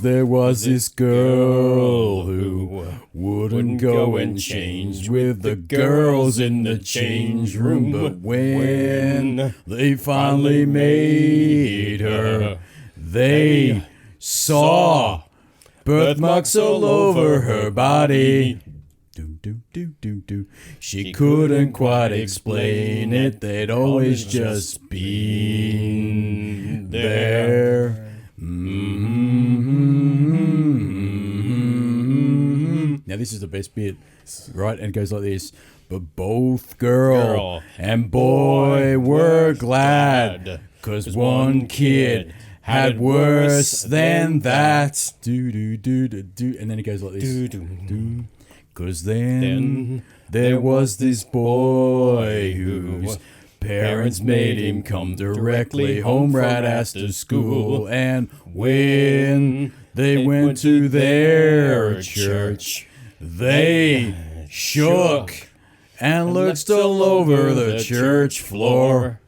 there was this girl who wouldn't go and change with the girls in the change room. But when they finally made her, they saw birthmarks all over her body. She couldn't quite explain it. They'd always just been there. Now this is the best bit, right? And it goes like this. But both girl and boy were glad, 'cause one kid had worse than that. And then it goes like this. 'Cause then there was this boy whose parents made him come directly home right after school. And when they went to their church, they shook and looked all over the church floor.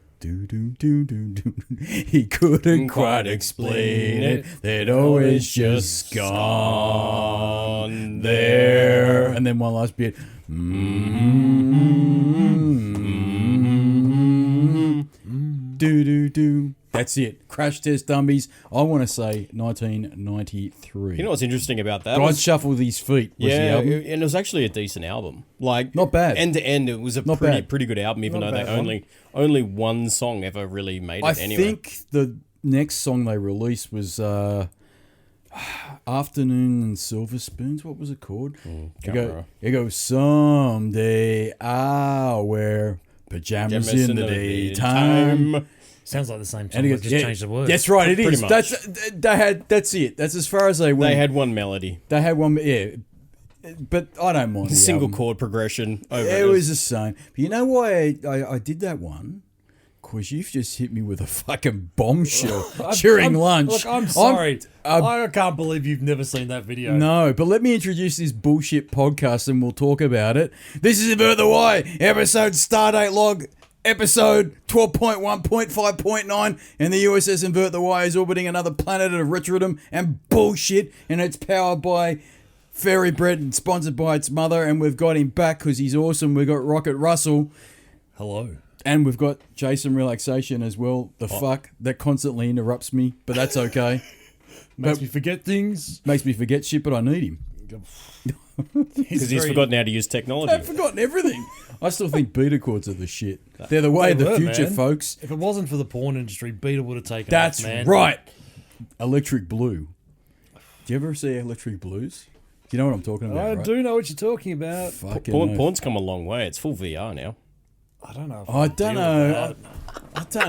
He couldn't quite explain it. They'd always just gone there. And then one last bit. That's it. Crash Test Dummies. I want to say 1993. You know what's interesting about that? God Shuffle These Feet was the album. And it was actually a decent album. Like, not bad. End to end, it was a pretty good album, even though they only one song ever really made it anyway. I think the next song they released was Afternoon and Silver Spoons. What was it called? It goes, someday I'll wear pajamas in the daytime. Sounds like the same song. Just changed the words. That's right. It is. Much. That's it. That's as far as they went. They had one melody. They had one. Yeah. But I don't mind the single album. chord progression. It was the same. But you know why I did that one? Because you've just hit me with a fucking bombshell during lunch. Look, I'm sorry. I can't believe you've never seen that video. No, but let me introduce this bullshit podcast and we'll talk about it. This is Invert the Why, episode Stardate Log, episode 12.1.5.9, and the USS Invert the Why is orbiting another planet of retrodom and bullshit, and it's powered by Fairy Bread and sponsored by its mother, and we've got him back because he's awesome. We've got Rocket Russell. Hello. And we've got Jason Relaxation as well. Fuck, that constantly interrupts me, but that's okay. Makes me forget things. Makes me forget shit, but I need him. Because he's forgotten how to use technology. I've forgotten everything. I still think beta chords are the shit. They're the way of the future, man. Folks. If it wasn't for the porn industry, beta would have taken That's off, man. Right. Electric Blue. Do you ever see Electric Blues? Do you know what I'm talking about? I do know what you're talking about. Porn's come a long way. It's full VR now. I don't know. I don't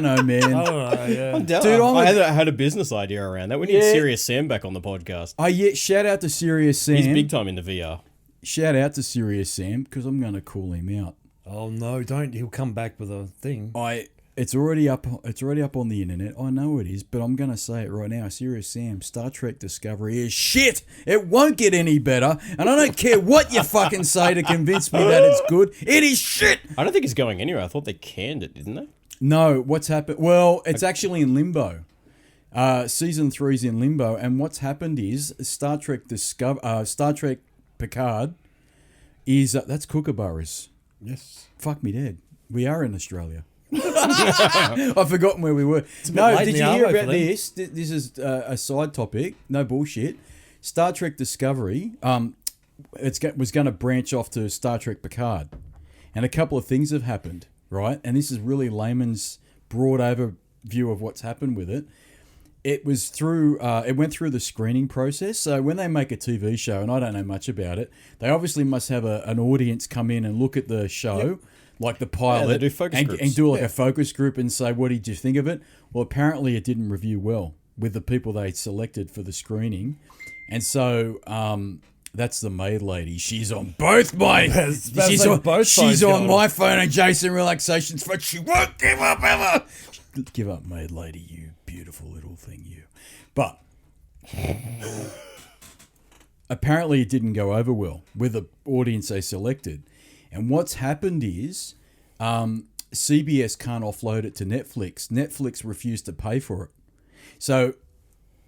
know, man. I don't know, yeah. Dude, I had a business idea around that. We need Serious Sam back on the podcast. Shout out to Serious Sam. He's big time in the VR. Shout out to Serious Sam, because I'm going to call him out. Oh, no, don't. He'll come back with a thing. It's already up on the internet. I know it is, but I'm going to say it right now. Serious Sam, Star Trek Discovery is shit. It won't get any better. And I don't care what you fucking say to convince me that it's good. It is shit. I don't think it's going anywhere. I thought they canned it, didn't they? No, what's happened? Well, it's actually in limbo. Season 3's in limbo. And what's happened is Star Trek Picard is... that's Kookaburras. Yes. Fuck me dead. We are in Australia. I've forgotten where we were. No, did you hear about this? This is a side topic. No bullshit. Star Trek Discovery was going to branch off to Star Trek Picard. And a couple of things have happened, right? And this is really layman's broad overview of what's happened with it. It went through the screening process. So when they make a TV show, and I don't know much about it, they obviously must have an audience come in and look at the show. Yep. Like the pilot, do focus groups. And do a focus group and say, what did you think of it? Well, apparently it didn't review well with the people they selected for the screening. And so that's the maid lady. She's on both my... she's on my phone and Jason Relaxation's phone. She won't give up ever. Give up, maid lady, you beautiful little thing, you. But apparently it didn't go over well with the audience they selected. And what's happened is CBS can't offload it to Netflix. Netflix refused to pay for it. So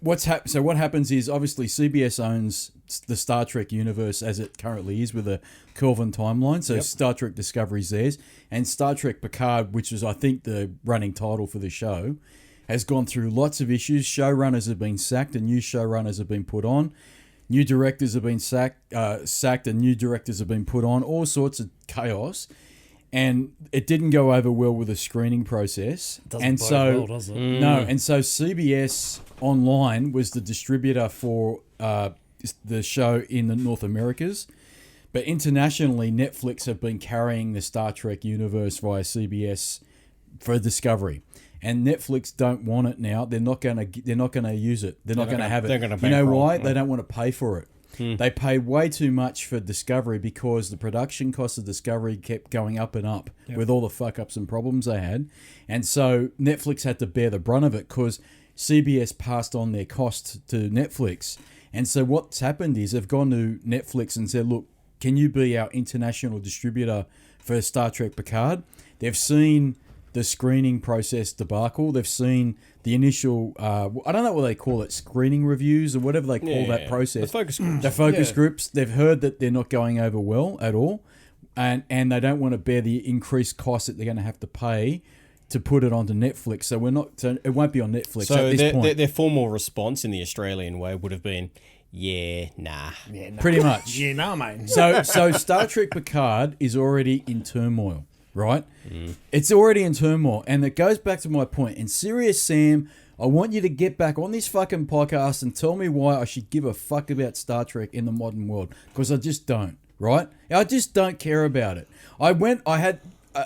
what happens is obviously CBS owns the Star Trek universe as it currently is with a Kelvin timeline. So Star Trek Discovery's theirs, and Star Trek Picard, which is I think the running title for the show, has gone through lots of issues. Showrunners have been sacked and new showrunners have been put on. New directors have been sacked and new directors have been put on. All sorts of chaos. And it didn't go over well with the screening process. Doesn't bode well, does it? No, and so CBS Online was the distributor for the show in the North Americas. But internationally, Netflix have been carrying the Star Trek universe via CBS for Discovery. And Netflix don't want it now. They're not gonna use it. They're not gonna have it. They're gonna you know bankroll. why? They don't want to pay for it. They paid way too much for Discovery because the production costs of Discovery kept going up and up with all the fuck ups and problems they had, and so Netflix had to bear the brunt of it because CBS passed on their cost to Netflix. And so what's happened is they've gone to Netflix and said, "Look, can you be our international distributor for Star Trek Picard?" They've seen the screening process debacle. They've seen the initial, I don't know what they call it, screening reviews or whatever they call that process. The focus groups. The focus groups. They've heard that they're not going over well at all, and they don't want to bear the increased cost that they're going to have to pay to put it onto Netflix. So it won't be on Netflix So at this point. their formal response in the Australian way would have been, nah. Pretty much. Yeah, nah, mate. So Star Trek Picard is already in turmoil, right? It's already in turmoil, and it goes back to my point. And Serious Sam, I want you to get back on this fucking podcast and tell me why I should give a fuck about Star Trek in the modern world, because I just don't, right? I just don't care about it. I had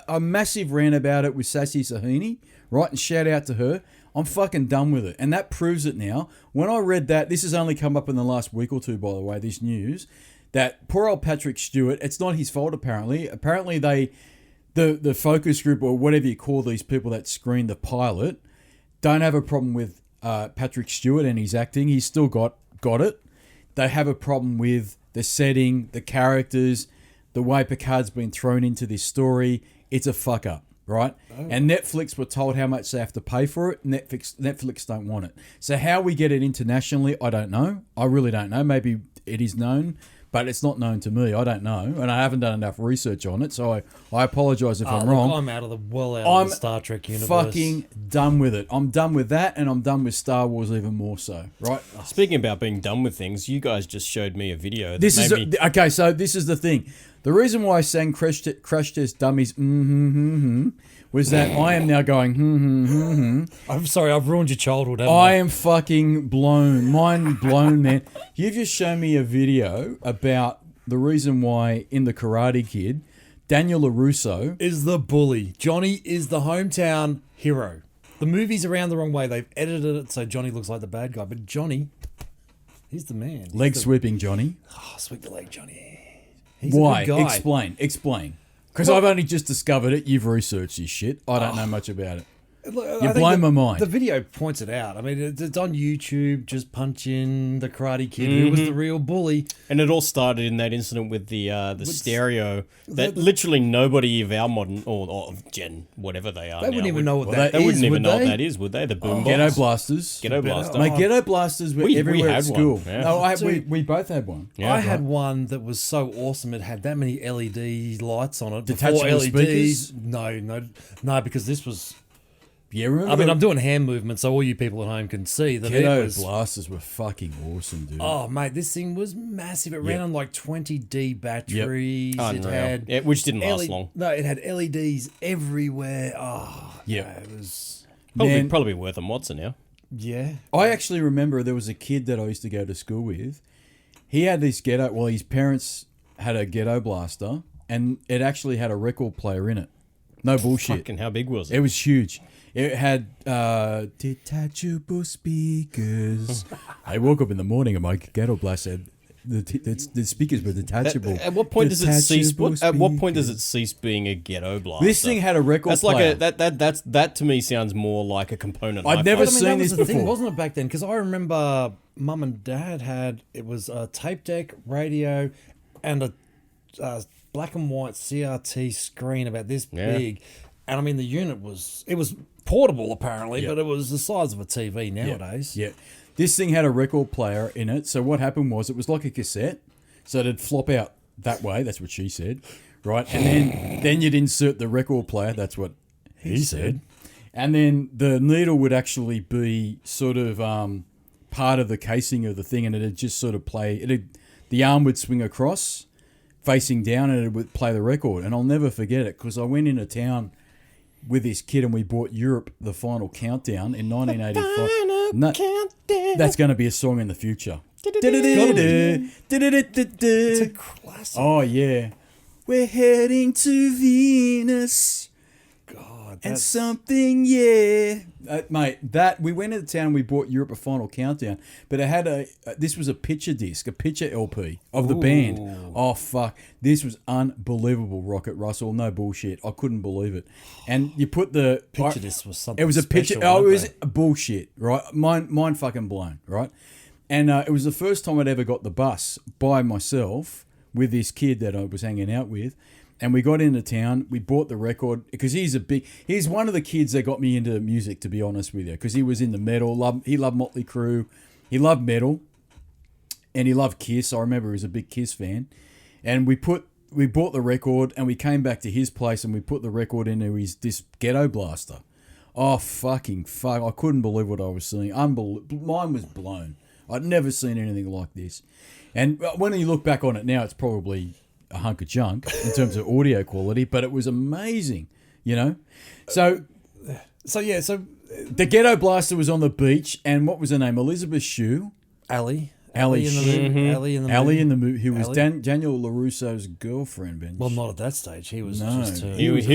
a massive rant about it with Sassy Sahini, right? And shout out to her. I'm fucking done with it, and that proves it now. When I read that, this has only come up in the last week or two, by the way, this news, that poor old Patrick Stewart, it's not his fault apparently. Apparently the focus group or whatever you call these people that screen the pilot don't have a problem with Patrick Stewart and his acting. He's still got it. They have a problem with the setting, the characters, the way Picard's been thrown into this story. It's a fuck up, right? Oh. And Netflix were told how much they have to pay for it. Netflix don't want it. So how we get it internationally, I don't know. I really don't know. Maybe it is known, but it's not known to me. I don't know, and I haven't done enough research on it, so I apologise if I'm wrong. I'm out of the Star Trek universe. Fucking done with it. I'm done with that, and I'm done with Star Wars even more so, right? Speaking about being done with things, you guys just showed me a video. Okay, so this is the thing. The reason why I sang Crash Test Dummies was that I am now going I'm sorry, I've ruined your childhood, haven't I am fucking mind blown, man. You've just shown me a video about the reason why in The Karate Kid, Daniel LaRusso is the bully. Johnny is the hometown hero. The movie's around the wrong way. They've edited it so Johnny looks like the bad guy, but Johnny, he's the man. Leg sweeping Johnny. Oh, sweep the leg, Johnny. He's Why? a good guy. Explain. Because I've only just discovered it. You've researched this shit. I don't know much about it. You've blown my mind. The video points it out. I mean, it's on YouTube. Just punch in the Karate Kid. Who was the real bully? And it all started in that incident with the stereo that literally nobody of our modern or Gen whatever they are. They wouldn't even know what that is. They wouldn't even know what that is, would they? The boom Ghetto Blasters. Ghetto Blaster. My Ghetto Blasters were everywhere had at school. one, yeah. No, we both had one. Yeah, I had one that was so awesome. It had that many LED lights on it. Detachable speakers? No, because this was. Yeah, remember? I mean, I'm doing hand movements, so all you people at home can see that Ghetto Blasters were fucking awesome, dude. Oh, mate, this thing was massive. It ran on like 20D batteries. It which didn't last long. No, it had LEDs everywhere. Oh, yeah, it was probably worth a Mozza now. Yeah, I actually remember there was a kid that I used to go to school with. He had this ghetto. Well, his parents had a Ghetto Blaster, and it actually had a record player in it. No bullshit. Fucking how big was it? It was huge. It had detachable speakers. I woke up in the morning and my Ghetto Blaster said the speakers were detachable. At what point does it cease? At what point does it cease being a Ghetto Blaster? This thing had a record player. That to me sounds more like a component. I'd never seen this before, thing, wasn't it, back then? Because I remember Mum and Dad had a tape deck, radio, and a black and white CRT screen about this big. And I mean, the unit was portable apparently, Yeah. but it was the size of a TV nowadays. Yeah. This thing had a record player in it. So what happened was it was like a cassette. So it'd flop out that way. That's what she said. Right. And then you'd insert the record player. That's what he said. And then the needle would actually be sort of part of the casing of the thing, and it'd just sort of play. The arm would swing across, facing down, and it would play the record. And I'll never forget it because I went into town with this kid and we bought Europe the Final Countdown in 1985. That's going to be a song in the future. It's a classic. Oh yeah, we're heading to Venus. God, And that's something, yeah. Mate, that we went into town and we bought Europe a Final Countdown, but it had this was a picture disc, a picture LP of the band. Oh, fuck. This was unbelievable, Rocket Russell. No bullshit. I couldn't believe it. And you put the... picture disc was something. It was a special, picture... Oh, it was wasn't bullshit, right? Mind fucking blown, right? And it was the first time I'd ever got the bus by myself with this kid that I was hanging out with. And we got into town. We bought the record because he's one of the kids that got me into music, to be honest with you, because he was in the metal. He loved Motley Crue. He loved metal, and he loved Kiss. I remember he was a big Kiss fan. And we bought the record, and we came back to his place, and we put the record into this ghetto blaster. Oh, fucking fuck! I couldn't believe what I was seeing. Mine was blown. I'd never seen anything like this. And when you look back on it now, it's probably a hunk of junk in terms of audio quality, but it was amazing, you know? So the Ghetto Blaster was on the beach, and what was her name? Elizabeth Shue. Ali Ali in the Shue. movie. Ali in the movie. Ali in the movie, who was Ali. Daniel LaRusso's girlfriend, Ben. Well, not at that stage. He was No. just He was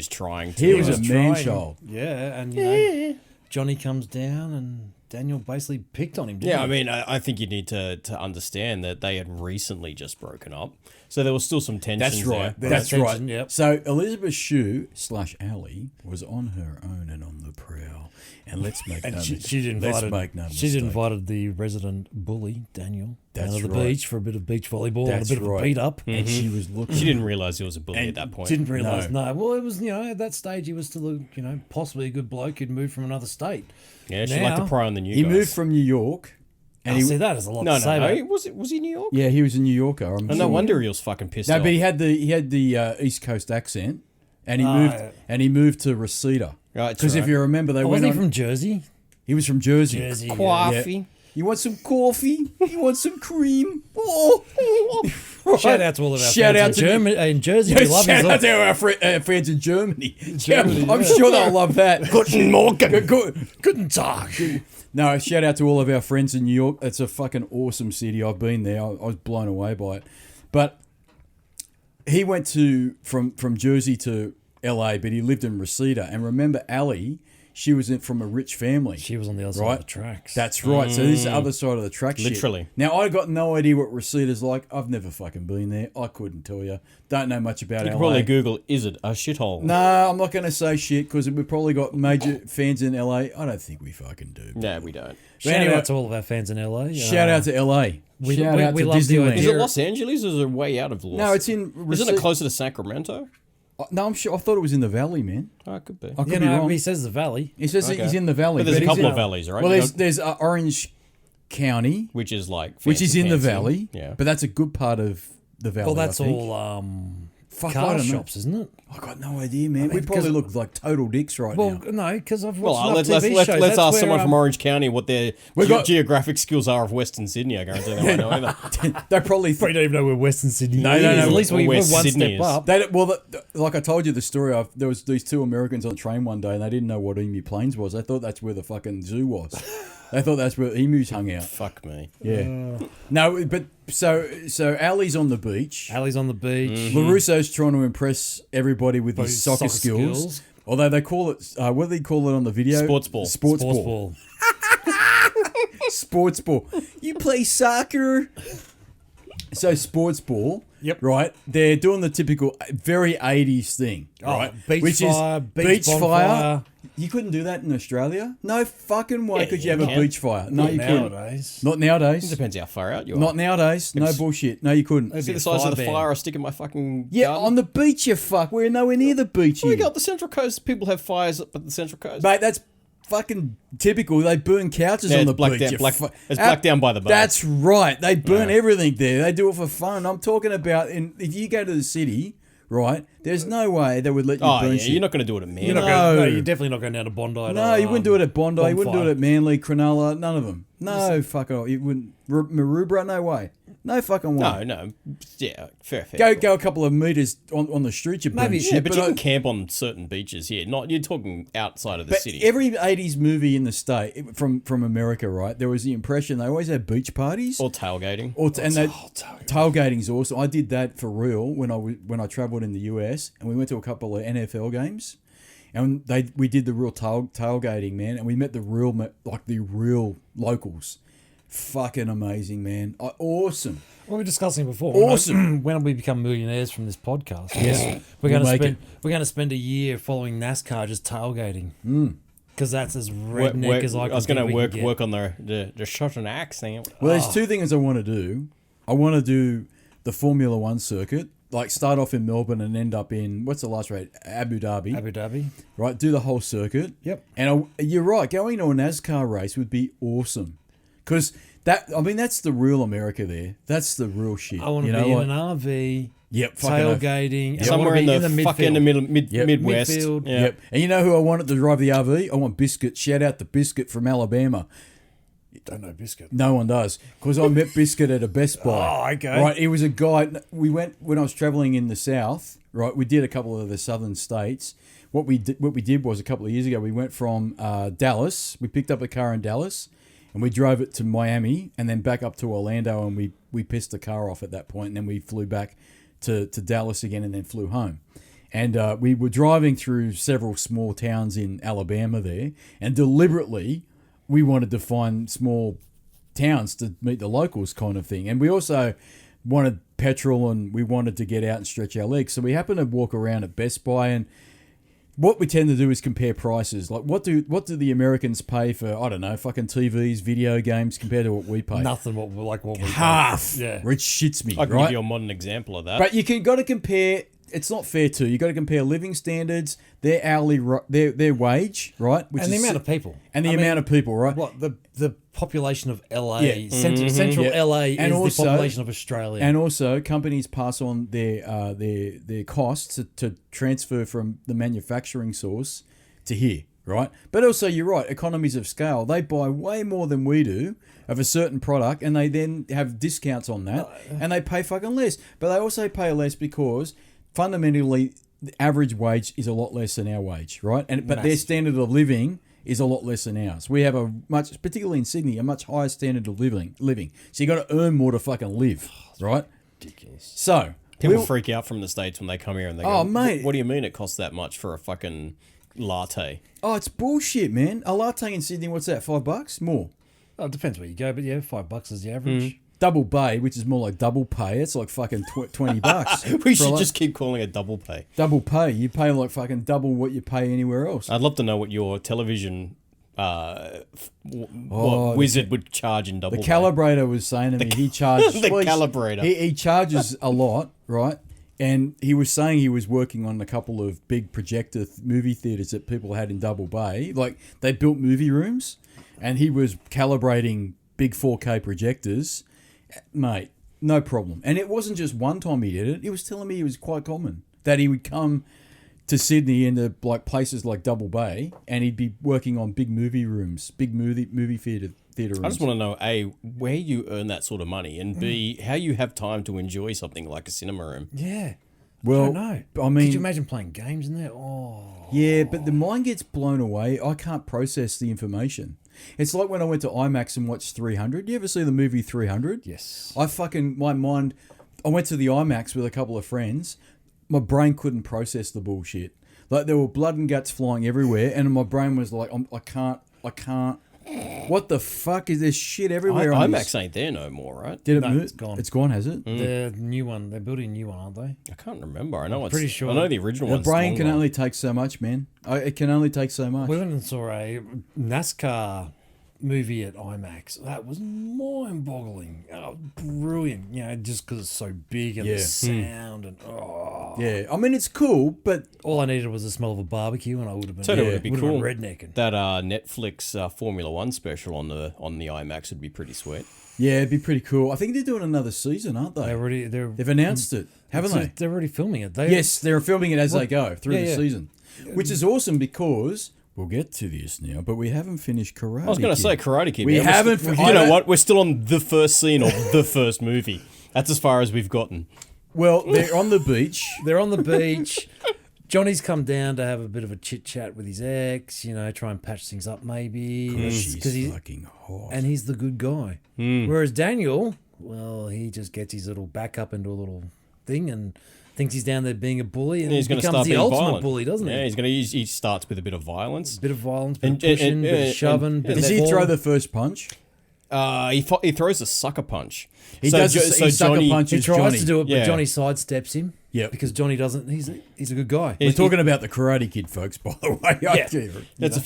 trying to. He was a trying. man-child. Yeah, and you know, Johnny comes down and Daniel basically picked on him. Didn't Yeah, he? I mean, I think you need to understand that they had recently just broken up, so there was still some tension. That's right. There. That's Tension, right. yep. So Elizabeth Shue / Ali was on her own and on the prowl. And let's make And no she'd mistake. invited, she'd invited the resident bully, Daniel, That's down to the right. beach for a bit of beach volleyball That's and a bit of a right. beat up. And she was looking. She didn't realize he was a bully And at that point. Didn't realise, No. no. Well, it was, at that stage he was still, possibly a good bloke who'd moved from another state. Yeah, she liked to Now- pry on the new He guys. moved from New York. And I he, see that as a lot No, to say. no. mate. Was he New York? Yeah, he was a New Yorker. I'm Oh, no sure. wonder he was fucking pissed No, off. but he had the East Coast accent, and yeah. he moved to Reseda. Right, Because if you remember, they Oh, went wasn't he on. from Jersey? He was from Jersey. Jersey. yeah. Coffee. You want some coffee? You want some cream? Oh. Shout out to all of our Shout fans out in to Germany. In Jersey, we love Shout you. out to our friends in Germany. Germany, I'm yeah. sure they'll love that. Guten Morgen. Guten Tag. No, shout out to all of our friends in New York. It's a fucking awesome city. I've been there. I was blown away by it. But he went from Jersey to LA, but he lived in Reseda. And remember, Ali, she was from a rich family. She was on the other side Right. of the tracks. That's right. So this is the other side of the track shit. Literally. Now, I got no idea what Reseda's like. I've never fucking been there. I couldn't tell you. Don't know much about You LA. could probably Google, is it a shithole? No, I'm not going to say shit because we've probably got major fans in LA. I don't think we fucking do. No, we don't. Shout anyway, out to all of our fans in LA. Shout out to LA. Shout out we to love the Disneyland. Is idea. it Los Angeles or is it way out of Los? No, it's in. Isn't it closer to Sacramento? No, I'm sure. I thought it was in the valley, man. Oh, it could be. I could be wrong. He says the valley. He says Okay. he's in the valley. But there's a he's couple in- of valleys, right? Well, You there's Orange County, which is like which is in the fancy. valley. Yeah. But that's a good part of the valley. Well, that's I think. all Fuck, I car don't know. shops, isn't it? I got no idea, man. mean, we probably 'cause- look like total dicks right Well, now. no, because I've Well, watched let's enough TV shows. ask That's someone where, from Orange County what their got- geographic skills are of Western Sydney. I guarantee they won't know either. They probably We don't even know where Western Sydney No, is. no, no, At least we where were one Sydney step is. up. like I told you the story of there was these two Americans on the train one day and they didn't know what Emu Plains was. They thought that's where the fucking zoo was. They thought that's where emus hung out. Fuck me. Yeah. No, but so Ali's on the beach. Ali's on the beach. LaRusso's trying to impress everybody with his His soccer soccer skills. skills. Although they call it, what do they call it on the video? Sports ball. Sports Sports ball. ball. Sports ball. You play soccer. So sports ball. Yep. Right? They're doing the typical, very 80s thing, right? Beach fire, beach fire. bonfire. You couldn't do that in Australia? No fucking way could you have you a can. beach fire. No, you couldn't. Nowadays. Not nowadays. Depends how far out you are. Not nowadays. No bullshit. No, you couldn't. It'd See be the a size of the fire ban. fire I stick in my fucking Yeah, garden? on the beach, you fuck. We're nowhere near the beach Oh, here. you got the Central Coast. People have fires up at the Central Coast. Mate, that's fucking typical. They burn couches Yeah, on the it's black beach. down- you black- fu- it's black down by the bay. That's right. They burn everything there. They do it for fun. I'm talking about if you go to the city, right, there's no way they would let you Oh, burn yeah, shit. you're not going to do it at Manly. You're not No. going, no, you're definitely not going down to Bondi. No, you wouldn't do it at Bondi. You wouldn't do it Bonfire. at Manly, Cronulla, none of them. No, fuck off. You wouldn't. Maroubra, no way. No fucking way. No. Yeah, fair. Go a couple of metres on the street, you burn Maybe, shit. Yeah, but you I- can camp on certain beaches here. Not you're talking outside of the But city. every 80s movie in the state, from America, right, there was the impression they always had beach parties. or tailgating. Tailgating's awesome. I did that for real when I travelled in the US, and we went to a couple of NFL games, and we did the real tailgating, man, and we met the real locals. Fucking amazing, man. Awesome. What we were discussing before. Awesome. When we become millionaires from this podcast. Yes. We're going We'll to make spend a year following NASCAR just tailgating. Because that's as Work- redneck as I was can going to get. work on the Southern accent. Well, there's two things I want to do. I want to do the Formula One circuit, like start off in Melbourne and end up in, what's the last race? Abu Dhabi. Abu Dhabi. Right, do the whole circuit. Yep. And you're right, going to a NASCAR race would be awesome. Because that's the real America there. That's the real shit. I want to be in an RV, Yep, fucking oath. tailgating, and Somewhere I in want the, to be fucking midfield. Midwest. Midfield. Yeah. Yep. And you know who I wanted to drive the RV? I want Biscuit. Shout out to Biscuit from Alabama. Don't know biscuit. No one does. Because I met Biscuit at a Best Buy. Oh, okay. Right, he was a guy. We went when I was traveling in the South. Right, we did a couple of the southern states. What we did was a couple of years ago, we went from Dallas. We picked up a car in Dallas, and we drove it to Miami, and then back up to Orlando, and we pissed the car off at that point, and then we flew back to Dallas again, and then flew home. And we were driving through several small towns in Alabama there, and deliberately we wanted to find small towns to meet the locals kind of thing. And we also wanted petrol, and we wanted to get out and stretch our legs. So we happened to walk around at Best Buy, and what we tend to do is compare prices. Like, what do the Americans pay for, I don't know, fucking TVs, video games, compared to what we pay? Nothing what we Half. Yeah. Which shits me, I can right? give you a modern example of that. But you got to compare. It's not fair too. You got to compare living standards, their hourly, their wage, right? Which And the is amount of people. and the I mean, amount of people, right? What the population of LA, Yeah. central Yeah. LA And is also- the population of Australia. And also, companies pass on their costs to transfer from the manufacturing source to here, right? But also, you're right. Economies of scale. They buy way more than we do of a certain product, and they then have discounts on that, and they pay fucking less. But they also pay less because fundamentally, the average wage is a lot less than our wage, right? But their standard of living is a lot less than ours. We have particularly in Sydney, a much higher standard of living. So you got to earn more to fucking live, right? Ridiculous. So People freak out from the States when they come here and they go, Oh, mate. What do you mean it costs that much for a fucking latte?" oh, it's bullshit, man. A latte in Sydney, what's that? $5 more. Oh, it depends where you go, but yeah, $5 is the average. Double Bay, which is more like double pay, it's like fucking $20. We For should like- just keep calling it double pay. double pay. You pay like fucking double what you pay anywhere else. I'd love to know what your television wizard would charge in double The pay. calibrator was saying to me he charges The calibrator. He charges a lot, right? And he was saying he was working on a couple of big projector movie theaters that people had in Double Bay. Like, they built movie rooms, and he was calibrating big 4K projectors. Mate, no problem. And it wasn't just one time he did it. He was telling me it was quite common that he would come to Sydney into like places like Double Bay, and he'd be working on big movie rooms, big movie theater rooms. I just want to know, A, where you earn that sort of money, and B, how you have time to enjoy something like a cinema room. Yeah. Well, I don't know. I mean, Could you imagine playing games in there? Oh. yeah, but the mind gets blown away. I can't process the information. It's like when I went to IMAX and watched 300. You ever see the movie 300? Yes. My mind, I went to the IMAX with a couple of friends. My brain couldn't process the bullshit. Like, there were blood and guts flying everywhere, and my brain was like, I can't What the fuck is this shit everywhere? on IMAX this? ain't there no more, right? Did it No, move? it's gone. It's gone, has it? The new one. They're building a new one, aren't they? I can't remember. I know pretty sure. I know the original The one's brain can long only take so much, man. It can only take so much. We went and saw a NASCAR movie at IMAX. That was mind-boggling. Oh, brilliant. You know, just because it's so big and Yeah. the sound and Yeah, I mean it's cool, but all I needed was the smell of a barbecue, and I would have been. So that would be cool. Rednecking. That Netflix Formula One special on the IMAX would be pretty sweet. yeah, it'd be pretty cool. I think they're doing another season, aren't they? They've announced it, haven't they? They're already filming it. Yes, they're filming it as they go through the Yeah. season, which is awesome because we'll get to this now, but we haven't finished Karate. I was going to say Karate Kid. We man. haven't. You know what? We're still on the first scene of the first movie. That's as far as we've gotten. Well, they're on the beach. They're on the beach. Johnny's come down to have a bit of a chit chat with his ex. You know, try and patch things up maybe. She's he's fucking hot. and he's the good guy. Whereas Daniel, well, he just gets his little back up into a little thing and thinks he's down there being a bully, and He's going to becomes start the being ultimate violent. bully, doesn't he? Yeah, he's going to. He starts with a bit of violence. Bit of violence, bit And- of pushing, and- bit and- of shoving. and- bit Does of he throw falling. the first punch? He throws a sucker punch. He does. He sucker punches He tries Johnny. to do it, but Yeah. Johnny sidesteps him. Yep. Because Johnny doesn't. He's a good guy. We're talking about the Karate Kid, folks. By the way, It's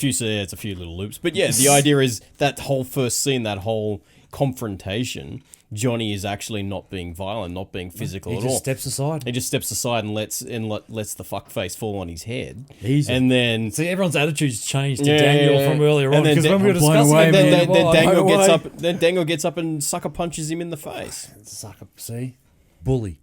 a few little loops, but yeah, the idea is that whole first scene, that whole confrontation. Johnny is actually not being violent, not being physical He at just all. steps aside. He just steps aside and lets the fuckface fall on his head. Easy. And then See, everyone's attitude's changed to Yeah, Daniel yeah, yeah. from earlier And on then because when we were I'm blown discussing away, it, man. then Why? Dangle Why? gets up. Then Dangle gets up and sucker punches him in the face. Sucker, see, bully.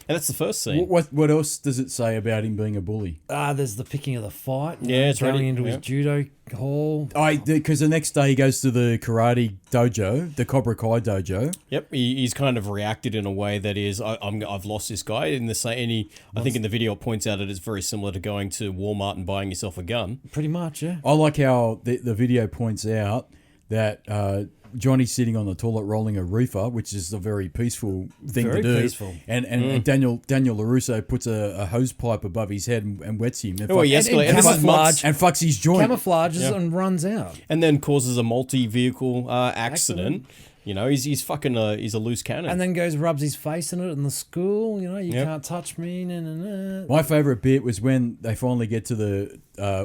And that's the first scene. What else does it say about him being a bully? There's the picking of the fight. Yeah, it's going ready. into his Yeah. judo hall. Because the next day he goes to the karate dojo, the Cobra Kai dojo. Yep, he's kind of reacted in a way that is, I've lost this guy. In the same, and I think in the video it points out that it's very similar to going to Walmart and buying yourself a gun. Pretty much, yeah. I like how the video points out that Johnny's sitting on the toilet rolling a reefer, which is a very peaceful thing Very to do. peaceful. And Daniel LaRusso puts a hose pipe above his head and wets him. And Oh, he And escalates. And this is camouflage. months, and fucks his joint. Camouflages and runs out. and then causes a multi-vehicle accident. You know, he's fucking he's a loose cannon. And then goes rubs his face in it in the school. You know, you Yep. can't touch me. Nah, nah, nah. My favourite bit was when they finally get to the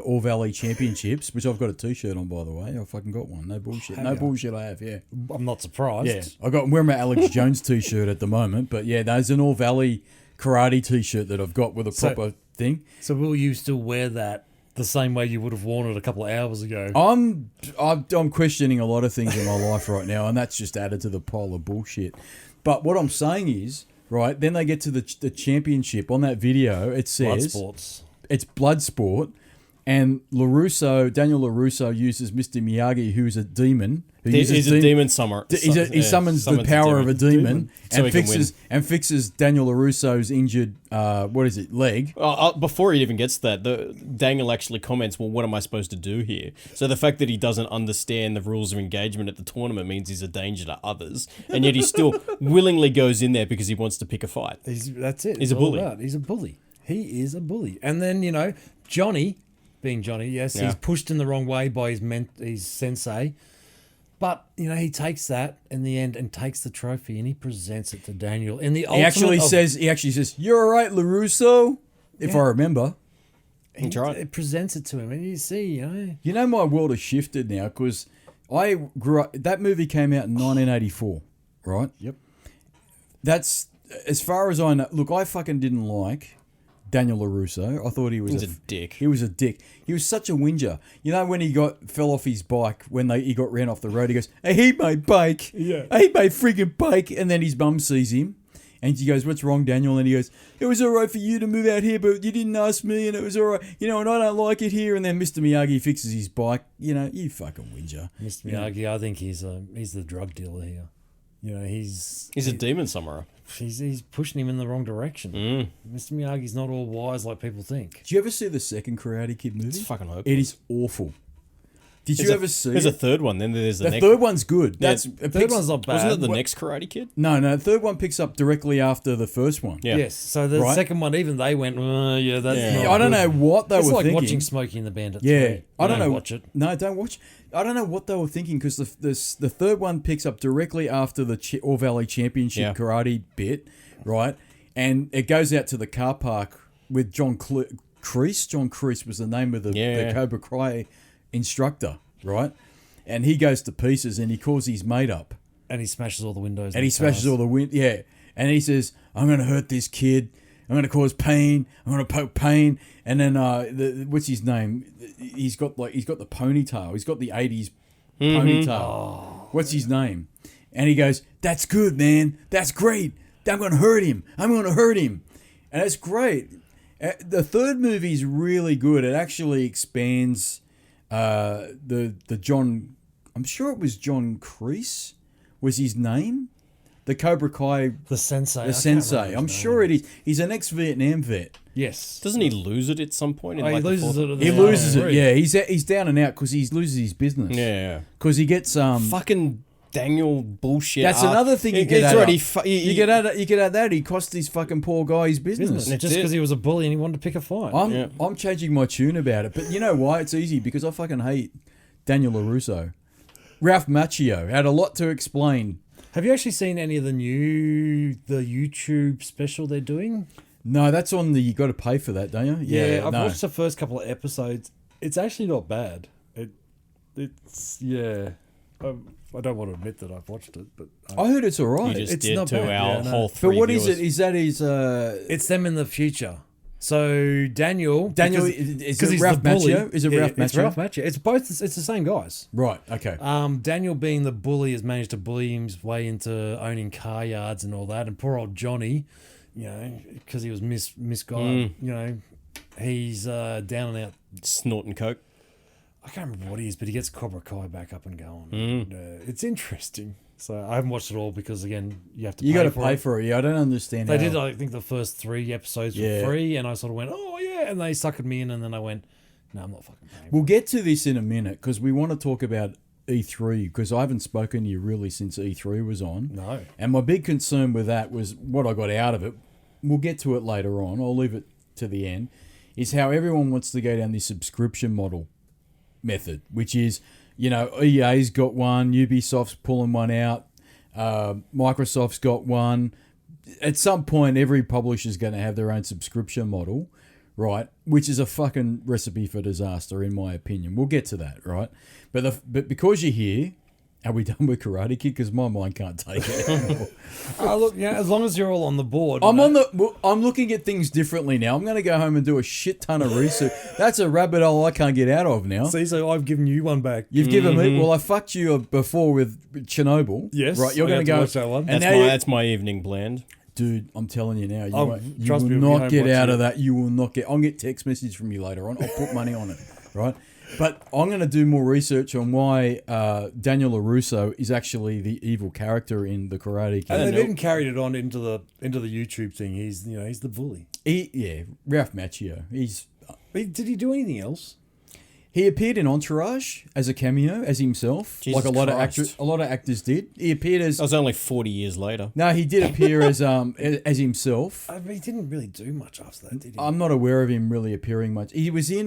All Valley Championships, which I've got a T-shirt on, by the way. I fucking got one. No bullshit. No you? bullshit I have, yeah. I'm not surprised. Yeah, I'm wearing my Alex Jones T-shirt at the moment, but yeah, there's an All Valley karate T-shirt that I've got with a So- proper thing. So will you still wear that the same way you would have worn it a couple of hours ago? I'm questioning a lot of things in my life right now, and that's just added to the pile of bullshit. But what I'm saying is, right, then they get to the championship. On that video, it Blood says sports. it's blood sport, and Daniel LaRusso uses Mr. Miyagi, who's a demon. he's a demon summoner. He summons the power of a demon, So and he can fixes Daniel LaRusso's injured leg. Before he even gets to that, Daniel actually comments, well, what am I supposed to do here? So the fact that he doesn't understand the rules of engagement at the tournament means he's a danger to others, and yet he still willingly goes in there because he wants to pick a fight. That's it. He's It's a all bully. about. He's a bully. He is a bully. And then, you know, Johnny, being Johnny, yes, Yeah. he's pushed in the wrong way by his sensei. But, you know, he takes that in the end and takes the trophy and he presents it to Daniel. In the He actually says, "You're all right, LaRusso," if I remember. That's right. It presents it to him. And you see, you know. You know, my world has shifted now because I grew up. That movie came out in 1984, right? Yep. That's as far as I know. Look, I fucking didn't like Daniel LaRusso. I thought he was He's a dick. He was a dick. He was such a whinger. You know, when he fell off his bike when he got ran off the road, he goes, "I hate my bike. Yeah. I hate my friggin' bike." And then his mum sees him. And she goes, "What's wrong, Daniel?" And he goes, "It was all right for you to move out here, but you didn't ask me, and it was all right. You know, and I don't like it here." And then Mr. Miyagi fixes his bike. You know, you fucking whinger. Mr. Miyagi, I think he's the drug dealer here. You know, he's He's a demon summoner. he's pushing him in the wrong direction. Mr. Miyagi's not all wise like people think. Did you ever see the second Karate Kid movie? It's fucking hopeless. It is awful. Did you ever see There's a it? third one. Then there's The third one's good. Yeah, That's The third one's not bad. Wasn't it the next Karate Kid? No, the third one picks up directly after the first one. Yeah. Yes. So the Right. second one, even they went, yeah, that's Yeah. not I don't good." know what they It's were like thinking. watching Smokey and the Bandit. Yeah, 3. I don't know. Watch it. No, don't watch. I don't know what they were thinking because the third one picks up directly after the All Valley Championship Yeah. karate bit, right? And it goes out to the car park with John Kreese. John Kreese was the name of the Cobra Kai instructor, right? And he goes to pieces and he calls his mate up. And he smashes all the windows. And he smashes all the wind. Yeah. And he says, I'm going to hurt this kid. I'm going to cause pain. I'm going to poke pain. And then, what's his name? He's got the ponytail. He's got the 80s ponytail. Oh. What's his name? And he goes, that's good, man. That's great. I'm going to hurt him. I'm going to hurt him. And it's great. The third movie is really good. It actually expands the John... I'm sure it was John Kreese was his name. The Cobra Kai... The Sensei. The Sensei. I'm sure it is. He's an ex-Vietnam vet. Yes. Doesn't he lose it at some point? In He like the loses fourth- it. At He the loses final it, three. yeah. He's down and out because he loses his business. Yeah. Because he gets... Fucking Daniel bullshit. That's another thing you get It's out already of. You get out that he cost this fucking poor guy his business. Just because he was a bully and he wanted to pick a fight. I'm changing my tune about it, but you know why? It's easy because I fucking hate Daniel LaRusso. Ralph Macchio had a lot to explain. Have you actually seen any of the YouTube special they're doing? No, that's on the. You got to pay for that, don't you? Yeah, I've no. watched the first couple of episodes. It's actually not bad. It's I don't want to admit that I've watched it, but I heard it's alright. You just It's did not to bad. our Yeah, no. whole But three what is viewers. it? Is that his? it's them in the future. So Daniel, Is it he's Ralph the bully. Macchio? Is it Ralph It's Macchio? Ralph Macchio. It's both. It's the same guys. Right. Okay. Daniel, being the bully, has managed to bully his way into owning car yards and all that. And poor old Johnny, because he was misguided, he's down and out. Snorting coke. I can't remember what he is, but he gets Cobra Kai back up and going. And, it's interesting. So I haven't watched it all because, again, you have to You pay got to for pay it. for it. Yeah, I don't understand. They how. did, I think, the first 3 episodes for free, and I sort of went, oh, yeah, and they suckered me in, and then I went, no, I'm not fucking paying. We'll get to this in a minute because we want to talk about E3 because I haven't spoken to you really since E3 was on. No. And my big concern with that was what I got out of it. We'll get to it later on. I'll leave it to the end. Is how everyone wants to go down this subscription model method, which is, EA's got one, Ubisoft's pulling one out, Microsoft's got one. At some point, every publisher's going to have their own subscription model, right? Which is a fucking recipe for disaster, in my opinion. We'll get to that, right? But because you're here, are we done with Karate Kid? Because my mind can't take it anymore. Look, as long as you're all on the board. I'm looking at things differently now. I'm going to go home and do a shit ton of research. That's a rabbit hole I can't get out of now. See, so I've given you one back. You've given me. Well, I fucked you before with Chernobyl. Yes, right. You're I going to got to go. watch that one. And That's my evening blend. dude, I'm telling you now, you will trust me, we'll be not home get out watching of that. You will not get. I'll get text message from you later on. I'll put money on it, right? But I'm going to do more research on why Daniel LaRusso is actually the evil character in the Karate Kid. And they've even carried it on into the YouTube thing. He's the bully. Ralph Macchio. Did he do anything else? He appeared in Entourage as a cameo, as himself, Jesus like a lot Christ. of actors did. He appeared as That was only 40 years later. no, he did appear as himself. He didn't really do much after that, did he? I'm not aware of him really appearing much. He was in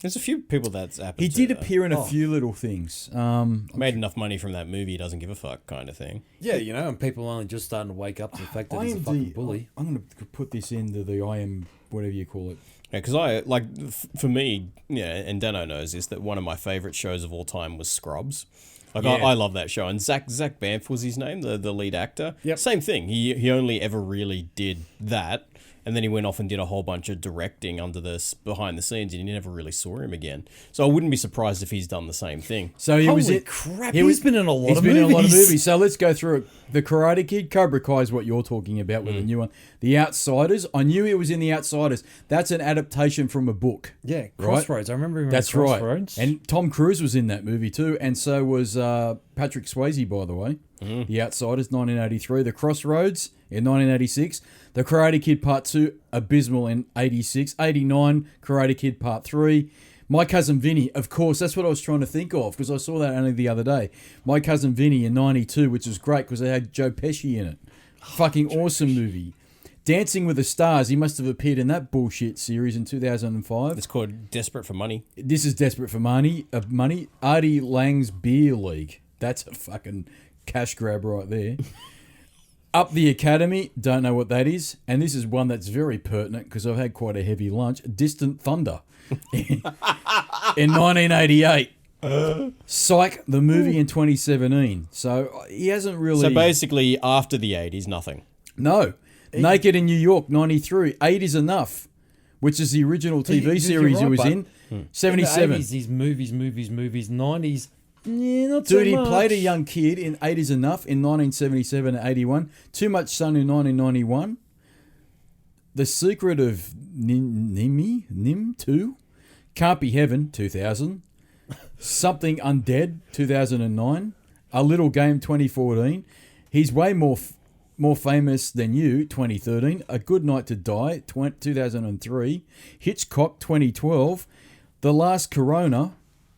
There's a few people that's happened he to, did though. appear in a few little things. Made enough money from that movie, he doesn't give a fuck kind of thing. Yeah, and people are only just starting to wake up to the fact that he's a fucking bully. I'm going to put this into the IM, whatever you call it. Yeah, because for me, and Dano knows this, that one of my favourite shows of all time was Scrubs. I love that show. And Zach Banff was his name, the lead actor. Yep. Same thing. He only ever really did that. And then he went off and did a whole bunch of directing behind the scenes, and you never really saw him again. So I wouldn't be surprised if he's done the same thing. So he was Holy in, crap, he was- he's been in a lot he's of been in a lot of movies. movies. So let's go through it. The Karate Kid, Cobra Kai is what you're talking about with the new one. The Outsiders. I knew he was in The Outsiders. That's an adaptation from a book. Yeah, Crossroads. I remember him That's in Crossroads. right. And Tom Cruise was in that movie too, and so was Patrick Swayze, by the way. The Outsiders, 1983. The Crossroads in 1986. The Karate Kid Part 2, abysmal in 86. 89, Karate Kid Part 3. My Cousin Vinny, of course, that's what I was trying to think of because I saw that only the other day. My Cousin Vinny in 92, which was great because they had Joe Pesci in it. Fucking awesome movie. Dancing with the Stars, he must have appeared in that bullshit series in 2005. It's called Desperate for Money. This is Desperate for Money. Artie Lang's Beer League. That's a fucking cash grab right there. Up the Academy, don't know what that is. And this is one that's very pertinent because I've had quite a heavy lunch. Distant Thunder in 1988. Psych, the movie in 2017. So he hasn't really... So basically, after the 80s, nothing. No. Naked in New York, 93. 8 is Enough, which is the original TV series he was in. 77. In the 80s, these movies. 90s, yeah, not so Dude, he much. played a young kid in 8 is Enough in 1977 and 81. Too Much Sun in 1991. The Secret of Nim 2. Can't Be Heaven, 2000. Something Undead, 2009. A Little Game, 2014. He's way more famous than you, 2013. A Good Night to Die, 2003. Hitchcock, 2012. The Last Corona,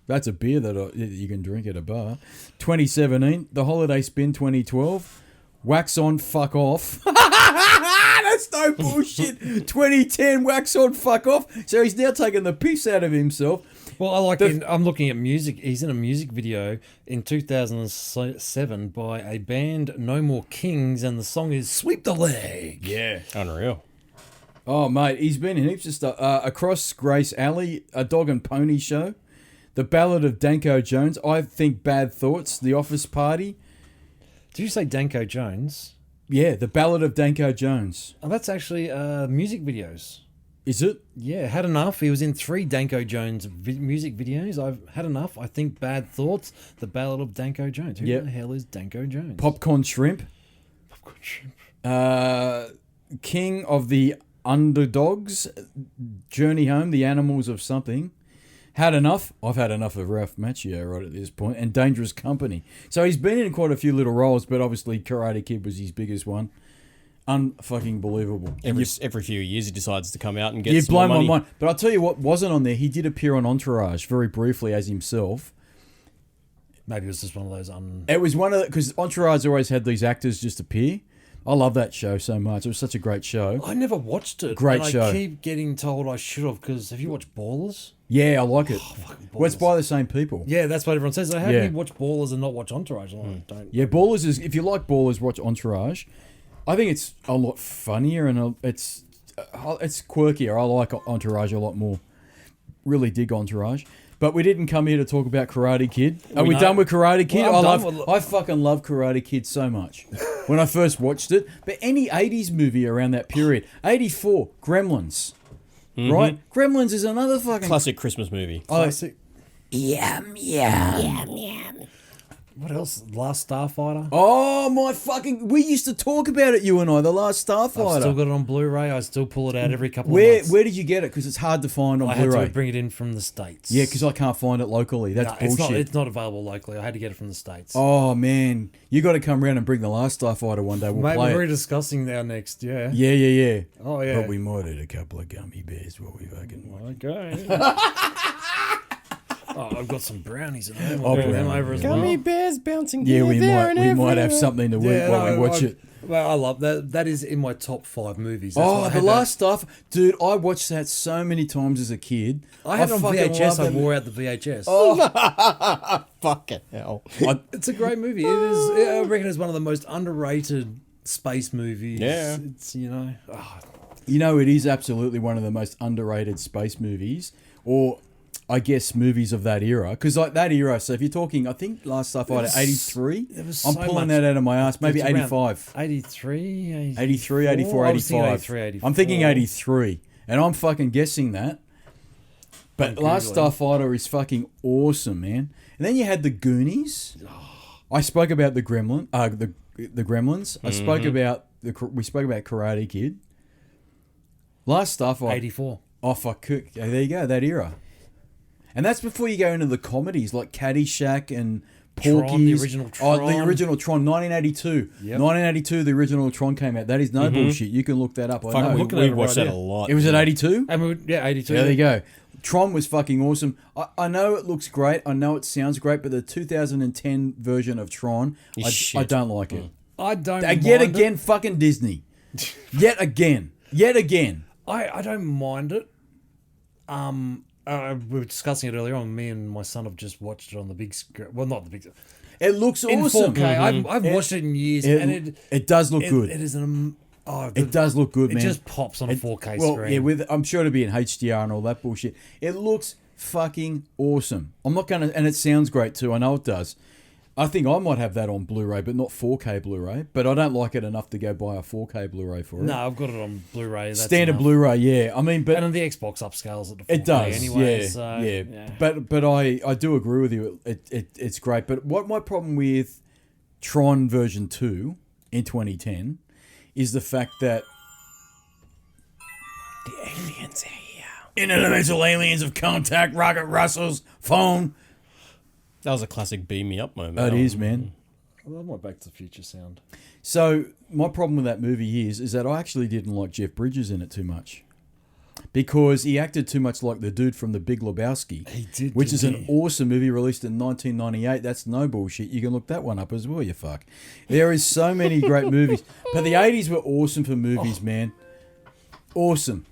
that's a beer that you can drink at a bar, 2017. The Holiday Spin, 2012. Wax On, Fuck Off. That's no bullshit. 2010, Wax On, Fuck Off. So he's now taking the piss out of himself. Well, I'm looking at music. He's in a music video in 2007 by a band, No More Kings, and the song is Sweep the Leg. Yeah. Unreal. Oh, mate, he's been in heaps of stuff. Across Grace Alley, A Dog and Pony Show, The Ballad of Danko Jones, I Think Bad Thoughts, The Office Party. Did you say Danko Jones? Yeah, The Ballad of Danko Jones. Oh, that's actually music videos. Is it? Yeah, Had Enough. He was in 3 Danko Jones music videos. I've Had Enough. I Think Bad Thoughts. The Ballad of Danko Jones. Who the hell is Danko Jones? Popcorn Shrimp. King of the Underdogs. Journey Home, The Animals of Something. Had Enough. I've had enough of Ralph Macchio right at this point. And Dangerous Company. So he's been in quite a few little roles, but obviously Karate Kid was his biggest one. Unfucking believable. Every few years he decides to come out and get You've some more blown money. my mind. But I'll tell you what wasn't on there. He did appear on Entourage very briefly as himself. Maybe it was just one of those It was one of the... Because Entourage always had these actors just appear. I love that show so much. It was such a great show. I never watched it. Great show. I keep getting told I should have because have you watched Ballers? Yeah, I like it. Well, it's Ballers. by the same people. Yeah, that's what everyone says. So how can you watch Ballers and not watch Entourage? Don't. Yeah, Ballers is... If you like Ballers, watch Entourage. I think it's a lot funnier and it's quirkier. I like Entourage a lot more. Really dig Entourage. But we didn't come here to talk about Karate Kid. Are we done with Karate Kid? Well, I fucking love Karate Kid so much. When I first watched it. But any 80s movie around that period. 84, Gremlins. Mm-hmm. Right? Gremlins is another fucking... Classic Christmas movie. Classic. Yum, yum. What else? Last Starfighter. Oh, my fucking... We used to talk about it, you and I, The Last Starfighter. I've still got it on Blu-ray. I still pull it out every couple of Where months. did you get it? Because it's hard to find on I had Blu-ray. to bring it in from the States. Yeah, because I can't find it locally. That's bullshit. It's not available locally. I had to get it from the States. Oh, man. You got to come around and bring The Last Starfighter one day. We'll Mate, play we're it. discussing now next, yeah. Yeah. Oh, yeah. But we might eat a couple of gummy bears while we fucking watch. Okay. Oh, I've got some brownies at home. Oh, I'll bring them brownies, over as Gummy well. bears bouncing Yeah, here, we there, and might have everywhere. something to eat while we watch it. Well, I love that. That is in my top 5 movies. That's Oh, why I The had Last Stuff. Dude, I watched that so many times as a kid. I had it on fucking VHS. love I that wore out the VHS. Oh, Fucking hell. It's a great movie. It is. I reckon it's one of the most underrated space movies. Yeah. It's, you know. Oh, you know, it is absolutely one of the most underrated space movies, or I guess movies of that era. Because like that era, so if you're talking, I think Last Starfighter 83. was I'm so pulling much- that out of my ass. Maybe it's around 85. 83, 83, 84, I was thinking 85. 83, 84. I'm thinking 83. And I'm fucking guessing that. But I'm Last Googling. Starfighter is fucking awesome, man. And then you had the Goonies. I spoke about the Gremlins. I spoke about we spoke about Karate Kid. Last Starfighter. 84. Oh, fuck. There you go, that era. And that's before you go into the comedies like Caddy Shack and Tron, Porky's. the original Oh, the Tron. original Tron, 1982. Yep. 1982, the original Tron came out. That is no bullshit. You can look that up. I Fuck, know. looking at we it watched right that a now. lot. It was at 82? And yeah, 82. There you go. Tron was fucking awesome. I know it looks great. I know it sounds great, but the 2010 version of Tron, I don't like it. I don't Yet mind again, fucking Disney. Yet again. I don't mind it. We were discussing it earlier on. Me and my son have just watched it on the big screen. Well, not the big screen. It looks In awesome. 4K. I've watched it in years, and it does look good. It is an. It does look good, It man. just pops on a 4K well, screen. yeah, I'm sure it'll be in HDR and all that bullshit. It looks fucking awesome. I'm not gonna, and it sounds great too. I know it does. I think I might have that on Blu-ray, but not 4K Blu-ray. But I don't like it enough to go buy a 4K Blu-ray for it. No, I've got it on Blu-ray. That's Standard enough. Blu-ray, yeah. I mean, but And on the Xbox upscales at the 4K it does, anyway. yeah, So, yeah. But I do agree with you. It's great. But what my problem with Tron version 2 in 2010 is the fact that the aliens are here. Interdimensional aliens have contact Rocket Russell's phone. That was a classic beam me up moment. It is, man. I love my Back to the Future sound. So my problem with that movie is that I actually didn't like Jeff Bridges in it too much. Because he acted too much like the dude from The Big Lebowski. He did, Which is didn't an he? awesome movie released in 1998. That's no bullshit. You can look that one up as well, you fuck. There is so many great movies. But the 80s were awesome for movies, man. Awesome.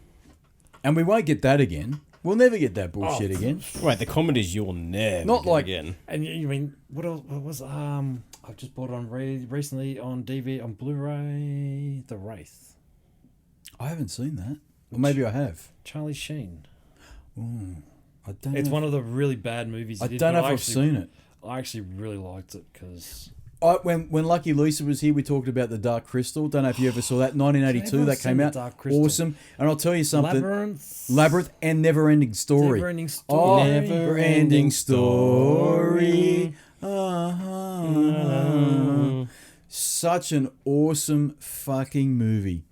And we won't get that again. We'll never get that bullshit again. Right, the comedies you'll never Not get like- again. And you mean what else? What was I've just bought it on recently on DVD on Blu-ray. The Wraith. I haven't seen that. Or maybe I have. Charlie Sheen. I don't It's know. one of the really bad movies. He I did, don't but know if I've seen it. I actually really liked it because When Lucky Lisa was here, we talked about The Dark Crystal. Don't know if you ever saw that. 1982, I've that seen came The out. Dark Crystal. Awesome. And I'll tell you something. Labyrinth And Never-Ending Story. Never-Ending Oh, Story. Never-Ending Story. Such an awesome fucking movie.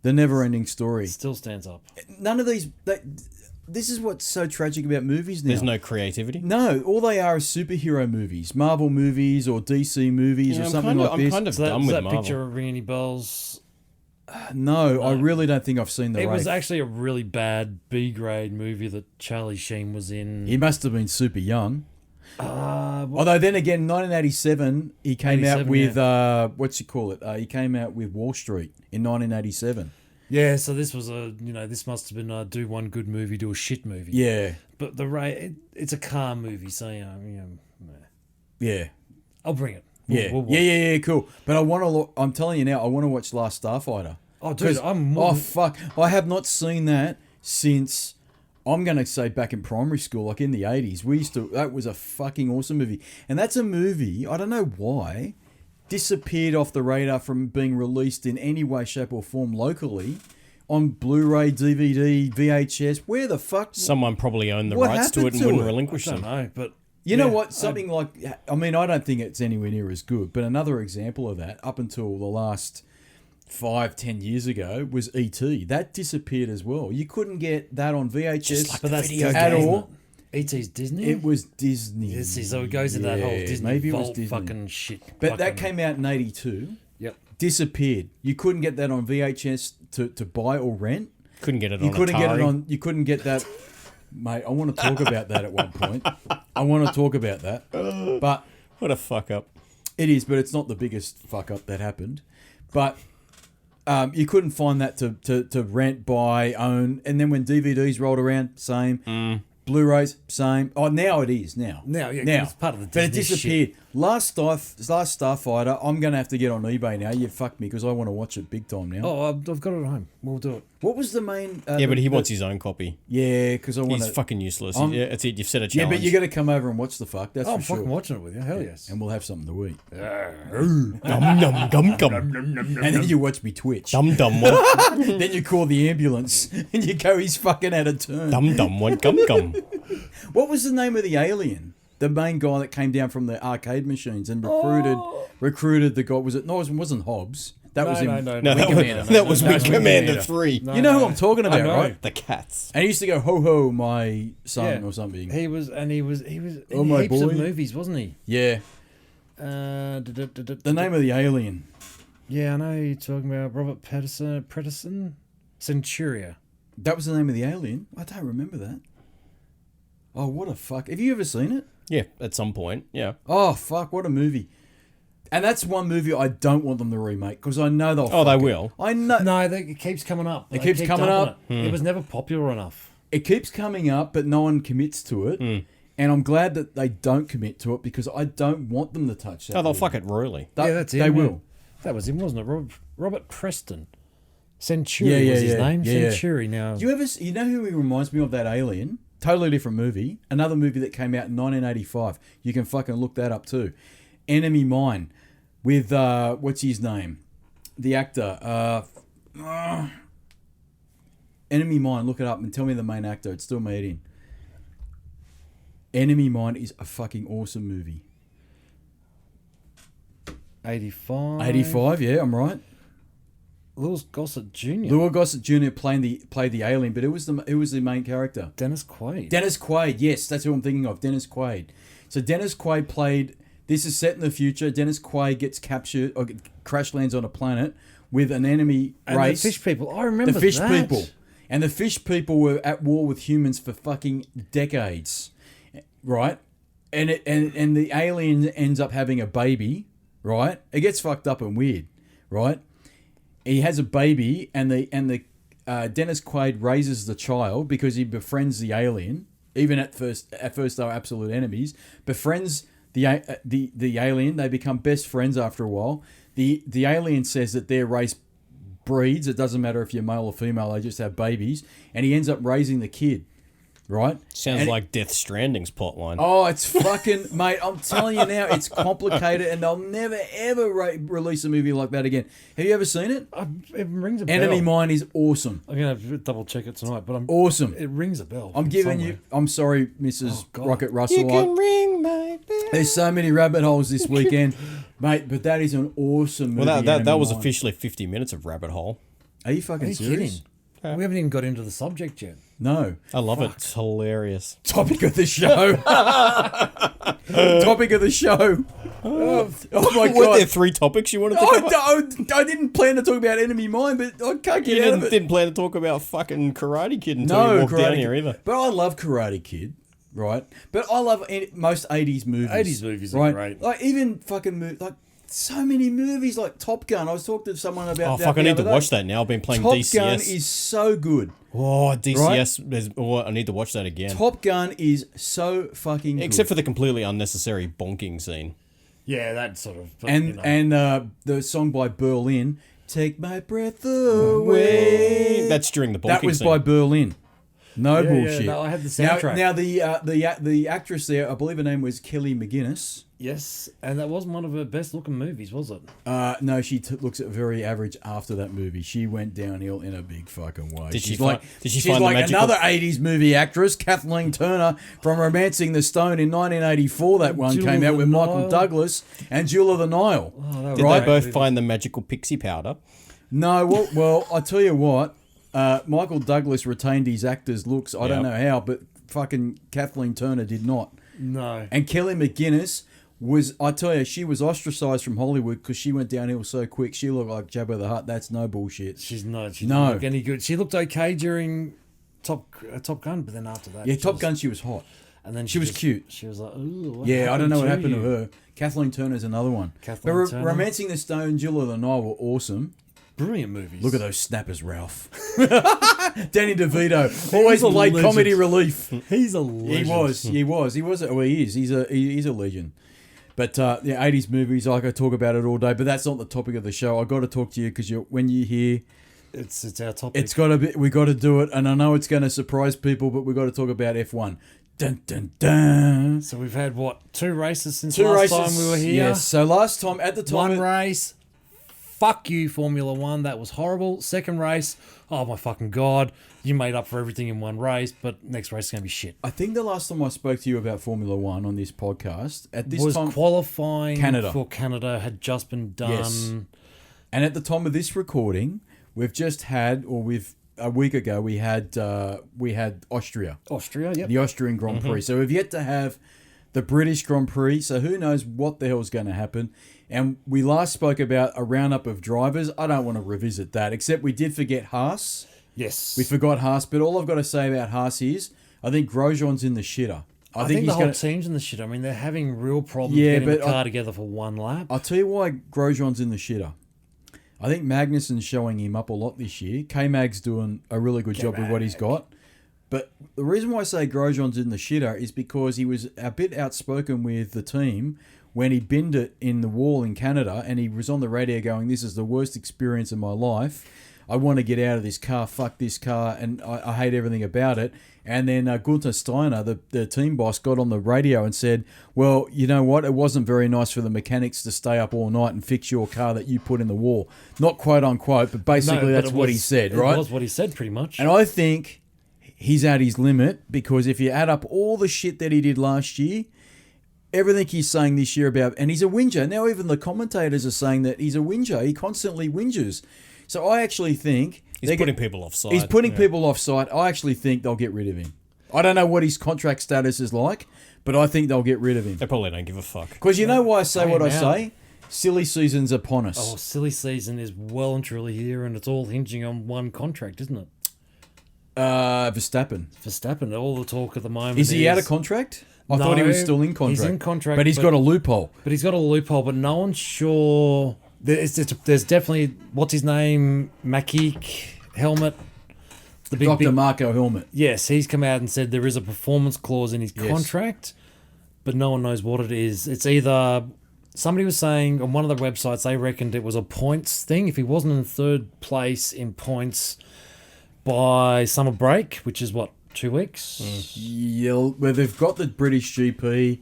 The Never-Ending Story. Still stands up. None of these... This is what's so tragic about movies now. There's no creativity. No, all they are is superhero movies. Marvel movies or DC movies or something like this. I'm kind of done Does with that Marvel. picture ring any bells? No, I really don't think I've seen The It was Wraith. actually a really bad B-grade movie that Charlie Sheen was in. He must have been super young. What- Although then again, 1987, he came out 87, with what's you call it? He came out with Wall Street in 1987. yeah, so this was this must have been do one good movie, do a shit movie. Yeah, But it's a car movie, so yeah, I'll bring it. yeah, We'll watch. yeah, cool. But I want to. I'm telling you now, I want to watch Last Starfighter. Oh, dude, 'Cause- I'm more. Oh fuck! I have not seen that since. I'm going to say back in primary school, like in the 80s. That was a fucking awesome movie. And that's a movie, I don't know why, disappeared off the radar from being released in any way, shape or form locally on Blu-ray, DVD, VHS. Where the fuck? Someone probably owned the What rights to happened it and to wouldn't it? relinquish I don't them. know, but You know yeah, what? Something like, I mean, I don't think it's anywhere near as good, but another example of that, up until the last 5-10 years ago, was E.T. That disappeared as well. You couldn't get that on VHS but that's video Disney, at isn't all. it? E.T.'s Disney. It was Disney. Yeah, see, so it goes into that whole Yeah, Disney maybe it was vault Disney. fucking shit. But that fucking- came out in 82. Yep. Disappeared. You couldn't get that on VHS to buy or rent. Couldn't get it You on couldn't get it Atari. on. You couldn't get that. Mate, I want to talk about that at one point. I want to talk about that. But What a fuck up. it is, but it's not the biggest fuck up that happened. But you couldn't find that to rent, buy, own. And then when DVDs rolled around, same. Blu-rays, same. Oh, now it is. Now, Now, yeah, now. it's part of the But it Disney disappeared. Last Starfighter, I'm going to have to get on eBay now. You fucked me because I want to watch it big time now. Oh, I've got it at home. We'll do it. What was the main... Yeah, but he wants his own copy. Yeah, because I want He's to... fucking useless. I'm- Yeah, that's it. You've set a Yeah, challenge. but you got to come over and watch the fuck. That's Oh, for I'm sure. fucking watching it with you. Hell yes. And we'll have something to eat. Gum, gum, gum, gum. And then you watch me twitch. Dum, dum, one. Then you call the ambulance and you go, he's fucking out of turn. Dum, dum, one, gum, gum. What was the name of the alien? The main guy that came down from the arcade machines and recruited the guy. Was it? No, it wasn't Hobbs. That was him. No, that was Wing Commander 3. You know who I'm talking about, know. right? The cats. And he used to go, ho ho, my son, or something. He was in Oh, my heaps of boy. movies, wasn't he? Yeah. The name of the alien. Yeah, I know who you're talking about. Robert Pattinson? Centuria. That was the name of the alien? I don't remember that. Oh, what a fuck. Have you ever seen it? Yeah, at some point. Yeah. Oh, fuck, what a movie. And that's one movie I don't want them to remake because I know they'll. Oh, they will. I know. No, it keeps coming up. It keeps coming up. It was never popular enough. It keeps coming up, but no one commits to it. And I'm glad that they don't commit to it because I don't want them to touch that. Oh, they'll movie. fuck it royally. Yeah, that's him. They will. That was him, wasn't it? Robert Preston. Century was his name. Century. Now, You know who he reminds me of? That alien. Totally different movie. Another movie that came out in 1985. You can fucking look that up too. Enemy Mine. With, what's his name? The actor. Enemy Mine, look it up and tell me the main actor. It's still made in. Enemy Mine is a fucking awesome movie. 85. 85, yeah, I'm right. Lewis Gossett Jr. Lewis Gossett Jr. played the alien, but it was the main character. Dennis Quaid. Dennis Quaid, yes, that's who I'm thinking of. Dennis Quaid. So Dennis Quaid played. This is set in the future. Dennis Quaid gets captured or crash lands on a planet with an enemy race. The fish people. I remember the fish that. people. And the fish people were at war with humans for fucking decades, right? And the alien ends up having a baby, right? It gets fucked up and weird, right? He has a baby, and Dennis Quaid raises the child because he befriends the alien. Even at first they were absolute enemies. Befriends the alien. They become best friends after a while. The alien says that their race breeds. It doesn't matter if you're male or female. They just have babies. And he ends up raising the kid, right? Sounds like Death Stranding's plotline. Oh, it's fucking... Mate, I'm telling you now, it's complicated and they'll never, ever release a movie like that again. Have you ever seen it? It rings a bell. Enemy Mine is awesome. I'm going to double check it tonight, but awesome. It rings a bell. I'm giving you... I'm sorry, Mrs. Rocket Russell. You can ring my bell. There's so many rabbit holes this weekend. Mate, but that is an awesome movie. Well, that was officially 50 minutes of rabbit hole. Are you fucking serious? Kidding? We haven't even got into the subject yet. No. I love it. It's hilarious. Topic of the show. Topic of the show. Oh my God. Were there 3 topics you wanted to cover? I didn't plan to talk about Enemy Mine, but I can't get out of it. Didn't plan to talk about fucking Karate Kid until you walked down here either. But I love Karate Kid, right? But I love most 80s movies. 80s movies are right? great. Like even fucking so many movies like Top Gun. I was talking to someone about that. Oh, fuck, I need to watch that now. I've been playing Top DCS. Gun is so good. Oh, DCS. I need to watch that again. Top Gun is so fucking good. Except for the completely unnecessary bonking scene. Yeah, that sort of... But, and the song by Berlin, Take My Breath Away. That's during the bonking That was scene. by Berlin. No bullshit. Yeah, no, I had the soundtrack. Now the actress there, I believe her name was Kelly McGuinness. Yes, and that wasn't one of her best looking movies, was it? No, she looks at very average after that movie. She went downhill in a big fucking way. Did she she's find like the magical... another 80s movie actress, Kathleen Turner from Romancing the Stone in 1984. That one Jewel came of out the with Michael Nile. Douglas and Jewel of the Nile. Oh, Did they both find the magical pixie powder? No, well, I tell you what, Michael Douglas retained his actor's looks. I don't know how, but fucking Kathleen Turner did not. No. And Kelly McGuinness I tell you, she was ostracized from Hollywood because she went downhill so quick. She looked like Jabba the Hutt. That's no bullshit. She didn't look any good. She looked okay during Top Gun, but then after that... Yeah, Top Gun, she was hot. And then she was cute. She was like, ooh, I don't know what happened to her. Kathleen Turner's another one. Kathleen Turner. Romancing the Stone, Jewel of the Nile were awesome. Brilliant movies. Look at those snappers, Ralph. Danny DeVito always played legend. comedy relief. He's a legend. He is. He's a legend. But 80s movies, I could talk about it all day. But that's not the topic of the show. I got to talk to you because when you hear, it's our topic. It's got to be. We got to do it, and I know it's going to surprise people, but we got to talk about F1. Dun dun dun. So we've had 2 races since last time we were here. Yes. So last time at the time, one race. Fuck you, Formula One. That was horrible. Second race. Oh my fucking God. You made up for everything in one race, but next race is going to be shit. I think the last time I spoke to you about Formula One on this podcast, at this was time, qualifying for Canada had just been done. Yes. And at the time of this recording, we've just had, a week ago, we had Austria. Austria, yep. The Austrian Grand Prix. So we've yet to have the British Grand Prix, so who knows what the hell's going to happen. And we last spoke about a roundup of drivers. I don't want to revisit that, except we did forget Haas. Yes. We forgot Haas, but all I've got to say about Haas is I think Grosjean's in the shitter. I think the whole team's in the shit. I mean, they're having real problems getting the car together for one lap. I'll tell you why Grosjean's in the shitter. I think Magnussen's showing him up a lot this year. K-Mag's doing a really good job with what he's got. But the reason why I say Grosjean's in the shitter is because he was a bit outspoken with the team when he binned it in the wall in Canada, and he was on the radio going, "This is the worst experience of my life. I want to get out of this car. Fuck this car, and I hate everything about it." And then Gunther Steiner, the team boss, got on the radio and said, "Well, you know what? It wasn't very nice for the mechanics to stay up all night and fix your car that you put in the wall." Not quote unquote, but basically that's what he said, right? It was what he said, pretty much. And I think he's at his limit, because if you add up all the shit that he did last year, everything he's saying this year about, and he's a whinger. Now even the commentators are saying that he's a whinger. He constantly whinges. So I actually think he's putting people offside. He's putting people offside. I actually think they'll get rid of him. I don't know what his contract status is like, but I think they'll get rid of him. They probably don't give a fuck. Because you know why I say what I say? Silly season's upon us. Oh, silly season is well and truly here, and it's all hinging on one contract, isn't it? Verstappen. All the talk at the moment is he out of contract? I thought he was still in contract. He's in contract. But he's got a loophole. But no one's sure. There's definitely, what's his name? Makik Helmet. The Dr. Marco Helmet. Yes, he's come out and said there is a performance clause in his contract, but no one knows what it is. It's either, somebody was saying on one of the websites, they reckoned it was a points thing. If he wasn't in third place in points by summer break, which is what, 2 weeks? Yeah, well, they've got the British GP.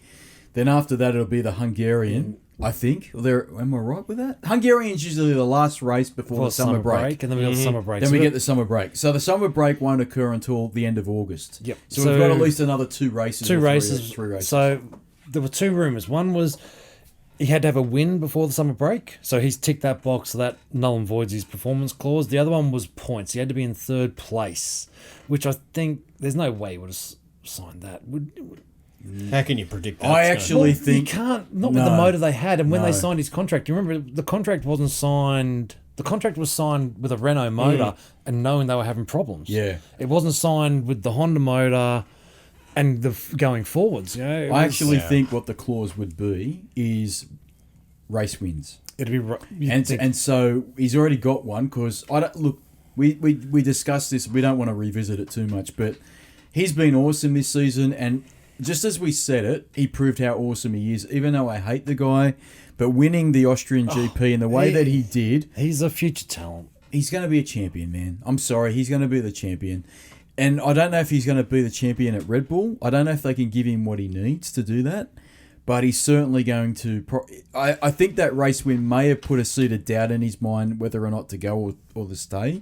Then after that, it'll be the Hungarian, I think. Am I right with that? Hungarian's usually the last race before the summer break. And then we got the summer break. Then we get the summer break. So the summer break won't occur until the end of August. Yep. So we've got at least another 2 races. Three races. So there were 2 rumours. One was he had to have a win before the summer break. So he's ticked that box, so that null and voids his performance clause. The other one was points. He had to be in third place, which I think there's no way he would have signed that. How can you predict that? I actually think... You can't, not with the motor they had. And when they signed his contract, you remember the contract wasn't signed... The contract was signed with a Renault motor and knowing they were having problems. Yeah. It wasn't signed with the Honda motor and the going forwards. You know, I actually think what the clause would be is race wins. It'd be... And so he's already got one, because... We discussed this. We don't want to revisit it too much, but he's been awesome this season, and... Just as we said it, he proved how awesome he is, even though I hate the guy. But winning the Austrian GP in the way that he did... He's a future talent. He's going to be a champion, man. I'm sorry. He's going to be the champion. And I don't know if he's going to be the champion at Red Bull. I don't know if they can give him what he needs to do that. But he's certainly going to... I think that race win may have put a seed of doubt in his mind whether or not to go or to stay.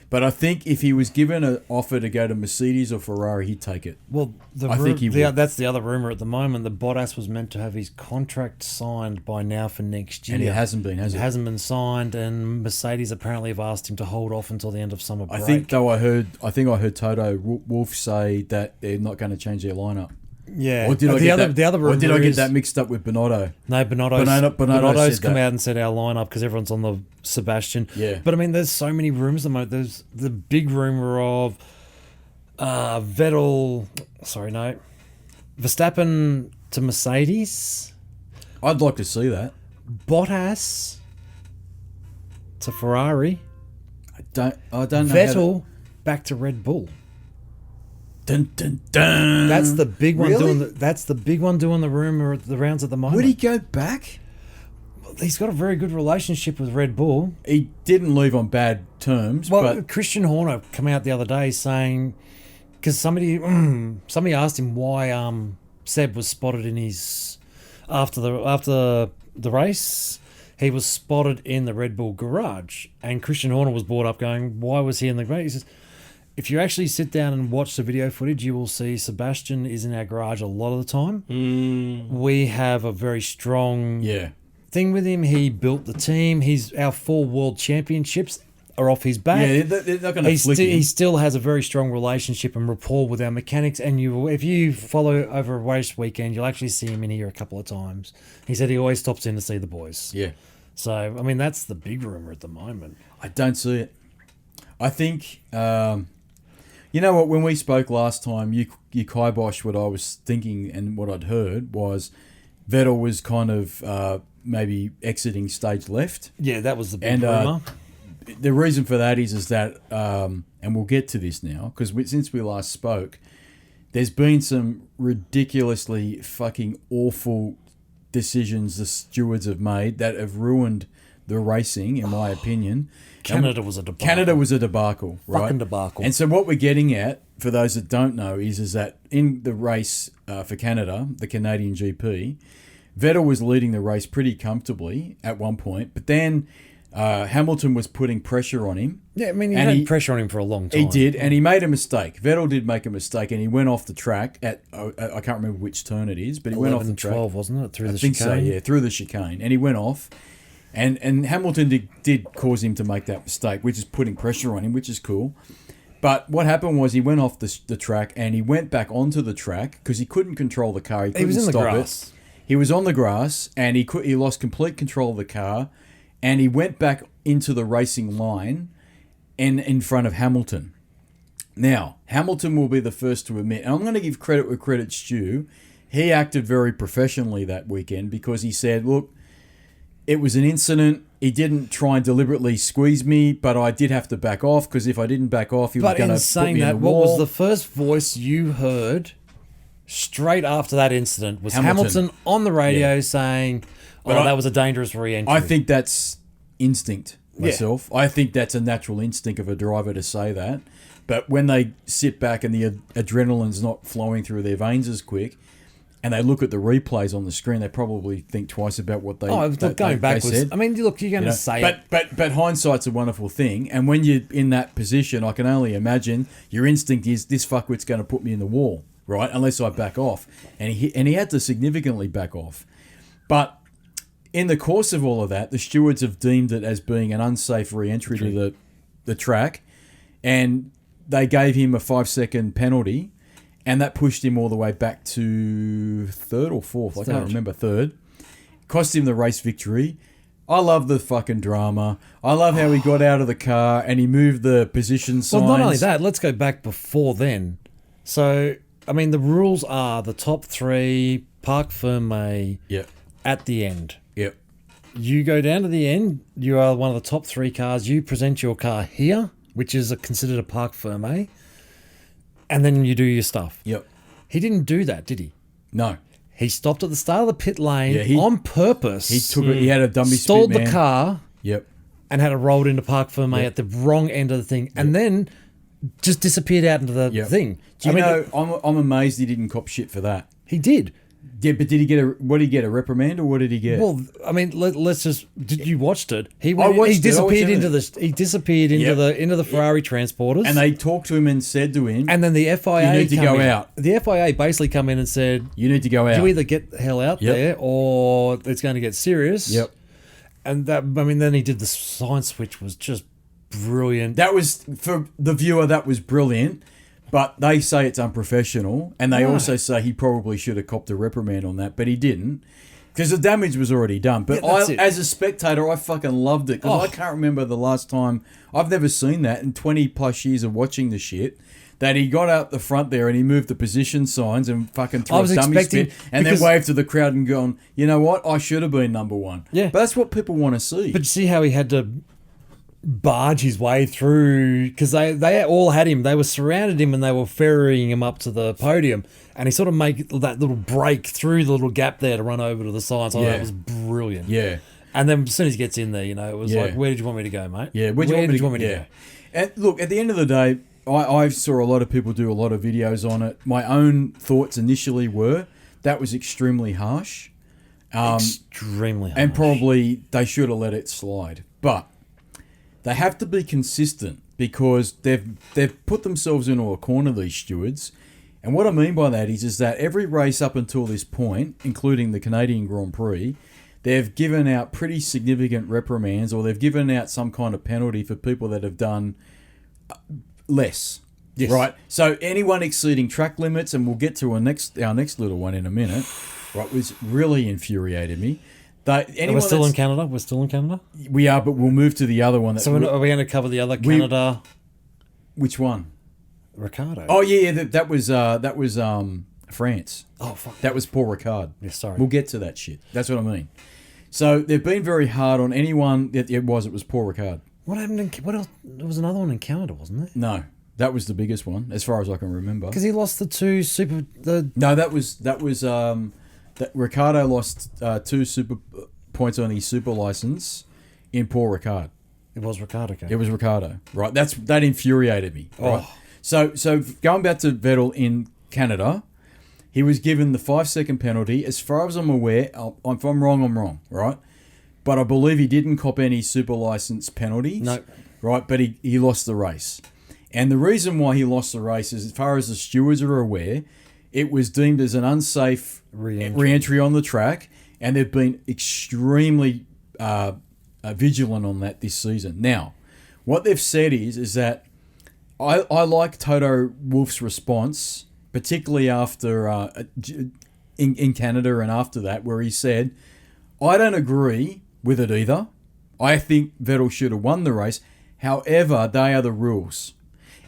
But I think if he was given an offer to go to Mercedes or Ferrari, he'd take it. Well, I think he would. That's the other rumour at the moment. The Bottas was meant to have his contract signed by now for next year. And it hasn't been, has it? It hasn't been signed, and Mercedes apparently have asked him to hold off until the end of summer break. I think I heard Toto Wolff say that they're not going to change their lineup. Yeah. Or did I get that mixed up with Bonotto? No, Bonotto's come out and said our lineup because everyone's on the Sebastian. Yeah. But I mean, there's so many rumours at the moment. There's the big rumour of Verstappen to Mercedes. I'd like to see that. Bottas to Ferrari. I don't know. Vettel back to Red Bull. Dun, dun, dun. That's the big one. Really? That's the big one doing the rounds at the moment. Would he go back? He's got a very good relationship with Red Bull. He didn't leave on bad terms. Well, but Christian Horner came out the other day saying, because somebody asked him why Seb was spotted in his after the race. He was spotted in the Red Bull garage, and Christian Horner was brought up going, why was he in the garage? He says, if you actually sit down and watch the video footage, you will see Sebastian is in our garage a lot of the time. We have a very strong thing with him. He built the team. He's our 4 world championships. are off his back. Yeah, they're not going to flick him. He still has a very strong relationship and rapport with our mechanics. And if you follow over a race weekend, you'll actually see him in here a couple of times. He said he always stops in to see the boys. Yeah. So, I mean, that's the big rumour at the moment. I don't see it. I think, you know what, when we spoke last time, you kiboshed what I was thinking and what I'd heard was Vettel was kind of maybe exiting stage left. Yeah, that was the big rumour. The reason for that is that, and we'll get to this now, because since we last spoke, there's been some ridiculously fucking awful decisions the stewards have made that have ruined the racing, in my opinion. Canada was a debacle. Canada was a debacle, right? Fucking debacle. And so what we're getting at, for those that don't know, is that in the race for Canada, the Canadian GP, Vettel was leading the race pretty comfortably at one point, but then Hamilton was putting pressure on him. Yeah, I mean, he had pressure on him for a long time. He did, and he made a mistake. Vettel did make a mistake, and he went off the track at, I can't remember which turn it is, but he went off the track. 12, wasn't it? Through the chicane? I think so, yeah, through the chicane. And he went off, and Hamilton did cause him to make that mistake, which is putting pressure on him, which is cool. But what happened was he went off the track, and he went back onto the track because he couldn't control the car. He couldn't was in the stop grass. it. He was on the grass, and he lost complete control of the car, and he went back into the racing line and in front of Hamilton. Now, Hamilton will be the first to admit, and I'm going to give credit where credit's due, he acted very professionally that weekend because he said, look, it was an incident. He didn't try and deliberately squeeze me, but I did have to back off because if I didn't back off, he was going to put me in the wall. What was the first voice you heard straight after that incident was Hamilton on the radio saying, that was a dangerous re-entry. I think that's instinct myself. Yeah. I think that's a natural instinct of a driver to say that. But when they sit back and the adrenaline's not flowing through their veins as quick, and they look at the replays on the screen, they probably think twice about what they going backwards. said. I mean, look, you're going to say it. But hindsight's a wonderful thing. And when you're in that position, I can only imagine your instinct is this fuckwit's going to put me in the wall, right? Unless I back off. And he had to significantly back off. But in the course of all of that, the stewards have deemed it as being an unsafe re-entry to the track, and they gave him a 5-second penalty, and that pushed him all the way back to third or fourth. I can't remember, third. Cost him the race victory. I love the fucking drama. I love how he got out of the car and he moved the position signs. Well, not only that, let's go back before then. So, I mean, the rules are the top three, parc fermé at the end. Yep. You go down to the end. You are one of the top three cars. You present your car here, which is considered a parc fermé, and then you do your stuff. Yep. He didn't do that, did he? No. He stopped at the start of the pit lane on purpose. He took it. He had a dummy stalled spit, man. the car. Yep. And had it rolled into parc fermé at the wrong end of the thing, and then just disappeared out into the thing. Do you know? I'm amazed he didn't cop shit for that. He did. Yeah, but did he get a reprimand or what did he get? Well, I mean, let's just. Did you watched it? He disappeared into the Ferrari transporters, and they talked to him and said to him, and then the FIA you need to go out. The FIA basically come in and said, you need to go out. You either get the hell out there or it's going to get serious. Yep. And that, I mean, then he did the sign switch, was just brilliant. That was, for the viewer, that was brilliant. But they say it's unprofessional, and they also say he probably should have copped a reprimand on that, but he didn't, because the damage was already done. But as a spectator, I fucking loved it, because I can't remember the last time, I've never seen that in 20 plus years of watching the shit, that he got out the front there and he moved the position signs and fucking threw a dummy spit and then waved to the crowd and gone, you know what, I should have been number one. Yeah. But that's what people want to see. But see how he had to barge his way through, because they all had him. They were surrounded him and they were ferrying him up to the podium, and he sort of made that little break through the little gap there to run over to the side. So that was brilliant. Yeah. And then as soon as he gets in there, it was like, where did you want me to go, mate? Yeah, where did you want me to go? And look, at the end of the day, I saw a lot of people do a lot of videos on it. My own thoughts initially were that was extremely harsh. Extremely harsh. And probably they should have let it slide. But they have to be consistent, because they've put themselves into a corner, these stewards. And what I mean by that is that every race up until this point, including the Canadian Grand Prix, they've given out pretty significant reprimands, or they've given out some kind of penalty for people that have done less. Yes. Right? So anyone exceeding track limits, and we'll get to our next little one in a minute, right, which really infuriated me. We're still in Canada? We're still in Canada? We are, but we'll move to the other one. So are we going to cover the other Canada? Which one? Ricardo. Oh, yeah, that was France. Oh, fuck. That was Paul Ricard. Yeah, sorry. We'll get to that shit. That's what I mean. So they've been very hard on anyone. It was Paul Ricard. What happened what else? There was another one in Canada, wasn't there? No, that was the biggest one, as far as I can remember. Because he lost No, that Ricardo lost 2 super points on his super license in Paul Ricard. It was Ricardo. Okay. It was Ricardo, right? That infuriated me. Right? Oh. So going back to Vettel in Canada, he was given the 5-second penalty. As far as I'm aware, if I'm wrong, I'm wrong, right? But I believe he didn't cop any super license penalties. No. Right, but he lost the race. And the reason why he lost the race is, as far as the stewards are aware, it was deemed as an unsafe re-entry on the track, and they've been extremely vigilant on that this season. Now, what they've said is that I like Toto Wolff's response, particularly after in Canada and after that, where he said, I don't agree with it either. I think Vettel should have won the race. However, they are the rules.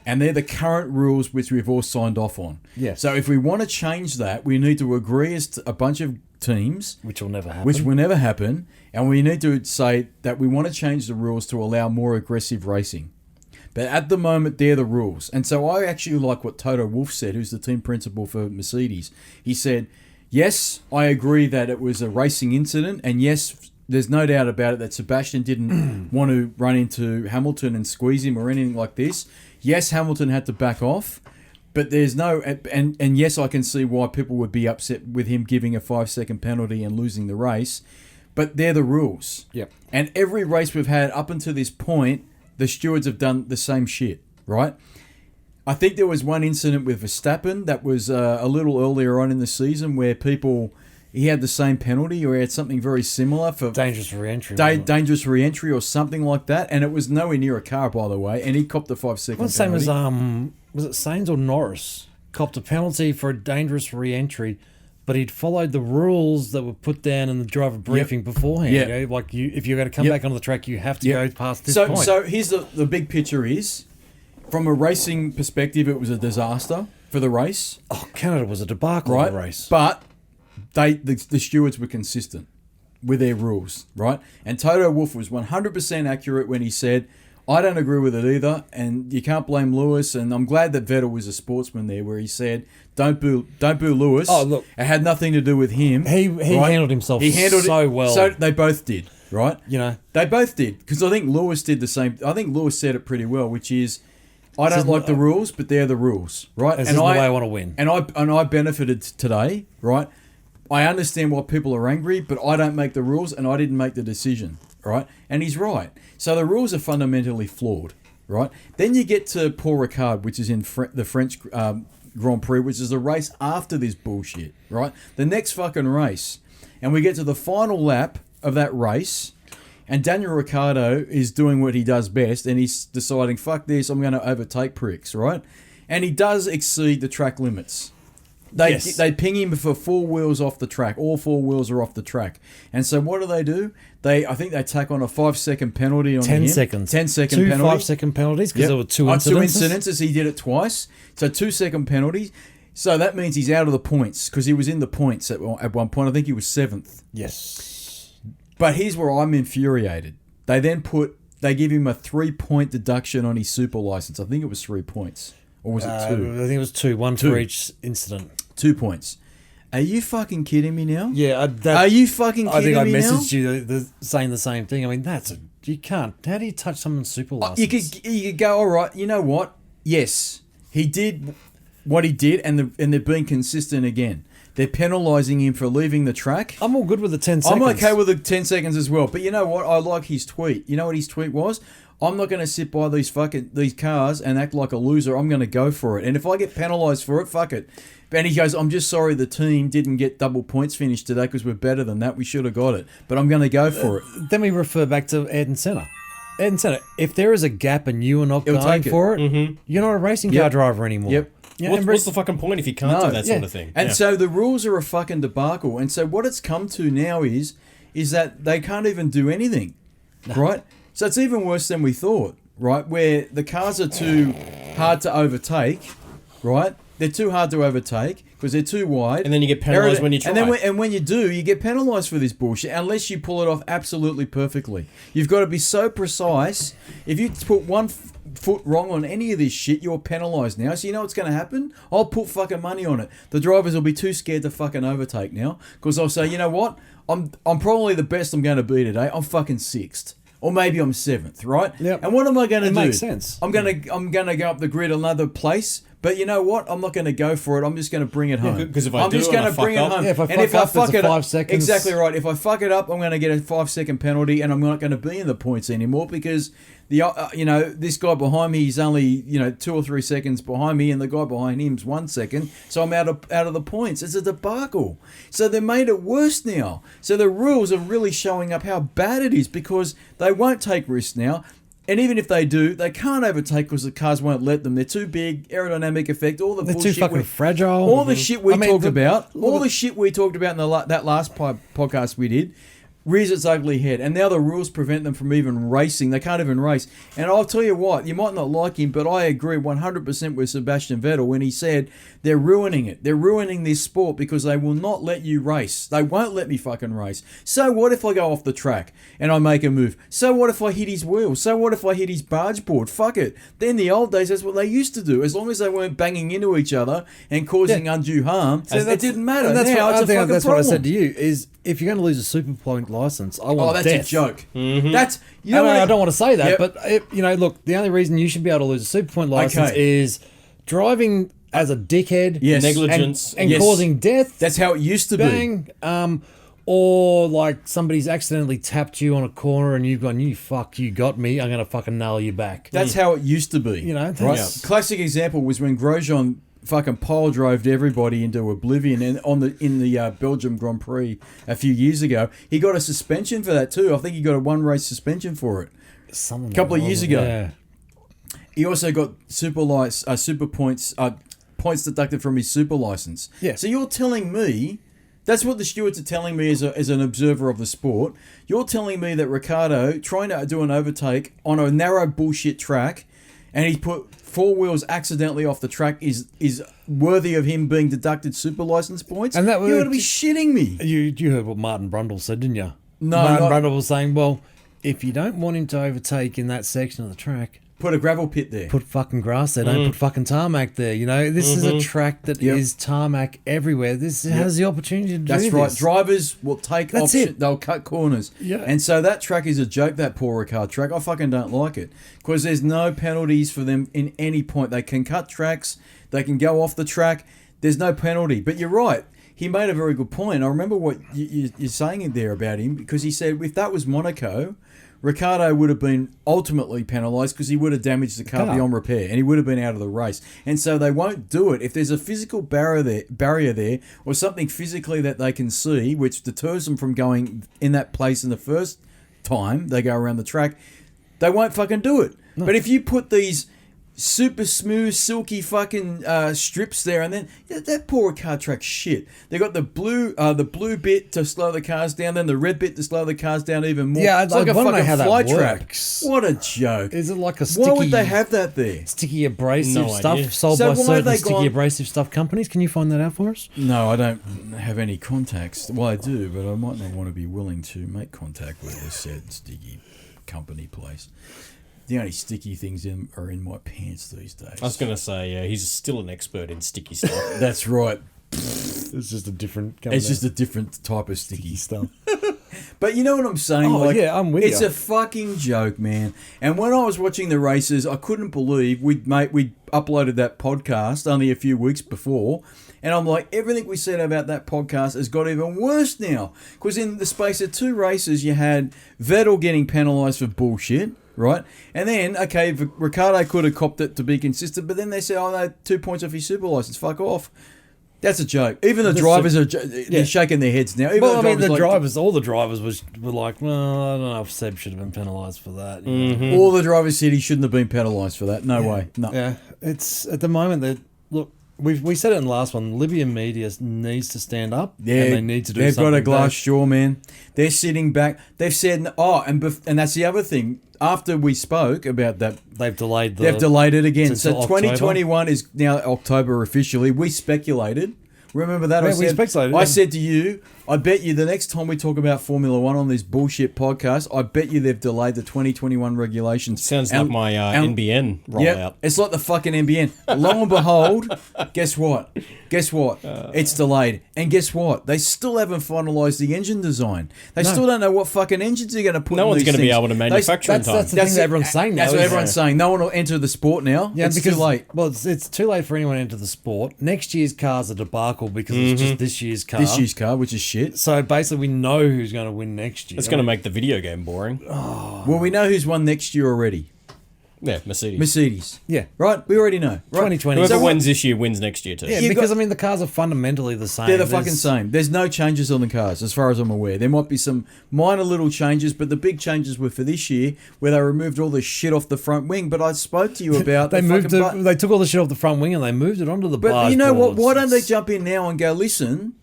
And they're the current rules which we've all signed off on. Yes. So if we want to change that, we need to agree as a bunch of teams. Which will never happen. Which will never happen. And we need to say that we want to change the rules to allow more aggressive racing. But at the moment, they're the rules. And so I actually like what Toto Wolff said, who's the team principal for Mercedes. He said, yes, I agree that it was a racing incident. And yes, there's no doubt about it that Sebastian didn't want to run into Hamilton and squeeze him or anything like this. Yes, Hamilton had to back off, but there's no... And yes, I can see why people would be upset with him giving a 5-second penalty and losing the race, but they're the rules. Yep. And every race we've had up until this point, the stewards have done the same shit, right? I think there was one incident with Verstappen that was a little earlier on in the season where he had the same penalty, or he had something very similar for dangerous re-entry. Dangerous re-entry or something like that, and it was nowhere near a car, by the way, and he copped the 5-second penalty. Well, same as was it Sainz or Norris copped a penalty for a dangerous re-entry, but he'd followed the rules that were put down in the driver briefing beforehand. Yep. You know? Like if you're going to come back onto the track, you have to go past this point. So here's the big picture is, from a racing perspective, it was a disaster for the race. Oh, Canada was a debacle of the race. But the stewards were consistent with their rules, right? And Toto Wolff was 100% accurate when he said, I don't agree with it either, and you can't blame Lewis. And I'm glad that Vettel was a sportsman there, where he said, don't boo Lewis. Oh, look. It had nothing to do with him. He handled himself so well. So they both did, right? You know. They both did, because I think Lewis did the same. I think Lewis said it pretty well, which is, I don't like the rules, but they're the rules, right? This is the way I want to win. And I benefited today, right? I understand why people are angry, but I don't make the rules, and I didn't make the decision, right? And he's right. So the rules are fundamentally flawed, right? Then you get to Paul Ricard, which is in the French Grand Prix, which is the race after this bullshit, right? The next fucking race. And we get to the final lap of that race, and Daniel Ricciardo is doing what he does best, and he's deciding, fuck this, I'm going to overtake pricks, right? And he does exceed the track limits. They ping him for 4 wheels off the track. All 4 wheels are off the track. And so what do? I think they tack on a 5-second penalty on 10 him. seconds. 10-second penalty. 2 5-second penalties because there were 2 incidences. 2 incidences. He did it twice. So 2-second penalties. So that means he's out of the points, because he was in the points at one point. I think he was 7th. Yes. But here's where I'm infuriated. They give him a 3-point deduction on his super license. I think it was 3 points. Or was it 2? I think it was 2. One for each incident. 2 points. Are you fucking kidding me now? Yeah. Are you fucking kidding me now? I think I messaged you saying the same thing. I mean, you can't. How do you touch someone's super license? You could go, all right, you know what? Yes, he did what he did, and they're being consistent again. They're penalising him for leaving the track. I'm all good with the 10 seconds. I'm okay with the 10 seconds as well. But you know what? I like his tweet. You know what his tweet was? I'm not going to sit by these cars and act like a loser. I'm going to go for it. And if I get penalised for it, fuck it. And he goes, I'm just sorry the team didn't get double points finished today because we're better than that. We should have got it. But I'm going to go for it. Then we refer back to Ayrton Senna. Ayrton Senna, if there is a gap and you are not going for it, you're not a racing car driver anymore. Yep. Yeah, What's the fucking point if you can't do that sort of thing? And so the rules are a fucking debacle. And so what it's come to now is that they can't even do anything, right? So it's even worse than we thought, right? Where the cars are too hard to overtake, right? They're too hard to overtake because they're too wide. And then you get penalised when you try. And when you do, you get penalised for this bullshit unless you pull it off absolutely perfectly. You've got to be so precise. If you put one foot wrong on any of this shit, you're penalised now. So you know what's going to happen? I'll put fucking money on it. The drivers will be too scared to fucking overtake now because I'll say, you know what? I'm probably the best I'm going to be today. I'm fucking 6th. Or maybe I'm 7th, right? Yep. And what am I going to do? It makes sense. I'm gonna go up the grid another place, but you know what? I'm not going to go for it. I'm just going to bring it home. Because if I'm just going to bring it home. Yeah, if I fuck up, 5 seconds. Exactly right. If I fuck it up, I'm going to get a 5-second penalty, and I'm not going to be in the points anymore because this guy behind me is only 2 or 3 seconds behind me, and the guy behind him's 1 second, so I'm out of the points. It's a debacle. So they made it worse now. So the rules are really showing up how bad it is because they won't take risks now. And even if they do, they can't overtake because the cars won't let them. They're too big, aerodynamic effect, all the They're bullshit. too fucking fragile. All the shit we talked about, the shit we talked about in that last podcast we did, rears its ugly head. And now the rules prevent them from even racing. They can't even race. And I'll tell you what, you might not like him, but I agree 100% with Sebastian Vettel when he said they're ruining it. They're ruining this sport because they will not let you race. They won't let me fucking race. So what if I go off the track and I make a move? So what if I hit his wheel? So what if I hit his barge board? Fuck it. Then the old days, that's what they used to do. As long as they weren't banging into each other and causing undue harm, it didn't matter. And that's now that's what I said to you, is if you're going to lose a super point license, I want that's death. a joke. Mm-hmm. That's I don't want to say that, Yep. but look, the only reason you should be able to lose a super point license is driving as a dickhead, Yes. negligence, and causing death. That's how it used to be. Or like somebody's accidentally tapped you on a corner and you've gone, you got me. I'm gonna fucking nail you back. That's how it used to be. Right? Classic example was when Grosjean fucking pole drove everybody into oblivion in the Belgium Grand Prix a few years ago. He got a suspension for that too. I think he got a 1 race suspension for it. A couple of years ago. Yeah. He also got super points deducted from his super license. Yeah. So you're telling me, that's what the stewards are telling me as an observer of the sport. You're telling me that Ricciardo trying to do an overtake on a narrow bullshit track, and he put 4 wheels accidentally off the track is worthy of him being deducted super license points? And that you got to be shitting me. You heard what Martin Brundle said, didn't you? No, Martin Brundle was saying, well, if you don't want him to overtake in that section of the track, put a gravel pit there. Put fucking grass there. Don't put fucking tarmac there. This is a track that is tarmac everywhere. This has the opportunity to do this. That's right. Drivers will take option. They'll cut corners. Yeah. And so that track is a joke, that poor Ricard track. I fucking don't like it because there's no penalties for them in any point. They can cut tracks. They can go off the track. There's no penalty. But you're right. He made a very good point. I remember what you're saying there about him because he said if that was Monaco, Ricciardo would have been ultimately penalised because he would have damaged the car beyond repair and he would have been out of the race. And so they won't do it. If there's a physical barrier there or something physically that they can see which deters them from going in that place in the first time they go around the track, they won't fucking do it. No. But if you put these super smooth, silky fucking strips there, and then that poor car track shit. They got the blue bit to slow the cars down, then the red bit to slow the cars down even more. Yeah, it's like a fucking fly track. Works. What a joke! Is it like a sticky? Why would they have that there? Sticky abrasive stuff idea. sold by certain sticky abrasive stuff companies. Can you find that out for us? No, I don't have any contacts. Well, I do, but I might not want to be willing to make contact with a said sticky company place. The only sticky things are in my pants these days. I was going to say, yeah, he's still an expert in sticky stuff. That's right. It's just a different type of sticky stuff. But you know what I'm saying? Oh, yeah, I'm with you. It's a fucking joke, man. And when I was watching the races, I couldn't believe we'd uploaded that podcast only a few weeks before. And I'm like, everything we said about that podcast has got even worse now. Because in the space of 2 races, you had Vettel getting penalised for bullshit, right? And then, okay, Ricciardo could have copped it to be consistent, but then they say, oh, no, 2 points off his super license. Fuck off. That's a joke. Even the drivers they're shaking their heads now. Even all the drivers were like, well, I don't know if Seb should have been penalised for that. All the drivers said he shouldn't have been penalised for that. No way. No. Yeah, it's at the moment that, look, we said it in the last one, Libyan media needs to stand up. Yeah, and they need to do they've something. got a glass jaw, man. They're sitting back. They've said, and that's the other thing. After we spoke about that, they've delayed it again. So October. 2021 is now October officially. We speculated. Remember that? Yeah, we speculated. I said to you, I bet you the next time we talk about Formula One on this bullshit podcast, I bet you they've delayed the 2021 regulations. Sounds like my NBN rollout. Yeah, it's like the fucking NBN. Lo and behold, guess what? It's delayed. And guess what? They still haven't finalised the engine design. They still don't know what fucking engines they're going to put No in one's going to be able to manufacture in time. That's the thing that everyone's saying now. That's what everyone's saying. No one will enter the sport now. Yeah, it's because, too late. Well, it's too late for anyone to enter the sport. Next year's car's a debacle because it's just this year's car. This year's car, which is shit. So basically, we know who's going to win next year. It's going to make the video game boring. Well, we know who's won next year already. Yeah, Mercedes. Yeah. Right? We already know. Right? 2020. Whoever wins this year wins next year too. Yeah, because, the cars are fundamentally the same. They're the fucking same. There's no changes on the cars, as far as I'm aware. There might be some minor little changes, but the big changes were for this year, where they removed all the shit off the front wing. But I spoke to you about they took all the shit off the front wing and they moved it onto the barge. But you know what? Why don't they jump in now and go, listen,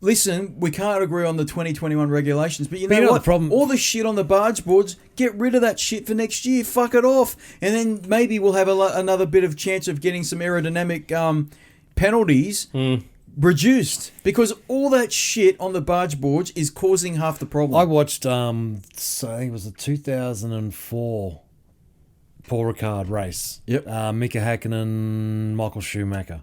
we can't agree on the 2021 regulations, but you know what? The problem, all the shit on the barge boards, get rid of that shit for next year. Fuck it off. And then maybe we'll have another bit of chance of getting some aerodynamic penalties reduced, because all that shit on the barge boards is causing half the problem. I watched, I think it was the 2004 Paul Ricard race. Yep. Mika Hakkinen, Michael Schumacher.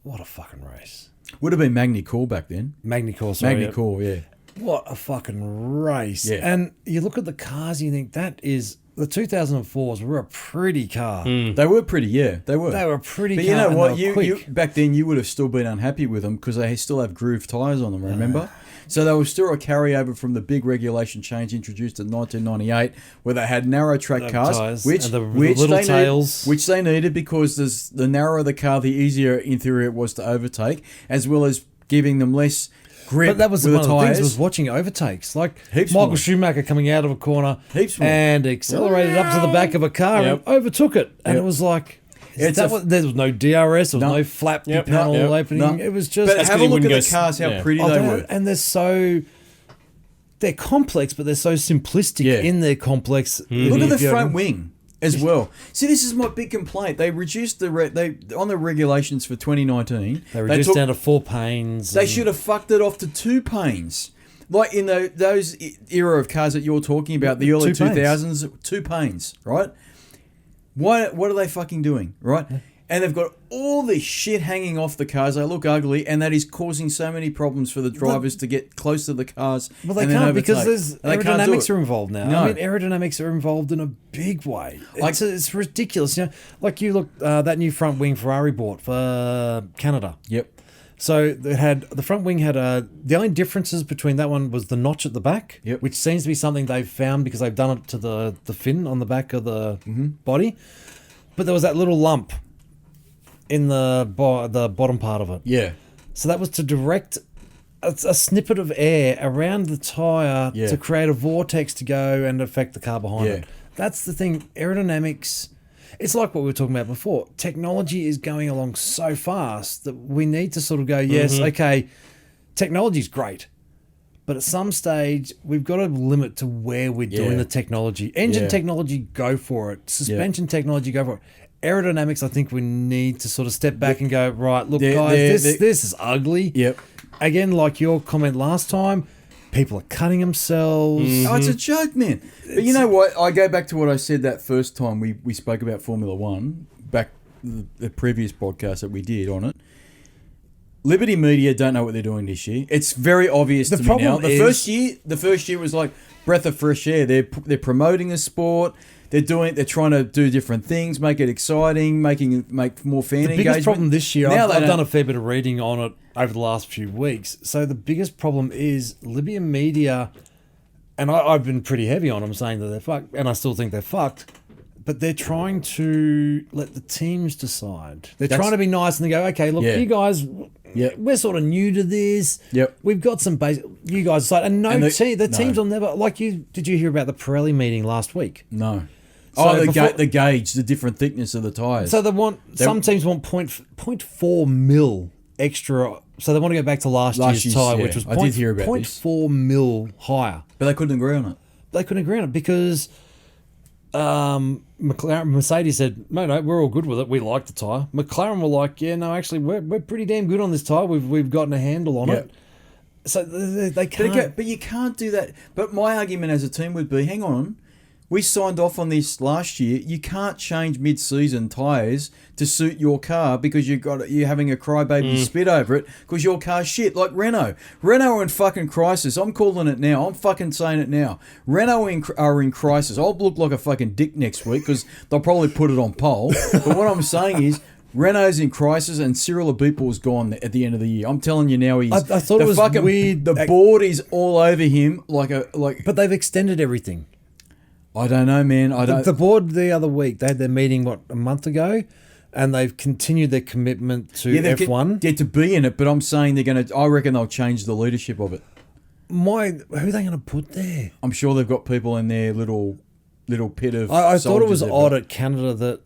What a fucking race. Would have been Magny Call back then. Magny Call, sorry. Magny Call, yeah. What a fucking race. Yeah. And you look at the cars and you think that is... The 2004s were a pretty car. They were pretty, yeah. They were. They were a pretty but car. But you know what? You back then you would have still been unhappy with them because they still have groove tyres on them, remember? So they were still a carryover from the big regulation change introduced in 1998, where they had narrow track cars, which they needed because the narrower the car, the easier in theory it was to overtake, as well as giving them less grip. But that was with one of the things, tyres. was watching overtakes, like Heaps Michael more. Schumacher coming out of a corner Heaps more. and accelerated up to the back of a car and overtook it, and it was like. There was no DRS, there was no flap panel opening. No. It was just. But have a look at the cars, how pretty they were. And they're complex, but they're so simplistic in their complex. Look at the front wing as well. See, this is my big complaint. They reduced on the regulations for 2019. They reduced down to 4 panes. They should have fucked it off to 2 panes. Like in those era of cars that you're talking about, the early 2000s, 2 panes, right? What are they fucking doing, right? And they've got all this shit hanging off the cars. They look ugly, and that is causing so many problems for the drivers to get close to the cars. Well, they and can't then because aerodynamics are involved now. No. I mean, aerodynamics are involved in a big way. It's ridiculous. You know, like you look that new front wing Ferrari bought for Canada. Yep. So the front wing had the only differences between that one was the notch at the back, which seems to be something they've found because they've done it to the fin on the back of the body. But there was that little lump in the bottom part of it. Yeah. So that was to direct a snippet of air around the tyre to create a vortex to go and affect the car behind it. That's the thing. Aerodynamics, it's like what we were talking about before. Technology is going along so fast that we need to sort of go, yes, okay, technology's great. But at some stage, we've got a limit to where we're doing the technology. Engine technology, go for it. Suspension technology, go for it. Aerodynamics, I think we need to sort of step back and go, right, look, guys, this is ugly. Yep. Again, like your comment last time, people are cutting themselves. Oh, it's a joke, man. But you know what? I go back to what I said that first time we spoke about Formula One, back the previous podcast that we did on it. Liberty Media don't know what they're doing this year. It's very obvious to me now. The first year was like breath of fresh air. They're promoting the sport. They're trying to do different things, make it exciting, make more fan engagement. The biggest problem this year, Now I've done a fair bit of reading on it over the last few weeks. So the biggest problem is Libyan Media and I've been pretty heavy on them saying that they're fucked, and I still think they're fucked. But they're trying to let the teams decide. They're trying to be nice, and they go, okay, look, you guys, we're sort of new to this. Yep. We've got some basic. You guys decide, and the teams will never like you. Did you hear about the Pirelli meeting last week? No. So The gauge, the different thickness of the tyres. So some teams want 0.4 mil extra. So they want to go back to last year's tyre, which was I did hear about 0.4 mil higher. But they couldn't agree on it. They couldn't agree on it because Mercedes said, no, we're all good with it. We like the tyre. McLaren were like, yeah, no, actually, we're pretty damn good on this tyre. We've gotten a handle on it. So they can't. But you can't do that. But my argument as a team would be, hang on, we signed off on this last year. You can't change mid-season tyres to suit your car because you're having a crybaby spit over it because your car's shit. Like Renault. Renault are in fucking crisis. I'm calling it now. I'm fucking saying it now. Renault are in crisis. I'll look like a fucking dick next week because they'll probably put it on pole. But what I'm saying is, Renault's in crisis and Cyril Abiteboul's gone at the end of the year. I'm telling you now, I thought it was weird. The board is all over him But they've extended everything. I don't know, man. The board the other week, they had their meeting, a month ago, and they've continued their commitment to F1. To be in it, but I'm saying I reckon they'll change the leadership of it. Who are they going to put there? I'm sure they've got people in their little pit of I thought it was odd at Canada that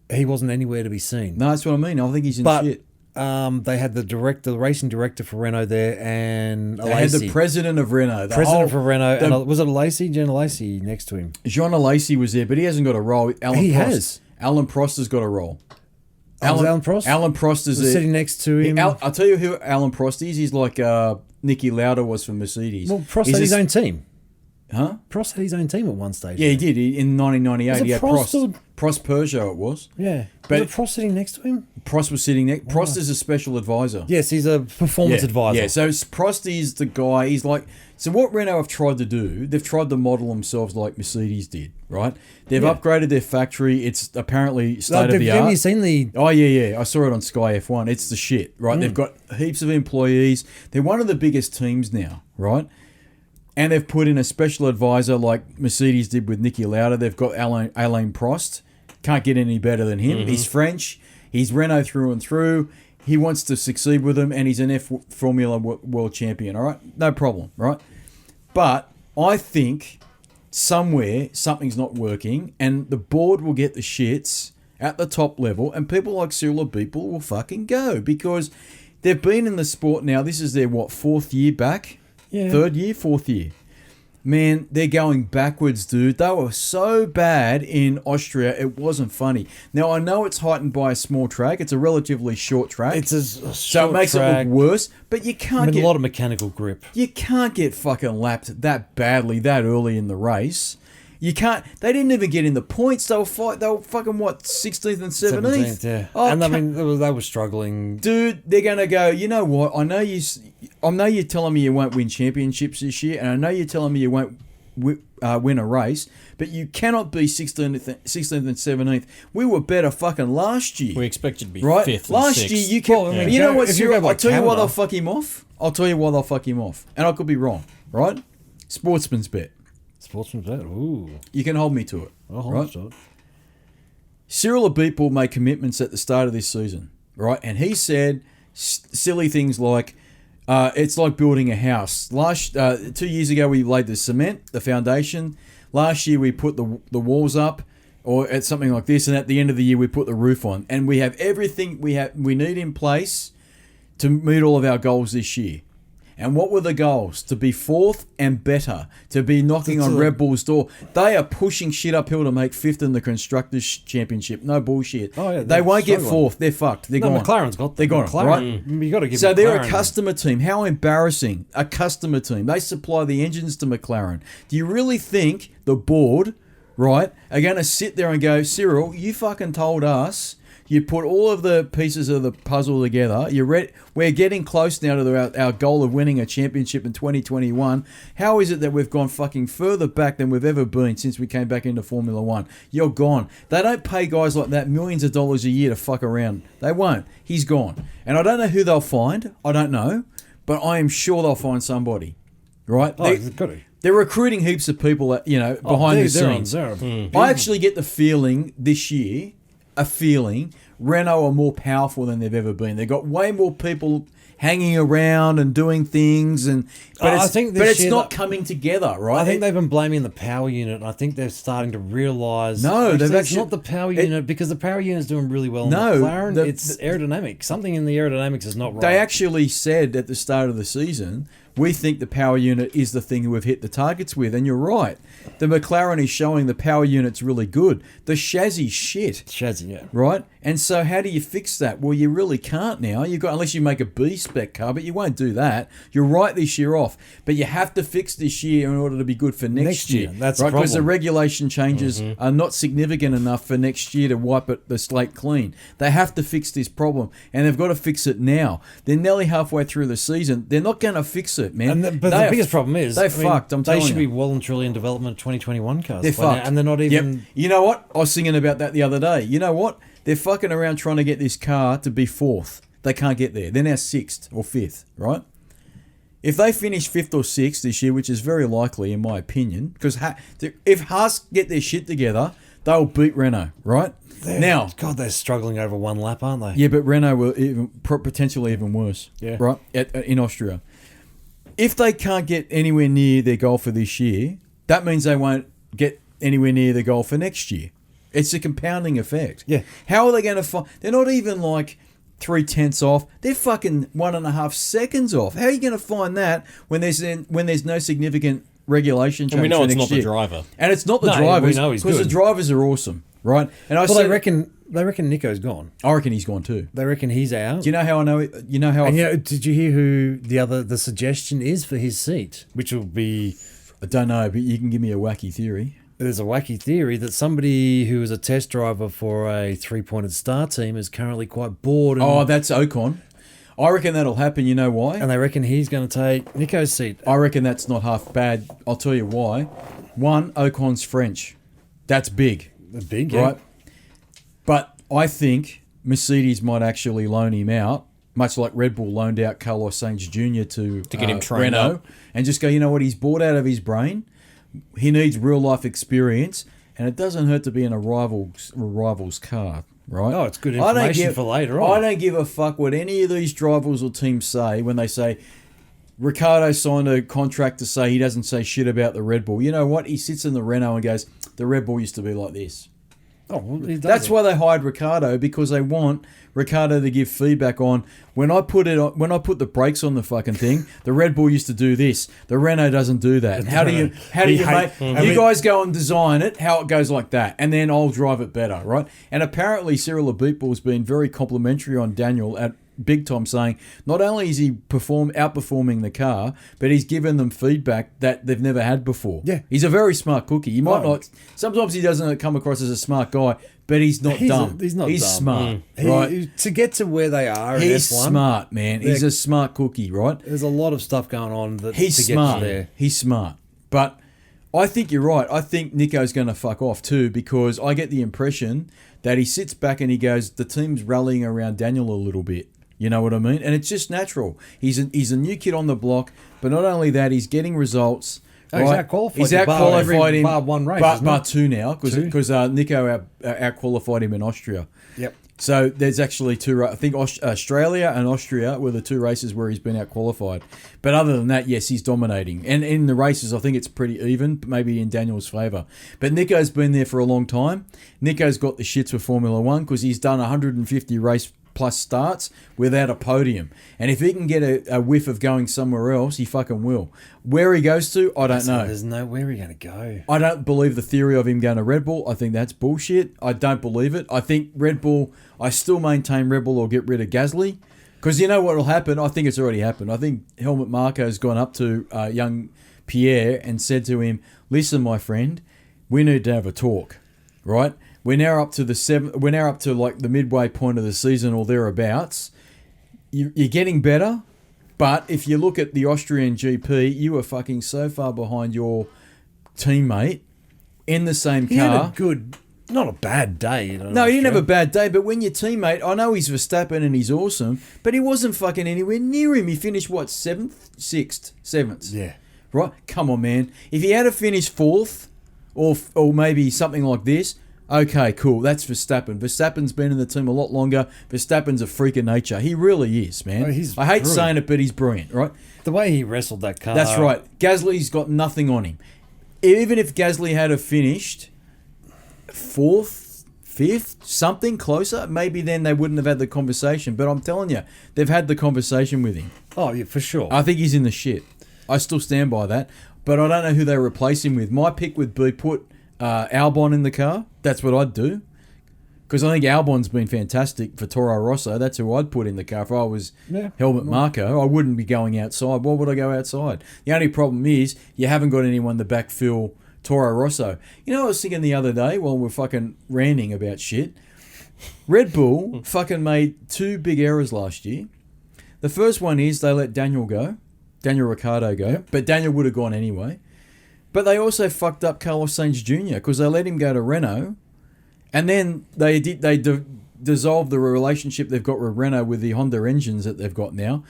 he wasn't anywhere to be seen. No, that's what I mean. I think he's in shit. They had the racing director for Renault there, and they had the president of Renault. For Renault, and was it Lacey? Jean Lacey next to him. Jean Lacey was there, but he hasn't got a role. He has. Alan Prost has got a role. Alan Prost? Alan Prost is sitting next to him. I'll tell you who Alan Prost is. He's like Niki Lauda was for Mercedes. Well, Prost had his own team. Huh? Prost had his own team at one stage. Yeah, he did. In 1998, he had Prost. Prost Peugeot, it was. Yeah. But was it Prost sitting next to him? Prost was sitting next. Prost is a special advisor. Yes, he's a performance advisor. Yeah, so Prost is the guy. He's like... So what Renault have tried to do, they've tried to model themselves like Mercedes did, right? They've upgraded their factory. It's apparently state-of-the-art. Have you seen the... Oh, yeah. I saw it on Sky F1. It's the shit, right? They've got heaps of employees. They're one of the biggest teams now, right? And they've put in a special advisor like Mercedes did with Niki Lauda. They've got Alain Prost. Can't get any better than him. He's French. He's Renault through and through. He wants to succeed with them, and he's an Formula World Champion, all right? No problem, right? But I think somewhere something's not working, and the board will get the shits at the top level, and people like Cyril Abiteboul will fucking go because they've been in the sport now. This is their, fourth year back? Yeah. Fourth year. Man, they're going backwards, dude. They were so bad in Austria, it wasn't funny. Now, I know it's heightened by a small track. It's a relatively short track. It's a so it makes it look worse, but you can't get... a lot of mechanical grip. You can't get fucking lapped that badly, that early in the race. You can't... They didn't even get in the points. They were fucking, 16th and 17th? Yeah. Oh, and I mean, they were struggling. Dude, they're going to go, you know what? I know you're telling me you won't win championships this year, and I know you're telling me you won't win a race, but you cannot be 16th and 17th. We were better fucking last year. We expect you to be right? 5th and last 6th. year, you can... Well, I mean, you know what, Cyril? I'll tell you why Canada. they'll fuck him off. And I could be wrong, right? Sportsman's bet. Sportsman's bet. Ooh. You can hold me to it. I'll hold right? to it. Cyril Abiteboul made commitments at the start of this season, right? And he said silly things like, it's like building a house. 2 years ago, we laid the cement, the foundation. Last year, we put the walls up, or at something like this. And at the end of the year, we put the roof on. And we have everything we need in place to meet all of our goals this year. And what were the goals? To be fourth and better. To be knocking on Red Bull's door. They are pushing shit uphill to make fifth in the Constructors' Championship. No bullshit. Oh, yeah, they won't get fourth. They're fucked. They're gone. McLaren's got them. They're gone, right? You got to give So they're McLaren a customer team. How embarrassing. A customer team. They supply the engines to McLaren. Do you really think the board, right, are going to sit there and go, Cyril, you fucking told us... You put all of the pieces of the puzzle together. We're getting close now to our goal of winning a championship in 2021. How is it that we've gone fucking further back than we've ever been since we came back into Formula One? You're gone. They don't pay guys like that millions of dollars a year to fuck around. They won't. He's gone. And I don't know who they'll find. I don't know. But I am sure they'll find somebody. Right? Oh, got to. They're recruiting heaps of people, behind the scenes. I actually get the feeling this year, Renault are more powerful than they've ever been. They've got way more people hanging around and doing things, but it's not coming together, right? I think they've been blaming the power unit. I think they're starting to realise it's not the power unit, because the power unit is doing really well in McLaren. It's aerodynamic. Something in the aerodynamics is not right. They actually said at the start of the season, we think the power unit is the thing we've hit the targets with, and you're right. The McLaren is showing the power unit's really good. The chassis shit. Right? And so how do you fix that? Well, you really can't now. Unless you make a B-spec car, but you won't do that. You're right this year off. But you have to fix this year in order to be good for next year. That's right, the problem. because the regulation changes are not significant enough for next year to wipe the slate clean. They have to fix this problem, and they've got to fix it now. They're nearly halfway through the season. They're not going to fix it, man. But the biggest problem is they're fucked. They should be well and truly in development of 2021 cars. They're fucked, and they're not even. Yep. You know what? I was singing about that the other day. You know what? They're fucking around trying to get this car to be fourth. They can't get there. They're now sixth or fifth, right? If they finish fifth or sixth this year, which is very likely in my opinion, because if Haas get their shit together, they'll beat Renault, right? They're struggling over one lap, aren't they? Yeah, but Renault will potentially even worse. Yeah. Right? In Austria. If they can't get anywhere near their goal for this year, that means they won't get anywhere near the goal for next year. It's a compounding effect. Yeah. How are they going to find... They're not even like 0.3 off. They're fucking 1.5 seconds off. How are you going to find that when there's no significant regulation change? And we know for it's next not year? the driver. And it's not the No, drivers. we know he's because good. the drivers are awesome, right? And They reckon Nico's gone. I reckon he's gone too. They reckon he's out. Do you know how I know it? You know how did you hear who the suggestion is for his seat? Which will be... I don't know, but you can give me a wacky theory. There's a wacky theory that somebody who was a test driver for a three-pointed star team is currently quite bored. That's Ocon. I reckon that'll happen. You know why? And they reckon he's going to take Nico's seat. I reckon that's not half bad. I'll tell you why. One, Ocon's French. That's big. Big, yeah. Right? But I think Mercedes might actually loan him out, much like Red Bull loaned out Carlos Sainz Jr. to get him trained Renault, up. and just go, you know what, he's bored out of his brain. He needs real-life experience, and it doesn't hurt to be in a rival's car, right? Oh, it's good information for later on. I don't give a fuck what any of these drivers or teams say when they say, Ricciardo signed a contract to say he doesn't say shit about the Red Bull. You know what? He sits in the Renault and goes, the Red Bull used to be like this. Oh, well, That's why they hired Ricciardo, because they want Ricciardo to give feedback on when I put the brakes on the fucking thing. The Red Bull used to do this. The Renault doesn't do that. How do you make? You guys go and design it how it goes like that, and then I'll drive it better, right? And apparently Cyril Abiteboul's been very complimentary on Daniel at big time, saying not only is he outperforming the car, but he's given them feedback that they've never had before. Yeah. He's a very smart cookie. You might not... Sometimes he doesn't come across as a smart guy, but he's not dumb. He's not dumb. smart. Right? To get to where they are He's in F1, smart, man. He's a smart cookie, right? there's a lot of stuff going on He's to smart. get to there. He's smart. But I think you're right. I think Nico's going to fuck off too, because I get the impression that he sits back and he goes, the team's rallying around Daniel a little bit. You know what I mean? And it's just natural. He's a new kid on the block, but not only that, he's getting results. Oh, right? He's out-qualified. He's out-qualified him. Bar one race, bar two now, because Nico out-qualified him in Austria. Yep. So there's actually two. I think Australia and Austria were the two races where he's been out-qualified. But other than that, yes, he's dominating. And in the races, I think it's pretty even, maybe in Daniel's favour. But Nico's been there for a long time. Nico's got the shits for Formula One because he's done 150 race plus starts without a podium. And if he can get a whiff of going somewhere else, he fucking will. Where he goes to, I don't know. There's nowhere he's going to go. I don't believe the theory of him going to Red Bull. I think that's bullshit. I don't believe it. I think Red Bull, I still maintain Red Bull will get rid of Gasly. Because you know what will happen? I think it's already happened. I think Helmut Marko's gone up to young Pierre and said to him, listen, my friend, we need to have a talk, right? We're now up to like the midway point of the season or thereabouts. You're getting better, but if you look at the Austrian GP, you are fucking so far behind your teammate in the same car. He had not a bad day. No, he didn't have a bad day, but when your teammate, I know he's Verstappen and he's awesome, but he wasn't fucking anywhere near him. He finished, what, 7th? 6th? 7th? Yeah. right? Come on, man. If he had to finish 4th or maybe something like this, okay, cool. That's Verstappen. Verstappen's been in the team a lot longer. Verstappen's a freak of nature. He really is, man. Oh, he's I hate brilliant. saying it, but he's brilliant, right? The way he wrestled that car. That's right. Gasly's got nothing on him. Even if Gasly had have finished 4th, 5th, something closer, maybe then they wouldn't have had the conversation. But I'm telling you, they've had the conversation with him. Oh, yeah, for sure. I think he's in the shit. I still stand by that. But I don't know who they replace him with. My pick would be put Albon in the car. That's what I'd do. Because I think Albon's been fantastic for Toro Rosso. That's who I'd put in the car. If I was Helmut Marko, I wouldn't be going outside. Why would I go outside? The only problem is you haven't got anyone to backfill Toro Rosso. You know what I was thinking the other day while we're fucking ranting about shit? Red Bull fucking made 2 big errors last year. The first one is they let Daniel Ricciardo go. Yep. But Daniel would have gone anyway. But they also fucked up Carlos Sainz Jr. because they let him go to Renault. And then they dissolved the relationship they've got with Renault with the Honda engines that they've got now.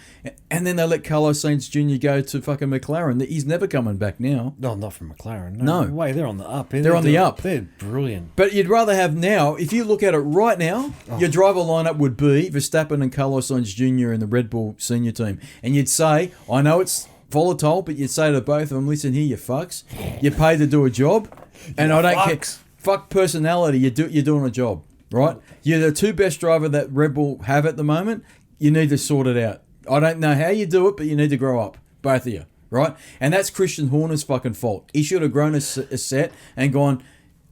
And then they let Carlos Sainz Jr. go to fucking McLaren. He's never coming back now. No, not from McLaren. No. Way, they're on the up. They're on the up. They're brilliant. But you'd rather have now, if you look at it right now, your driver lineup would be Verstappen and Carlos Sainz Jr. in the Red Bull senior team. And you'd say, I know it's volatile, but you'd say to both of them, listen here, you fucks. You're paid to do a job. And I don't care. Fuck personality. You're doing a job, right? You're the 2 best driver that Red Bull have at the moment. You need to sort it out. I don't know how you do it, but you need to grow up, both of you, right? And that's Christian Horner's fucking fault. He should have grown a set and gone,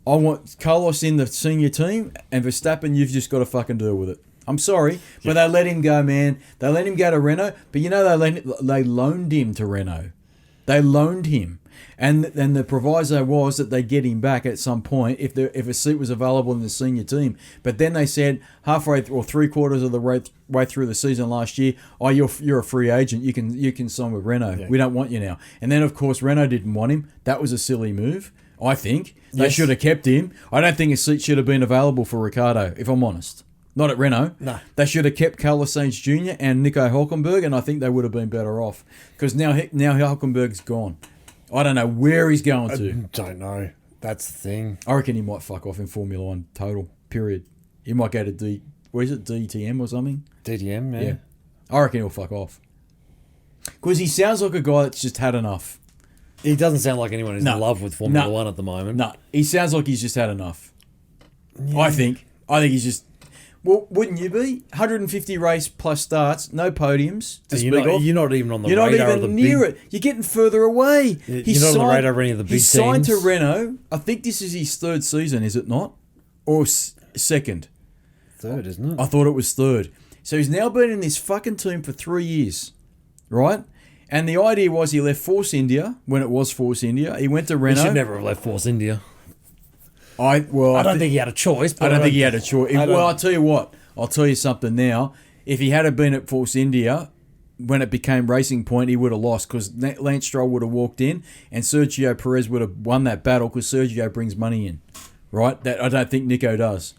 I want Carlos in the senior team, and Verstappen, you've just got to fucking deal with it. I'm sorry, but they let him go, man. They let him go to Renault, but you know they loaned him to Renault. They loaned him. And the proviso was that they'd get him back at some point if a seat was available in the senior team. But then they said halfway or 3/4 of the way through the season last year, oh, you're a free agent. You can sign with Renault. Yeah. We don't want you now. And then of course Renault didn't want him. That was a silly move. I think they should have kept him. I don't think a seat should have been available for Ricciardo, if I'm honest. Not at Renault. No. They should have kept Carlos Sainz Jr. and Nico Hülkenberg, and I think they would have been better off. Because now Hülkenberg's gone. I don't know where he's going to. Don't know. That's the thing. I reckon he might fuck off in Formula One total, period. He might go to DTM or something? DTM, yeah. I reckon he'll fuck off. Because he sounds like a guy that's just had enough. He doesn't sound like anyone who's in love with Formula One at the moment. No, he sounds like he's just had enough. Yeah. I think he's just... Well, wouldn't you be? 150 race plus starts, no podiums to speak of. You're not even on the radar. You're not even of the near big... it. You're getting further away. You're not on the radar of any of the big teams. He's signed to Renault. I think this is his 3rd season, is it not? Or 2nd? 3rd, isn't it? I thought it was 3rd. So he's now been in this fucking team for 3 years, right? And the idea was he left Force India when it was Force India. He went to Renault. He should never have left Force India. I don't think he had a choice. But I don't think he had a choice. Well, I'll tell you what. I'll tell you something now. If he had been at Force India when it became Racing Point, he would have lost because Lance Stroll would have walked in and Sergio Perez would have won that battle because Sergio brings money in, right? That I don't think Nico does.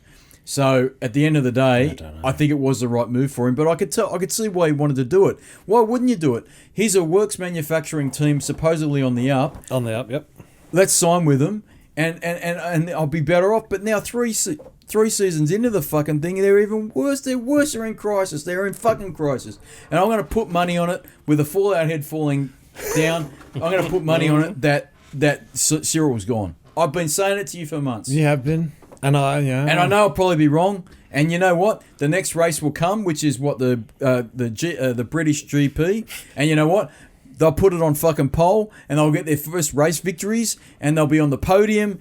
So at the end of the day, I think it was the right move for him. But I could see why he wanted to do it. Why wouldn't you do it? He's a works manufacturing team supposedly on the up. On the up, yep. Let's sign with them and I'll be better off. But now three seasons into the fucking thing, they're even worse. They're worse. They're in crisis. They're in fucking crisis. And I'm going to put money on it with a fallout head falling down. I'm going to put money on it that Cyril's gone. I've been saying it to you for months. You have been. And I know I'll probably be wrong. And you know what? The next race will come, which is what the British GP. And you know what? They'll put it on fucking pole, and they'll get their first race victories, and they'll be on the podium.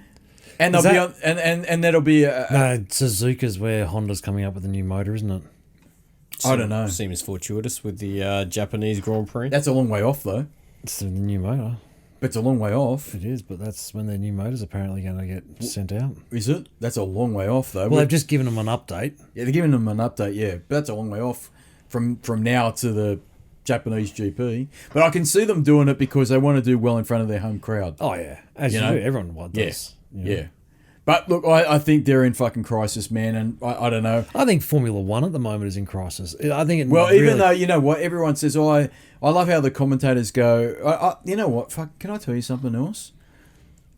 And they'll be on, and that'll be no, Suzuka's where Honda's coming up with a new motor, isn't it? I don't know. Seems fortuitous with the Japanese Grand Prix. That's a long way off, though. It's the new motor. But it's a long way off. It is, but that's when their new motor's apparently going to get sent out. Is it? That's a long way off, though. Well, they've just given them an update. Yeah, they're giving them an update, yeah. But that's a long way off from now to the Japanese GP. But I can see them doing it because they want to do well in front of their home crowd. Oh, yeah. As you know, everyone does. Yeah. But look, I think they're in fucking crisis, man, and I don't know. I think Formula One at the moment is in crisis. I think it Well, really, even though, you know what, everyone says, oh, I love how the commentators go, you know what, fuck, can I tell you something else?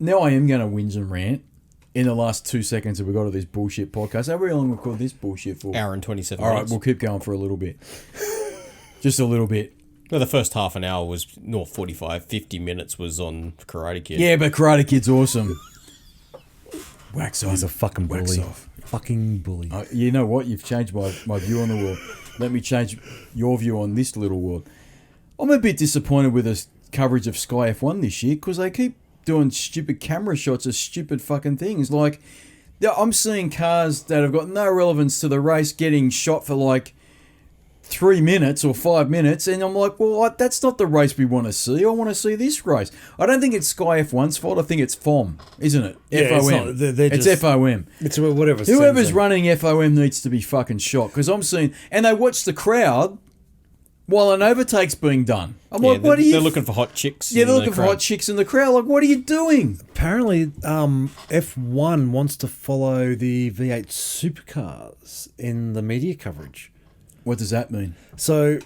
Now I am going to whinge and rant in the last 2 seconds that we got of this bullshit podcast. How long we call this bullshit for? Hour and 27 All right, minutes. we'll keep going for a little bit. Just a little bit. Well, the first half an hour was, 45, 50 minutes was on Karate Kid. Yeah, but Karate Kid's awesome. Wax on. he's a fucking Wax bully. off. Fucking bully. You know what? You've changed my view on the world. Let me change your view on this little world. I'm a bit disappointed with the coverage of Sky F1 this year because they keep doing stupid camera shots of stupid fucking things. Like, I'm seeing cars that have got no relevance to the race getting shot for like 3 minutes or 5 minutes, and I'm like, well, that's not the race we want to see. I want to see this race. I don't think it's Sky F1's fault. I think it's FOM, isn't it? Yeah, FOM. it's It's FOM. It's whatever. Whoever's running FOM needs to be fucking shot because I'm seeing, and they watch the crowd while an overtake's being done. I'm like, what are you? They're looking for hot chicks. Yeah, they're in looking the for crowd. hot chicks in the crowd. Like, what are you doing? Apparently, F1 wants to follow the V8 supercars in the media coverage. What does that mean? So,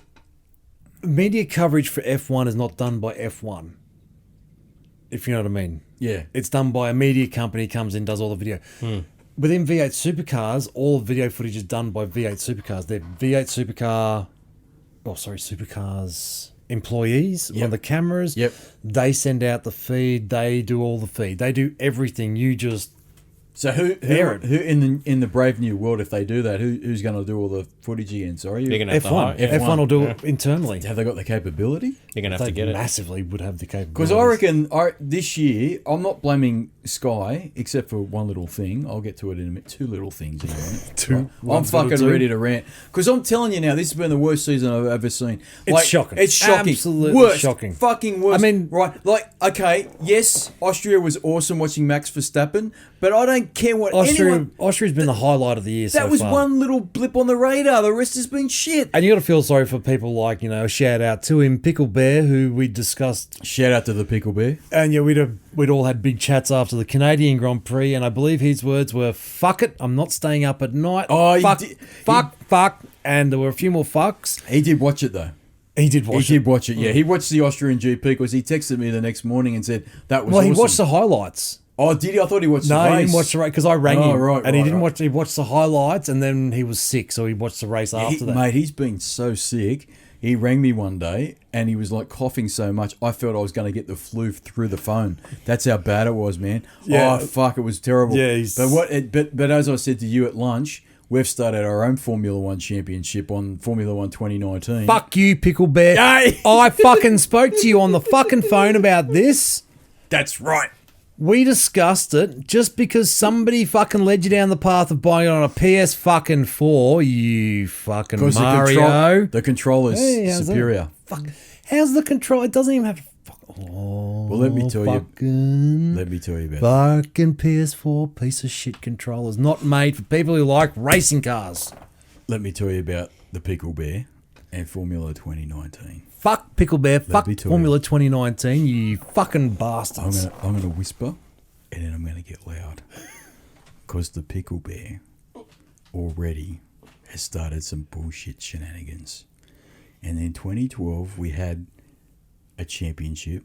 media coverage for F1 is not done by F1, if you know what I mean. Yeah. It's done by a media company, comes in, does all the video. Within V8 supercars, all video footage is done by V8 supercars. They're V8 supercars employees on the cameras. Yep. They send out the feed. They do all the feed. They do everything. You just... So who in the brave new world, if they do that, who's going to do all the footage again? Sorry, They're gonna have to F1. hire- yeah. F1 will do it internally. have they got the capability? They're going to have They to get it. massively would have the capability. Because I reckon this year, I'm not blaming Sky, except for one little thing. I'll get to it in a minute. Two little things in a minute. I'm One's little fucking two. ready to rant. Because I'm telling you now, this has been the worst season I've ever seen. It's shocking. It's shocking. Absolutely worst. shocking. Fucking worst. I mean- right, like, okay, yes, Austria was awesome watching Max Verstappen, but I don't care what anyone... Austria's been the highlight of the year so That was far. one little blip on the radar. The rest has been shit. And you got to feel sorry for people like, shout out to him, Pickle Bear, who we discussed. Shout out to the Pickle Bear. And yeah, we'd all had big chats after the Canadian Grand Prix, and I believe his words were, fuck it, I'm not staying up at night. Oh, he fuck, did- fuck. And there were a few more fucks. He did watch it, though. He did watch He it. did watch it, yeah. He watched the Austrian GP because he texted me the next morning and said that was Well, awesome. he watched the highlights. Oh, did he? I thought he watched the No, race. he didn't watch the race because I rang Oh, him, right, and he right, didn't right. watch. He watched the highlights, and then he was sick, so he watched the race after that. Mate, he's been so sick. He rang me one day and he was like coughing so much, I felt I was going to get the flu through the phone. That's how bad it was, man. Yeah. Oh, fuck, it was terrible. Yeah, he's- But as I said to you at lunch, we've started our own Formula One championship on Formula One 2019. Fuck you, Pickle Bear. Hey! I fucking spoke to you on the fucking phone about this. That's right. We discussed it just because somebody fucking led you down the path of buying it on a PS fucking 4, you fucking Because Mario. the controller's Hey, how's that? superior. Fuck. How's the control? It doesn't even have to. Oh, Well, let me tell you. fucking, Let me tell you about it. fucking PS4 piece of shit controllers. Not made for people who like racing cars. Let me tell you about the Pickle Bear and Formula 2019. Fuck Pickle Bear. Fuck me tell Formula 2019, you fucking bastards. I'm gonna whisper, and then I'm gonna get loud, because the Pickle Bear already has started some bullshit shenanigans. And in 2012, we had a championship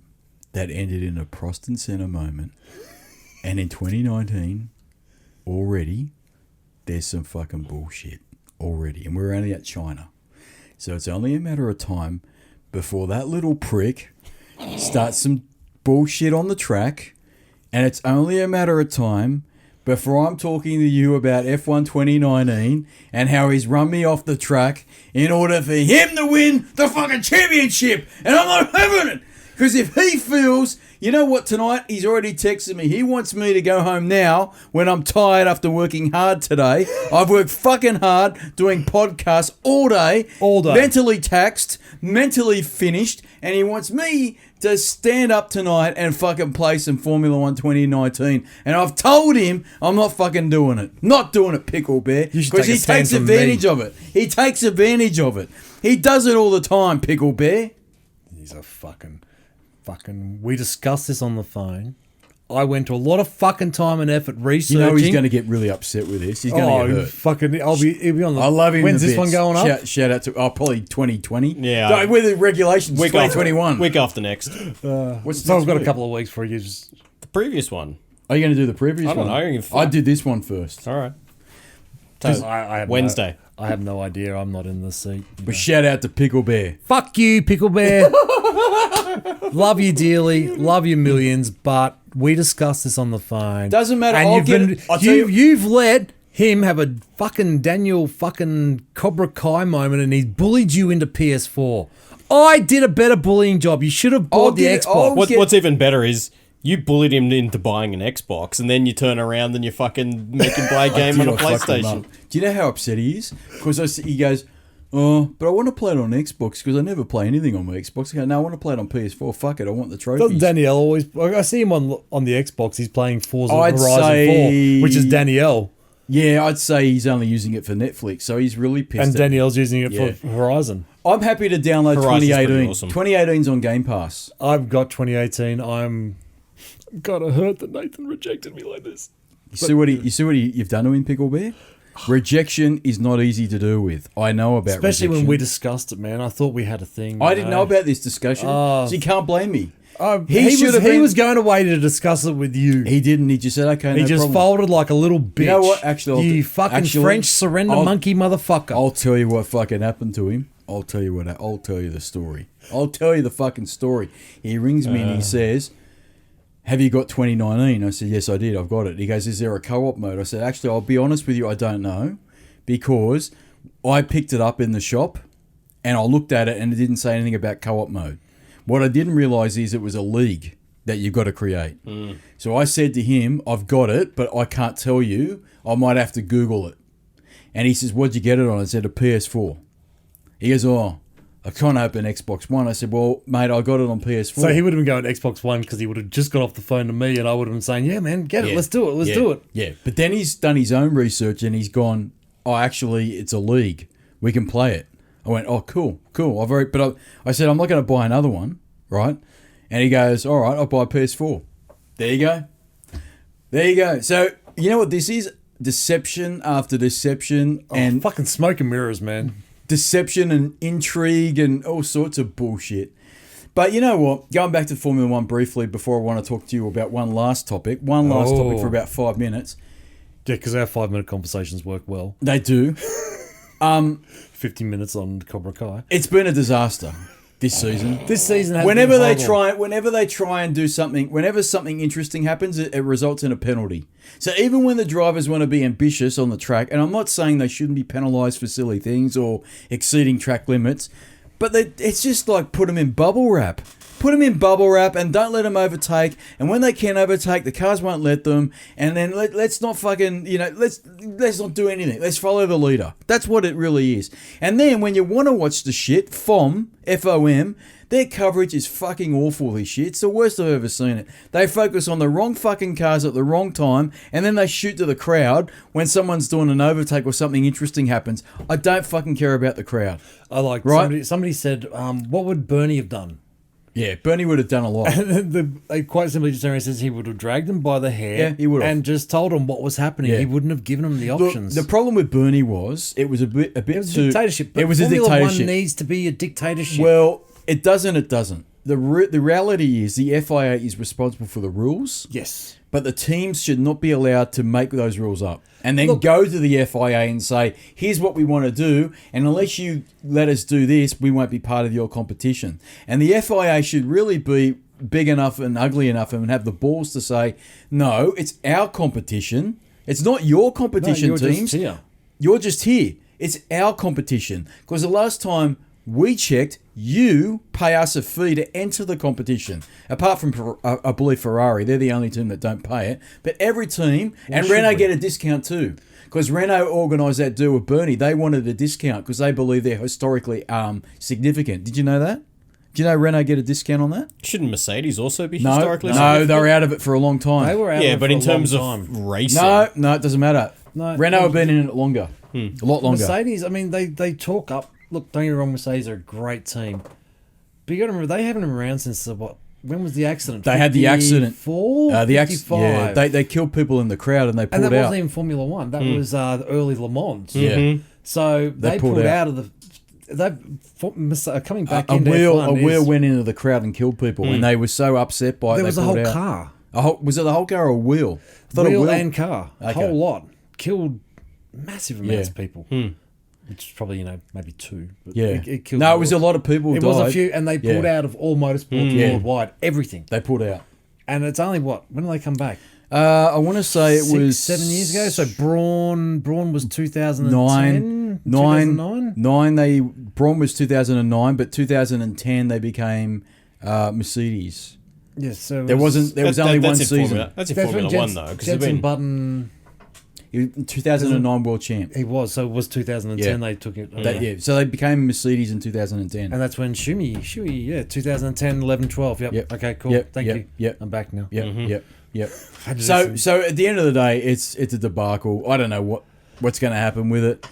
that ended in a Prost and Senna moment, and in 2019, already there's some fucking bullshit already, and we're only at China, so it's only a matter of time before that little prick starts some bullshit on the track, and it's only a matter of time before I'm talking to you about F1 2019 and how he's run me off the track in order for him to win the fucking championship, and I'm not having it. Because if he feels, you know what, tonight, he's already texted me. He wants me to go home now when I'm tired after working hard today. I've worked fucking hard doing podcasts all day. All day. Mentally taxed, mentally finished. And he wants me to stand up tonight and fucking play some Formula 1 2019. And I've told him I'm not fucking doing it. Not doing it, Pickle Bear. You should Because take he a stand takes from advantage me. of it. He takes advantage of it. He does it all the time, Pickle Bear. He's a fucking. We discussed this on the phone. I went to a lot of fucking time and effort researching. You know he's going to get really upset with this. He's going to get hurt. Fucking, he'll be on the... I love him. When's this one going up? Shout out to probably 2020. Yeah. No, with the regulations, Week 2021. Week after next. So I've got a couple of weeks for you. The previous one. Are you going to do the previous one? I don't know. I did this one first. All right. I have Wednesday. I have no idea. I'm not in the seat. But shout out to Pickle Bear. Fuck you, Pickle Bear. Love you dearly. Love you millions. But we discussed this on the phone. Doesn't matter. And you've let him have a fucking Daniel fucking Cobra Kai moment, and he's bullied you into PS4. I did a better bullying job. You should have bought the Xbox. What's even better is you bullied him into buying an Xbox, and then you turn around and you fucking make him play a game on a PlayStation. Do you know how upset he is? Because he goes, oh, but I want to play it on Xbox because I never play anything on my Xbox. I go, no, I want to play it on PS4. Fuck it, I want the trophies. Doesn't Danielle always... I see him on the Xbox. He's playing Forza Horizon 4, which is Danielle. Yeah, I'd say he's only using it for Netflix, so he's really pissed. And Danielle's using it for Horizon. I'm happy to download Horizon's 2018. awesome. 2018's on Game Pass. I've got 2018. I'm gotta hurt that Nathan rejected me like this. You see what you've done to him, Pickle Bear? Rejection is not easy to do with. I know about especially rejection. when we discussed it, man. I thought we had a thing. I didn't know about this discussion, so you can't blame me. He was going away to discuss it with you. He didn't. He just said, "Okay." He just folded like a little bitch. You know what? Actually, you fucking French surrender monkey motherfucker. I'll tell you what fucking happened to him. I'll tell you the story. I'll tell you the fucking story. He rings me and he says, "Have you got 2019?" I said, "Yes, I did. I've got it." He goes, "Is there a co-op mode?" I said, "Actually, I'll be honest with you. I don't know, because I picked it up in the shop and I looked at it and it didn't say anything about co-op mode. What I didn't realise is it was a league that you've got to create." So I said to him, "I've got it, but I can't tell you. I might have to Google it." And he says, "What'd you get it on?" I said, "A PS4. He goes, "Oh, I can't open Xbox One." I said, "Well, mate, I got it on PS4. So he would have been going Xbox One because he would have just got off the phone to me and I would have been saying, "Yeah, man, get it. Let's do it. Let's do it." Yeah, but then he's done his own research and he's gone, "Oh, actually, it's a league. We can play it." I went, "Oh, cool. I said, "I'm not going to buy another one, right?" And he goes, "All right, I'll buy a PS4. There you go. So, you know what this is? Deception after deception and fucking smoke and mirrors, man. Deception and intrigue and all sorts of bullshit. But you know what? Going back to Formula One briefly before I want to talk to you about one last topic for about 5 minutes. Yeah, because our 5-minute conversations work well. They do. 50 minutes on Cobra Kai. It's been a disaster this season. This season has whenever been they try and do something, whenever something interesting happens, it results in a penalty. So even when the drivers want to be ambitious on the track, and I'm not saying they shouldn't be penalised for silly things or exceeding track limits, but it's just like put them in bubble wrap. Put them in bubble wrap and don't let them overtake. And when they can overtake, the cars won't let them. And then let's not fucking, let's not do anything. Let's follow the leader. That's what it really is. And then when you want to watch the shit, FOM, their coverage is fucking awful, this shit. It's the worst I've ever seen it. They focus on the wrong fucking cars at the wrong time, and then they shoot to the crowd when someone's doing an overtake or something interesting happens. I don't fucking care about the crowd. I like, right? Somebody said, what would Bernie have done? Yeah, Bernie would have done a lot. They quite simply just says he would have dragged them by the hair. Yeah, he would have. And just told them what was happening. Yeah. He wouldn't have given them the options. Look, the problem with Bernie was it was a bit it was a dictatorship. It was a dictatorship. Formula One needs to be a dictatorship. Well, it doesn't. It doesn't. The reality is the FIA is responsible for the rules. Yes. But the teams should not be allowed to make those rules up and then go to the FIA and say, "Here's what we want to do, and unless you let us do this, we won't be part of your competition." And the FIA should really be big enough and ugly enough and have the balls to say, "No, it's our competition. It's not your competition, you're teams. Just here. You're just here. It's our competition." Because the last time we checked, you pay us a fee to enter the competition. Apart from, I believe, Ferrari. They're the only team that don't pay it. But every team, and Renault get a discount too. Because Renault organised that deal with Bernie. They wanted a discount because they believe they're historically significant. Did you know that? Do you know Renault get a discount on that? Shouldn't Mercedes also be historically significant? No, they were out of it for a long time. They were out of it but for in a terms long of time. racing. No, it doesn't matter. No, Renault have been in it longer. A lot longer. Mercedes, I mean, they talk up. Look, don't get me wrong, Mercedes are a great team. But you got to remember, they haven't been around since the when was the accident? They had the accident. 54? The accident. Yeah, they killed people in the crowd and they pulled and that out. wasn't even Formula One. That was the early Le Mans. Yeah. So they pulled out of the. Coming back into a F1 wheel went into the crowd and killed people, and they were so upset by it. There was they a whole pulled out. car. Was it the whole car or a wheel? I thought Wheel a wheel and car. A Okay. whole lot. Killed massive amounts Yeah. of people. Which is probably, maybe two. But Yeah. It killed No, it was a lot of people It died. was a few, and they pulled out of all motorsports worldwide. Everything. They pulled out. And it's only when do they come back? I want to say it was 7 years ago. So Braun was 2010? 9. Braun was 2009, but 2010 they became Mercedes. Yes, so There was only one season. That's in Formula One though, because Jenson Button. He was 2009 world champ. He was, so it was 2010. Yeah. They took it. So they became Mercedes in 2010. And that's when Shuey, 2010, 11, 12. Yep. Okay, cool. Thank you. Yep. I'm back now. Yep. So at the end of the day, it's a debacle. I don't know what's going to happen with it.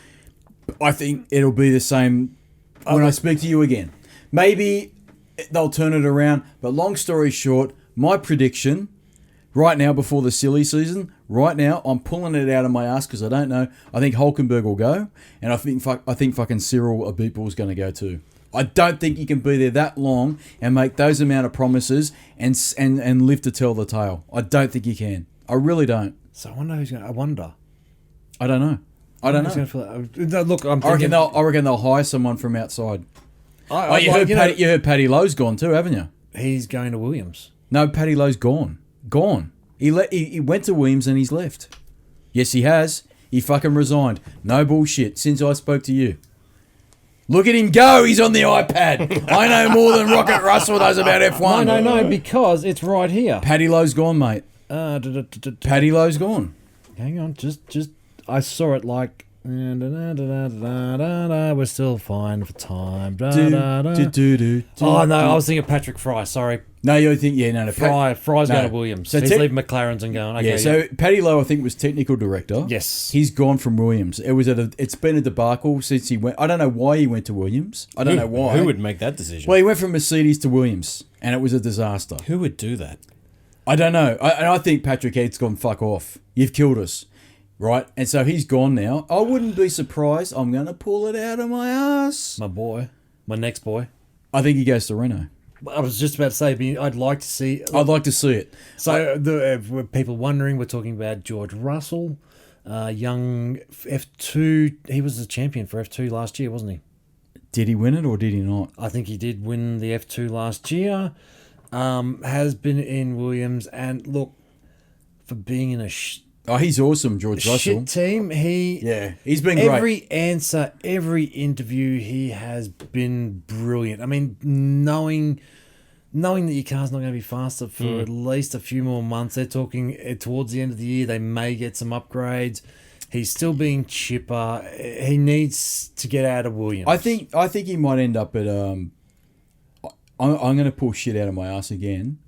I think it'll be the same when I speak to you again. Maybe they'll turn it around. But long story short, my prediction right now before the silly season, right now I'm pulling it out of my ass because I don't know. I think Hulkenberg will go, and I think fucking Cyril Abiteboul is going to go too. I don't think you can be there that long and make those amount of promises and live to tell the tale. I don't think you can. I really don't. So I wonder who's going to... I wonder. I don't know. No, look, I'm I thinking... reckon they'll hire someone from outside. You heard Paddy Lowe's gone too, haven't you? He's going to Williams. No, Paddy Lowe's gone. He went to Williams and he's left. Yes, he has. He fucking resigned. No bullshit. Since I spoke to you. Look at him go. He's on the iPad. I know more than Rocket Russell does about F1. No, because it's right here. Paddy Lowe's gone, mate. Paddy Lowe's gone. Hang on, just I saw it like we're still fine for time. Oh no, I was thinking Patrick Fry. Sorry. No, you think Fry's going to Williams. So he's leaving McLaren's and going. Okay, so Paddy Lowe, I think, was technical director. Yes, he's gone from Williams. It's been a debacle since he went. I don't know why he went to Williams. I don't know why. Who would make that decision? Well, he went from Mercedes to Williams, and it was a disaster. Who would do that? I don't know. I think Patrick Head's gone fuck off. You've killed us. Right? And so he's gone now. I wouldn't be surprised. I'm going to pull it out of my ass. My next boy. I think he goes to Renault. I was just about to say, I'd like to see... I'd like to see it. So, were people wondering, we're talking about George Russell, young F2. He was the champion for F2 last year, wasn't he? Did he win it or did he not? I think he did win the F2 last year. Has been in Williams. And look, for being in a... he's awesome, George Russell. Shit team. He's been great. Every answer, every interview, he has been brilliant. I mean, knowing that your car's not going to be faster for at least a few more months. They're talking towards the end of the year, they may get some upgrades. He's still being chipper. He needs to get out of Williams. I think he might end up at. I'm going to pull shit out of my ass again.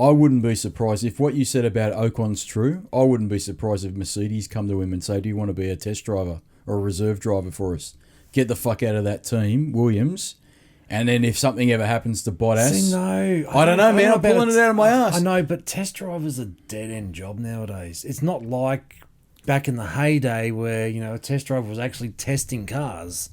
I wouldn't be surprised if what you said about Ocon's true. I wouldn't be surprised if Mercedes come to him and say, "Do you want to be a test driver or a reserve driver for us? Get the fuck out of that team, Williams." And then if something ever happens to Bottas... See, no. I don't know, man. I'm pulling it out of my ass. I know, but test driver's a dead-end job nowadays. It's not like back in the heyday where, a test driver was actually testing cars.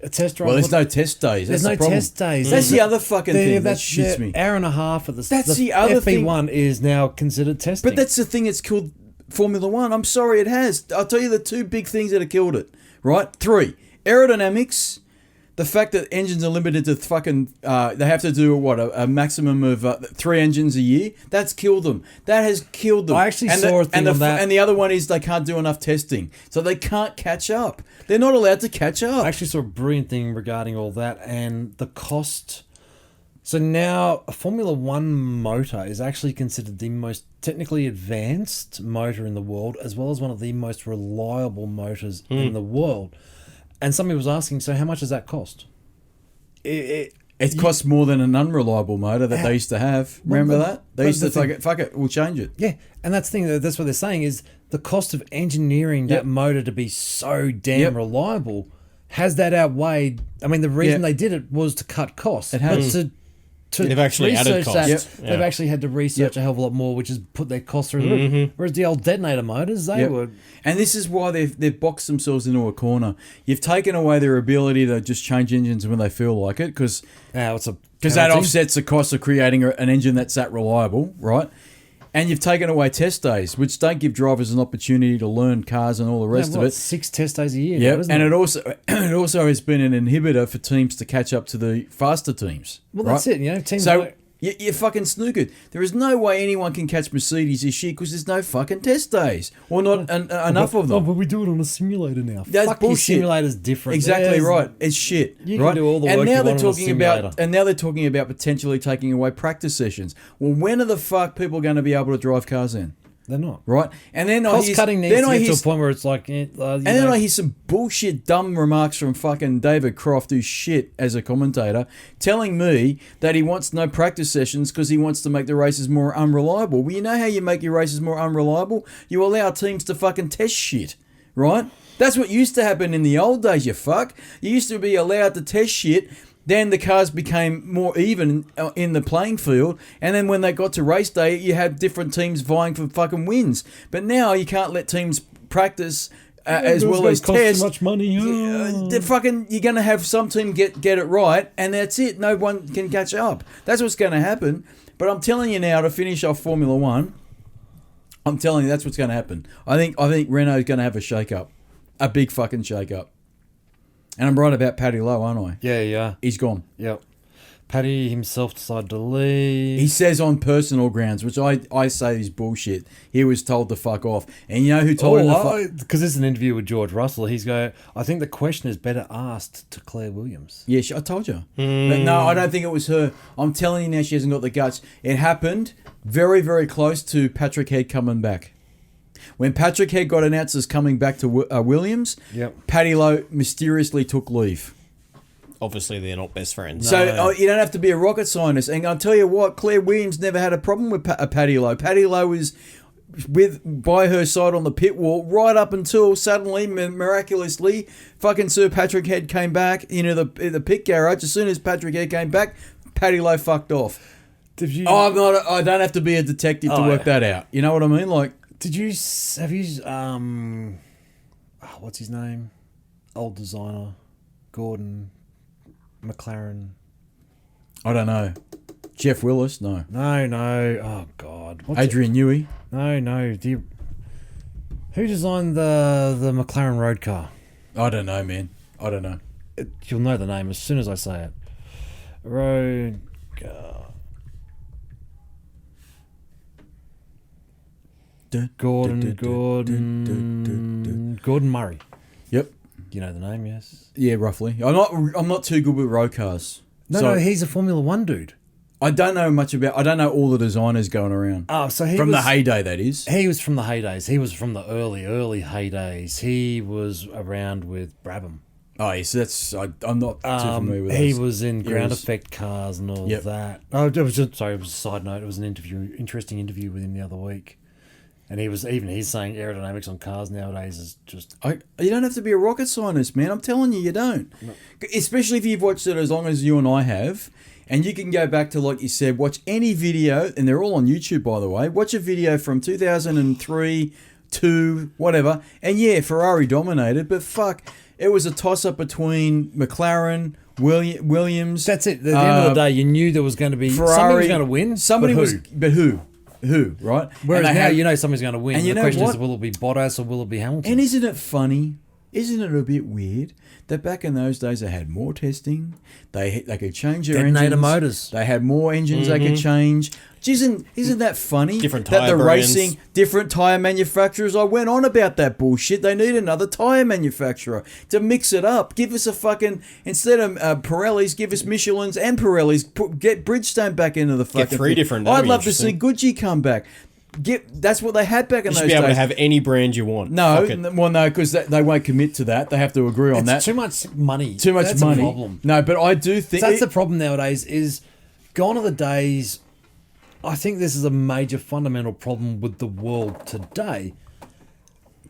A test driver... Well, there's no test days. There's no test days. That's the other fucking thing that shits me. Hour and a half of That's the other thing. FP1 is now considered testing. But that's the thing that's killed Formula One. I'm sorry, it has. I'll tell you the two big things that have killed it. Right? 3. Aerodynamics. The fact that engines are limited to fucking... they have to do, a maximum of 3 engines a year? That's killed them. That has killed them. I actually saw a thing on that. And the other one is they can't do enough testing. So they can't catch up. They're not allowed to catch up. I actually saw a brilliant thing regarding all that and the cost. So now a Formula One motor is actually considered the most technically advanced motor in the world, as well as one of the most reliable motors in the world. And somebody was asking, so how much does that cost? It costs more than an unreliable motor that they used to have. Remember that? They used to fuck it, we'll change it. Yeah, and that's the thing, that's what they're saying is the cost of engineering that motor to be so damn reliable, has that outweighed... I mean, the reason they did it was to cut costs. It has. But They've actually added research costs. that, Yeah. they've actually had to research a hell of a lot more, which has put their costs through the roof. Whereas the old detonator motors, they Yep. were... And this is why they've boxed themselves into a corner. You've taken away their ability to just change engines when they feel like it, because it's a that penalty. offsets the cost of creating an engine that's that reliable, right? And you've taken away test days, which don't give drivers an opportunity to learn cars and all the rest of it. 6 test days a year. Yeah, now, isn't and it? it also has been an inhibitor for teams to catch up to the faster teams. Well, right? that's it. You know, teams So like, you're fucking snookered. There is no way anyone can catch Mercedes this year because there's no fucking test days, or not enough of them. Oh, but we do it on a simulator now. That's Fuck, your bullshit. simulator's different. Exactly There's- right. It's shit. You can right? do all the and work now you they're want on a talking about, simulator. and now they're talking about potentially taking away practice sessions. Well, when are the fuck people going to be able to drive cars then? They're not. Right? And then Cost cutting needs to get to a point where it's like... And then I hear some bullshit, dumb remarks from fucking David Croft, who's shit as a commentator, telling me that he wants no practice sessions because he wants to make the races more unreliable. Well, you know how you make your races more unreliable? You allow teams to fucking test shit, right? That's what used to happen in the old days, you fuck. You used to be allowed to test shit. Then the cars became more even in the playing field. And then when they got to race day, you had different teams vying for fucking wins. But now you can't let teams practice as well as test. Too much money. You're going to have some team get it right, and that's it. No one can catch up. That's what's going to happen. But I'm telling you now, to finish off Formula One, I'm telling you that's what's going to happen. I think Renault's going to have a shake-up. A big fucking shake-up. And I'm right about Paddy Lowe, aren't I? Yeah. He's gone. Yep. Paddy himself decided to leave. He says on personal grounds, which I say is bullshit. He was told to fuck off. And you know who told him to fuck? Because there's an interview with George Russell. He's I think the question is better asked to Claire Williams. Yeah, I told you. But no, I don't think it was her. I'm telling you now, she hasn't got the guts. It happened very, very close to Patrick Head coming back. When Patrick Head got announced as coming back to Williams, Paddy Lowe mysteriously took leave. Obviously, they're not best friends. So you don't have to be a rocket scientist. And I'll tell you what, Claire Williams never had a problem with Paddy Lowe. Paddy Lowe was by her side on the pit wall right up until suddenly, miraculously, fucking Sir Patrick Head came back into the pit garage. As soon as Patrick Head came back, Paddy Lowe fucked off. I don't have to be a detective to work that out. You know what I mean? Like, have you what's his name? Old designer, Gordon McLaren. I don't know. Jeff Willis? No. No. Oh God. Adrian Newey? No. Who designed the McLaren road car? I don't know, man. I don't know. You'll know the name as soon as I say it. Road car. Gordon Murray. Yep. You know the name, yes? Yeah, roughly. I'm not too good with road cars. No, he's a Formula One dude. I don't know much about. I don't know all the designers going around. Oh, so the heyday, that is. He was from the heydays. He was from the early heydays. He was around with Brabham. Oh, yes, I'm not too familiar with. He was in ground effect cars and all that. Oh, it was a side note. It was an interesting interview with him the other week. And he's saying aerodynamics on cars nowadays is just... You don't have to be a rocket scientist, man. I'm telling you, you don't. No. Especially if you've watched it as long as you and I have. And you can go back to, like you said, watch any video, and they're all on YouTube, by the way. Watch a video from 2003, 2, whatever. And yeah, Ferrari dominated, but fuck, it was a toss-up between McLaren, Williams... That's it. At the end of the day, you knew there was going to be... Ferrari, somebody was going to win, But who? Who, right? Whereas now somebody's going to win. And the question is, will it be Bottas or will it be Hamilton? And isn't it funny? Isn't it a bit weird that back in those days they had more testing, they could change their detonator engines, motors, they had more engines they could change. Isn't that funny? Different that tyre the brands. racing, different tyre manufacturers. I went on about that bullshit. They need another tyre manufacturer to mix it up. Give us a fucking, instead of Pirellis, give us Michelin's and Pirellis. Get Bridgestone back into the fucking. Get three different. I'd love to see Gucci come back. That's what they had back in those days. You should be able to have any brand you want. No, because they won't commit to that. They have to agree on that. It's too much money. That's a problem. No, but I do think... That's the problem nowadays is, gone are the days... I think this is a major fundamental problem with the world today.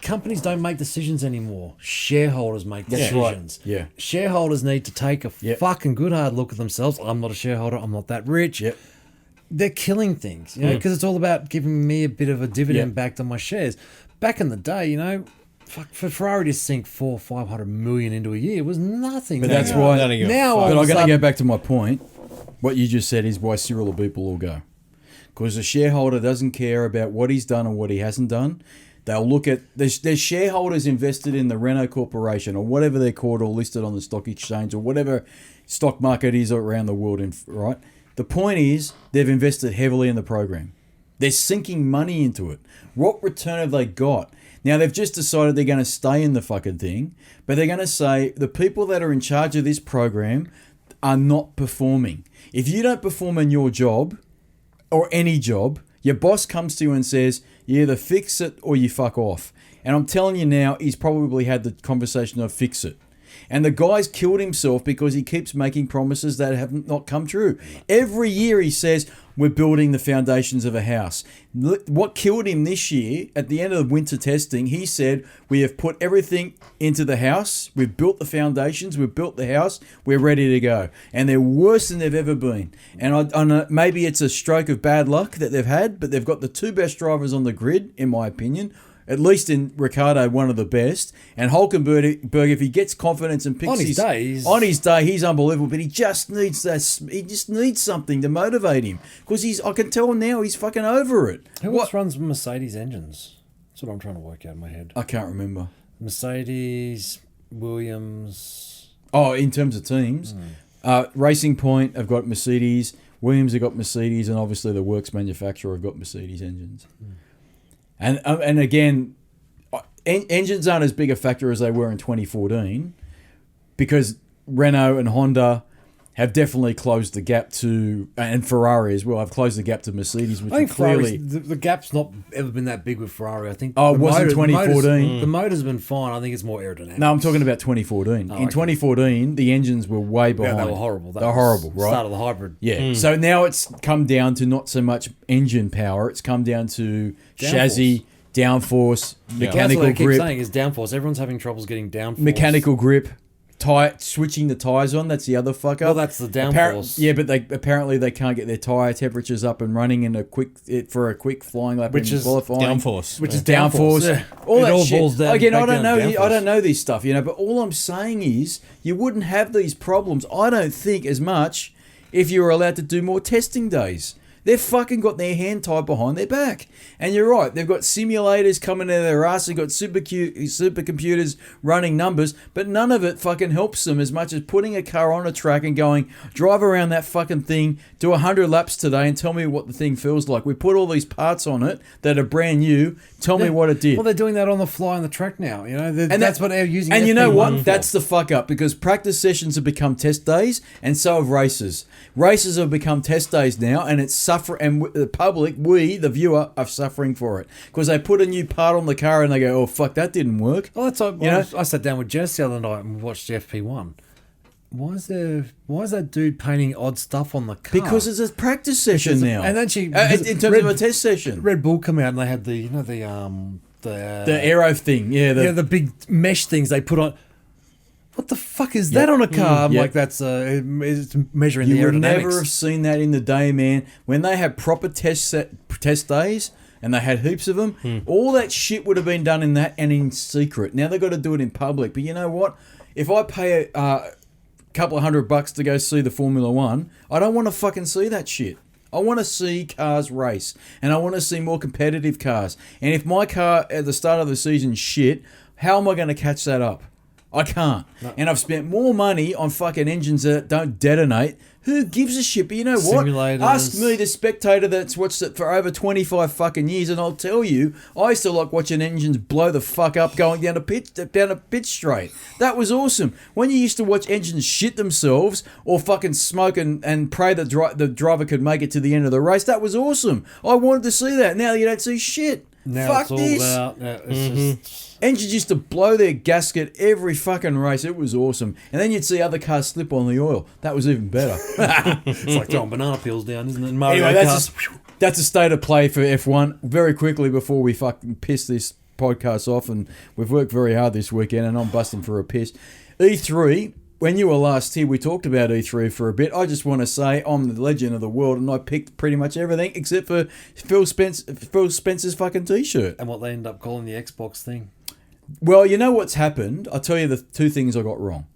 companies don't make decisions anymore. Shareholders make That's right. decisions. Yeah. Shareholders need to take a fucking good hard look at themselves. I'm not a shareholder. I'm not that rich. Yep. They're killing things, because it's all about giving me a bit of a dividend back on my shares. Back in the day, for Ferrari to sink 400-500 million into a year was nothing. But that's why. Now, But all I'm of a going to sudden- go back to my point. What you just said is why Cyril the Beep will all go. Because the shareholder doesn't care about what he's done or what he hasn't done. They'll look at... There's shareholders invested in the Renault Corporation or whatever they're called, or listed on the stock exchange or whatever stock market is around the world, right? The point is they've invested heavily in the program. They're sinking money into it. What return have they got? Now, they've just decided they're going to stay in the fucking thing, but they're going to say the people that are in charge of this program are not performing. If you don't perform in your job or any job, your boss comes to you and says, you either fix it or you fuck off. And I'm telling you now, he's probably had the conversation of fix it. And the guy's killed himself because he keeps making promises that have not come true. Every year he says, we're building the foundations of a house. What killed him this year, at the end of the winter testing, he said, we have put everything into the house. We've built the foundations. We've built the house. We're ready to go. And they're worse than they've ever been. And I know maybe it's a stroke of bad luck that they've had, but they've got the two best drivers on the grid, in my opinion. At least in Ricciardo, one of the best. And Hülkenberg, if he gets confidence and picks on his day, he's unbelievable. But he just needs that. He just needs something to motivate him, because I can tell now he's fucking over it. Who else runs Mercedes engines? That's what I'm trying to work out in my head. I can't remember. Mercedes, Williams. Oh, in terms of teams, Racing Point have got Mercedes. Williams have got Mercedes, and obviously the works manufacturer have got Mercedes engines. And again, engines aren't as big a factor as they were in 2014, because Renault and Honda have definitely closed the gap to, and Ferrari as well, have closed the gap to Mercedes, which I think clearly... the gap's not ever been that big with Ferrari. I think Oh, it was in 2014? The motors have been fine. I think it's more aerodynamic. No, I'm talking about 2014. In 2014, the engines were way behind. Yeah, they were horrible. They're horrible, right? Start of the hybrid. Yeah. So now it's come down to not so much engine power. It's come down to chassis, downforce, mechanical That's what I keep grip. saying is downforce. Everyone's having troubles getting downforce. Mechanical grip. Switching the tyres on, that's the other fuck up. Well, that's the downforce. But apparently they can't get their tyre temperatures up and running in a quick flying lap, which is qualifying. Downforce. Which is downforce. Yeah. All It that all shit. boils down Again, back I don't down know. to I don't downforce. know this stuff, but all I'm saying is you wouldn't have these problems, I don't think, as much if you were allowed to do more testing days. They've fucking got their hand tied behind their back. And you're right, they've got simulators coming out of their ass, they've got supercomputers running numbers, but none of it fucking helps them as much as putting a car on a track and going, drive around that fucking thing, do 100 laps today and tell me what the thing feels like. We put all these parts on it that are brand new, tell me what it did. Well, they're doing that on the fly on the track now. And that's what they're using. And you know FP1 what? for. That's the fuck up, because practice sessions have become test days, and so have races. Races have become test days now, and it's and the public, we, the viewer, are suffering for it, because they put a new part on the car and they go, "Oh fuck, that didn't work." Well, that's I sat down with Jess the other night and watched the FP1. Why is that dude painting odd stuff on the car? Because it's a practice session now. And then in terms of a test session, Red Bull come out and they had the aero thing, the big mesh things they put on. What the fuck is that on a car? I'm like, that's it's measuring the aerodynamics. You would never have seen that in the day, man. When they had proper test days and they had heaps of them, all that shit would have been done in that and in secret. Now they've got to do it in public. But you know what? If I pay a couple of $100 to go see the Formula One, I don't want to fucking see that shit. I want to see cars race, and I want to see more competitive cars. And if my car at the start of the season shit, how am I going to catch that up? I can't. No. And I've spent more money on fucking engines that don't detonate. Who gives a shit? But you know what? Simulators. Ask me, the spectator that's watched it for over 25 fucking years, and I'll tell you, I used to like watching engines blow the fuck up going down a pitch straight. That was awesome. When you used to watch engines shit themselves or fucking smoke and pray that the driver could make it to the end of the race, that was awesome. I wanted to see that. Now you don't see shit. Now fuck it's all this. about. It's just... Engines used to blow their gasket every fucking race. It was awesome. And then you'd see other cars slip on the oil. That was even better. It's like throwing banana peels down, isn't it? Anyway, that's a state of play for F1. Very quickly before we fucking piss this podcast off, and we've worked very hard this weekend, and I'm busting for a piss. E3, when you were last here, we talked about E3 for a bit. I just want to say I'm the legend of the world, and I picked pretty much everything except for Phil Spencer's fucking T-shirt. And what they end up calling the Xbox thing. Well, you know what's happened? I'll tell you the two things I got wrong.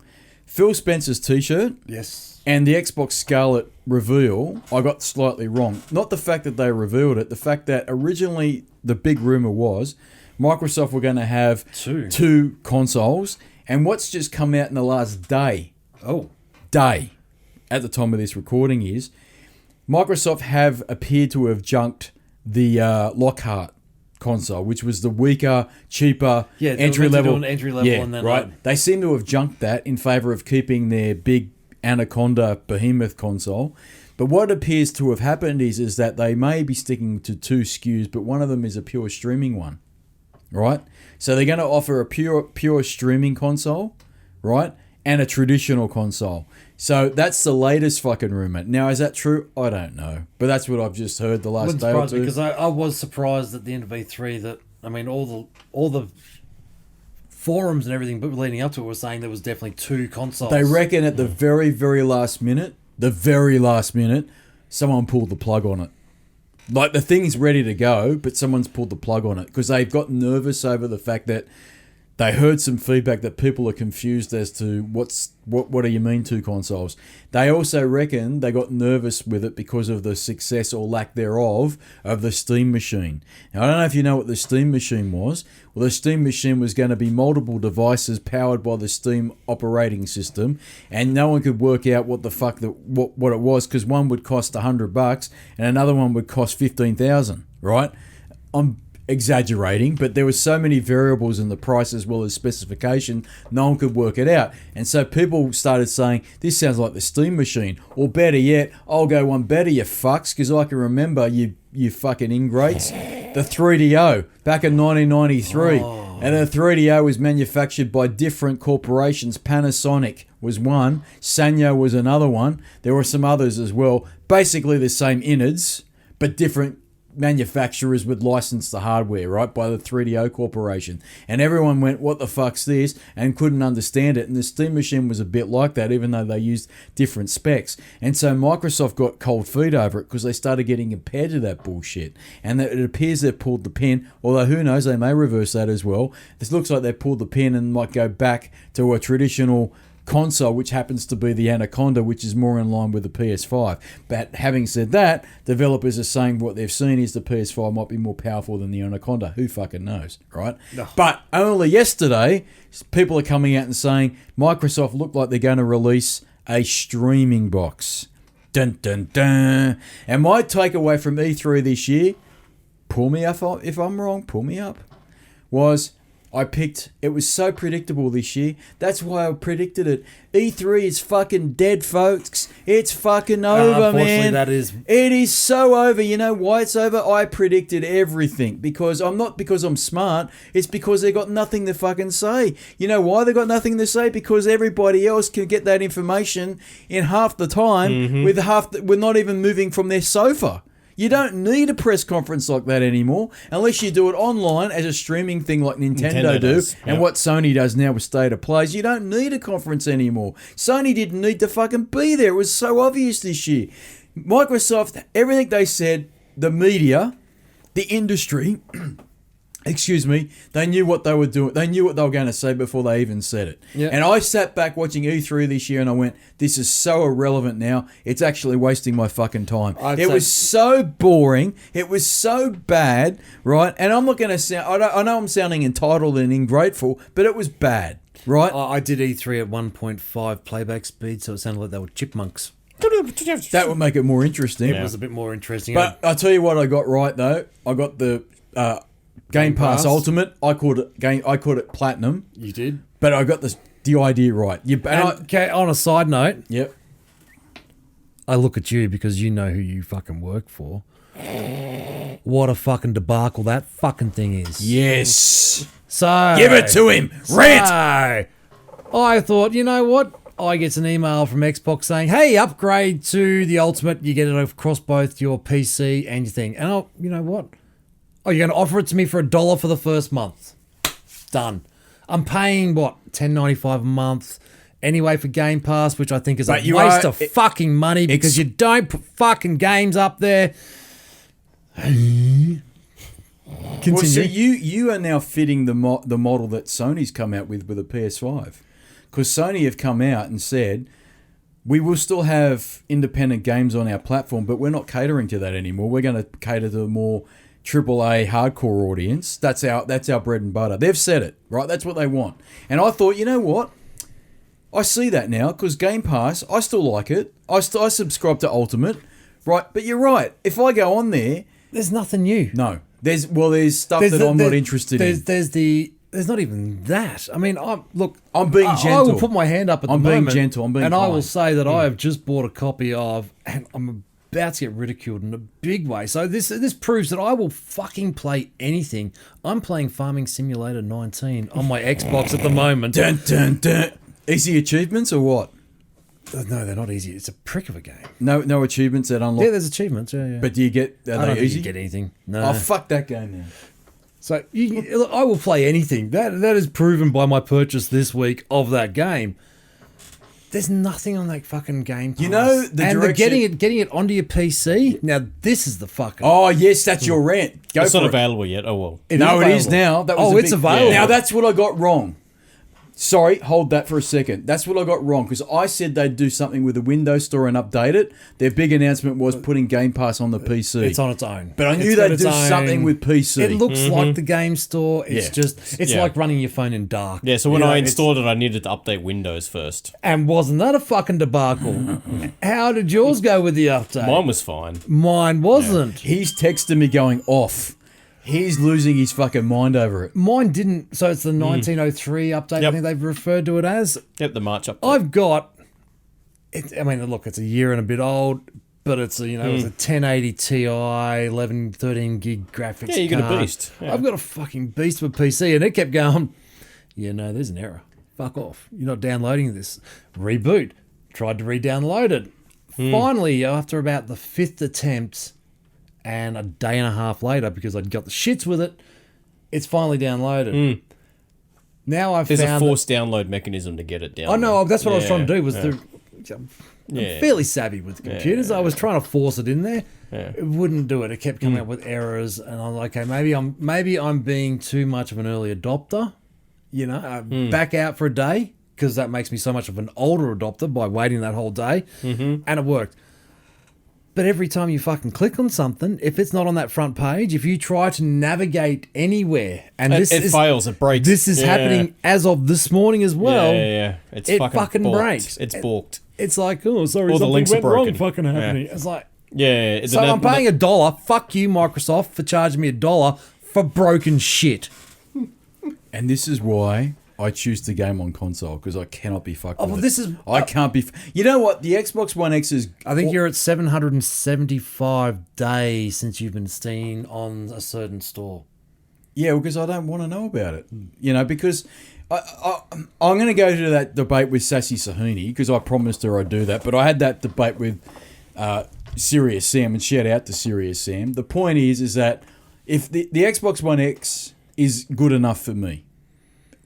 Phil Spencer's T-shirt. Yes. And the Xbox Scarlet reveal, I got slightly wrong. Not the fact that they revealed it, the fact that originally the big rumor was Microsoft were going to have two consoles. And what's just come out in the last day at the time of this recording is Microsoft have appeared to have junked the Lockhart console, which was the weaker, cheaper, entry level. And then right. They seem to have junked that in favour of keeping their big Anaconda behemoth console. But what appears to have happened is that they may be sticking to two SKUs, but one of them is a pure streaming one, right? So they're going to offer a pure streaming console, right, and a traditional console. So that's the latest fucking rumor. Now, is that true? I don't know, but that's what I've just heard the last day or two. Because I was surprised at the end of E3 that all the forums and everything but leading up to it were saying there was definitely two consoles. They reckon at the very, very last minute, someone pulled the plug on it. Like the thing's ready to go, but someone's pulled the plug on it because they've got nervous over the fact that they heard some feedback that people are confused as to what do you mean two consoles. They also reckon they got nervous with it because of the success or lack thereof of the Steam machine. Now, I don't know if you know what the Steam machine was. Well, the Steam machine was going to be multiple devices powered by the Steam operating system, and no one could work out what the fuck what it was because one would cost $100 and another one would cost $15,000. Right? I'm exaggerating, but there were so many variables in the price as well as specification, no one could work it out. And so people started saying, this sounds like the Steam machine. Or better yet, I'll go one better, you fucks, because I can remember you fucking ingrates, the 3DO back in 1993. And the 3DO was manufactured by different corporations. Panasonic was one, Sanyo was another one. There were some others as well. Basically the same innards, but different manufacturers would license the hardware, right, by the 3DO Corporation. And everyone went, what the fuck's this? And couldn't understand it. And the Steam machine was a bit like that, even though they used different specs. And so Microsoft got cold feet over it because they started getting compared to that bullshit. And it appears they've pulled the pin, although who knows, they may reverse that as well. This looks like they pulled the pin and might go back to a traditional console, which happens to be the Anaconda, which is more in line with the PS5. But having said that, developers are saying what they've seen is the PS5 might be more powerful than the Anaconda. Who fucking knows, right? No. But only yesterday, people are coming out and saying Microsoft look like they're going to release a streaming box. Dun, dun, dun. And my takeaway from E3 this year, pull me up if I'm wrong, pull me up, was I picked, it was so predictable this year. That's why I predicted it. E3 is fucking dead, folks. It's fucking over, man. It is so over. You know why it's over? I predicted everything. Because I'm smart. It's because they got nothing to fucking say. You know why they got nothing to say? Because everybody else can get that information in half the time with we're not even moving from their sofa. You don't need a press conference like that anymore unless you do it online as a streaming thing like Nintendo do and what Sony does now with State of Plays. You don't need a conference anymore. Sony didn't need to fucking be there. It was so obvious this year. Microsoft, everything they said, the media, the industry, excuse me, they knew what they were doing. They knew what they were going to say before they even said it. Yep. And I sat back watching E3 this year and I went, this is so irrelevant now. It's actually wasting my fucking time. It was so boring. It was so bad, right? And I'm not going to sound, I know I'm sounding entitled and ungrateful, but it was bad, right? I did E3 at 1.5 playback speed, so it sounded like they were chipmunks. That would make it more interesting. It was a bit more interesting. But I'll tell you what I got right, though. I got the Game Pass Ultimate. I called it Platinum. You did, but I got the idea right. Okay. On a side note, yep. I look at you because you know who you fucking work for. What a fucking debacle that fucking thing is. Yes. So give it to him. Rant. I thought, you know what? I get an email from Xbox saying, "Hey, upgrade to the Ultimate. You get it across both your PC and your thing." And you know what? Oh, you're going to offer it to me for $1 for the first month. Done. I'm paying, what, $10.95 a month anyway for Game Pass, which I think is a waste of fucking money because you don't put fucking games up there. Continue. Well, see, you are now fitting the model that Sony's come out with a PS5. Because Sony have come out and said, we will still have independent games on our platform, but we're not catering to that anymore. We're going to cater to the more AAA hardcore audience. That's our bread and butter. They've said it, right? That's what they want. And I thought, you know what? I see that now because Game Pass, I still like it. I subscribe to Ultimate, right? But you're right. If I go on there, there's nothing new. No, there's stuff that I'm not interested in. There's not even that. I mean, I'm being gentle. I will put my hand up at the moment. I'm being gentle. I'm being kind. I will say that I have just bought a copy of, and I'm about to get ridiculed in a big way. So this proves that I will fucking play anything. I'm playing Farming Simulator 19 on my Xbox at the moment. Dun, dun, dun. Easy achievements or what? No, they're not easy. It's a prick of a game. No achievements that unlock. Yeah, there's achievements. Yeah. But do you get? I don't think you get anything. No. Oh, fuck that game now. So look, I will play anything. That is proven by my purchase this week of that game. There's nothing on that fucking Game Pass. You know getting it onto your PC. Now this is the fucking. Oh yes, that's your rant. It's not available yet. Oh well. It is now. It's available. Now that's what I got wrong. Sorry, hold that for a second. That's what I got wrong because I said they'd do something with the Windows Store and update it. Their big announcement was putting Game Pass on the PC. It's on its own. But I knew they'd do something with PC. It looks like the Game Store. It's like running your phone in dark. Yeah, so when I installed it, I needed to update Windows first. And wasn't that a fucking debacle? How did yours go with the update? Mine was fine. Mine wasn't. Yeah. He's texting me going off. He's losing his fucking mind over it. Mine didn't. So it's the 1903 update. Yep. I think they've referred to it as. Yep, the March update. I've got. Look, it's a year and a bit old, but it's a 1080 Ti, 13 gig graphics. Yeah, you got a beast. Yeah. I've got a fucking beast of a PC, and it kept going. There's an error. Fuck off. You're not downloading this. Reboot. Tried to re-download it. Finally, after about the 5th attempt. And a day and a half later, because I'd got the shits with it, it's finally downloaded. Now There's a forced download mechanism to get it down. I know, that's what I was trying to do. I'm fairly savvy with computers. I was trying to force it in there. Yeah. It wouldn't do it. It kept coming up with errors, and I'm like, okay, maybe I'm being too much of an early adopter. Back out for a day because that makes me so much of an older adopter by waiting that whole day, and it worked. But every time you fucking click on something, if it's not on that front page, if you try to navigate anywhere, and it fails, it breaks. This is happening as of this morning as well. Yeah. It fucking breaks. It's balked. It's like, oh, sorry, all the something links went are broken. wrong fucking happening. It's like, so I'm paying $1. Fuck you, Microsoft, for charging me $1 for broken shit. And this is why I choose the game on console because I cannot be fucked with it. I can't be... You know what? The Xbox One X is... I think you're at 775 days since you've been seen on a certain store. Yeah, because I don't want to know about it. Because I'm going to go to that debate with Sassy Sahuni because I promised her I'd do that. But I had that debate with Serious Sam, and shout out to Serious Sam. The point is that if the Xbox One X is good enough for me,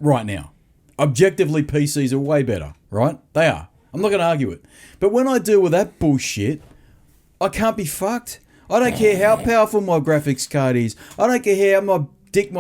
right now. Objectively, PCs are way better, right? They are. I'm not going to argue it. But when I deal with that bullshit, I can't be fucked. I don't care how powerful my graphics card is. I don't care how my dick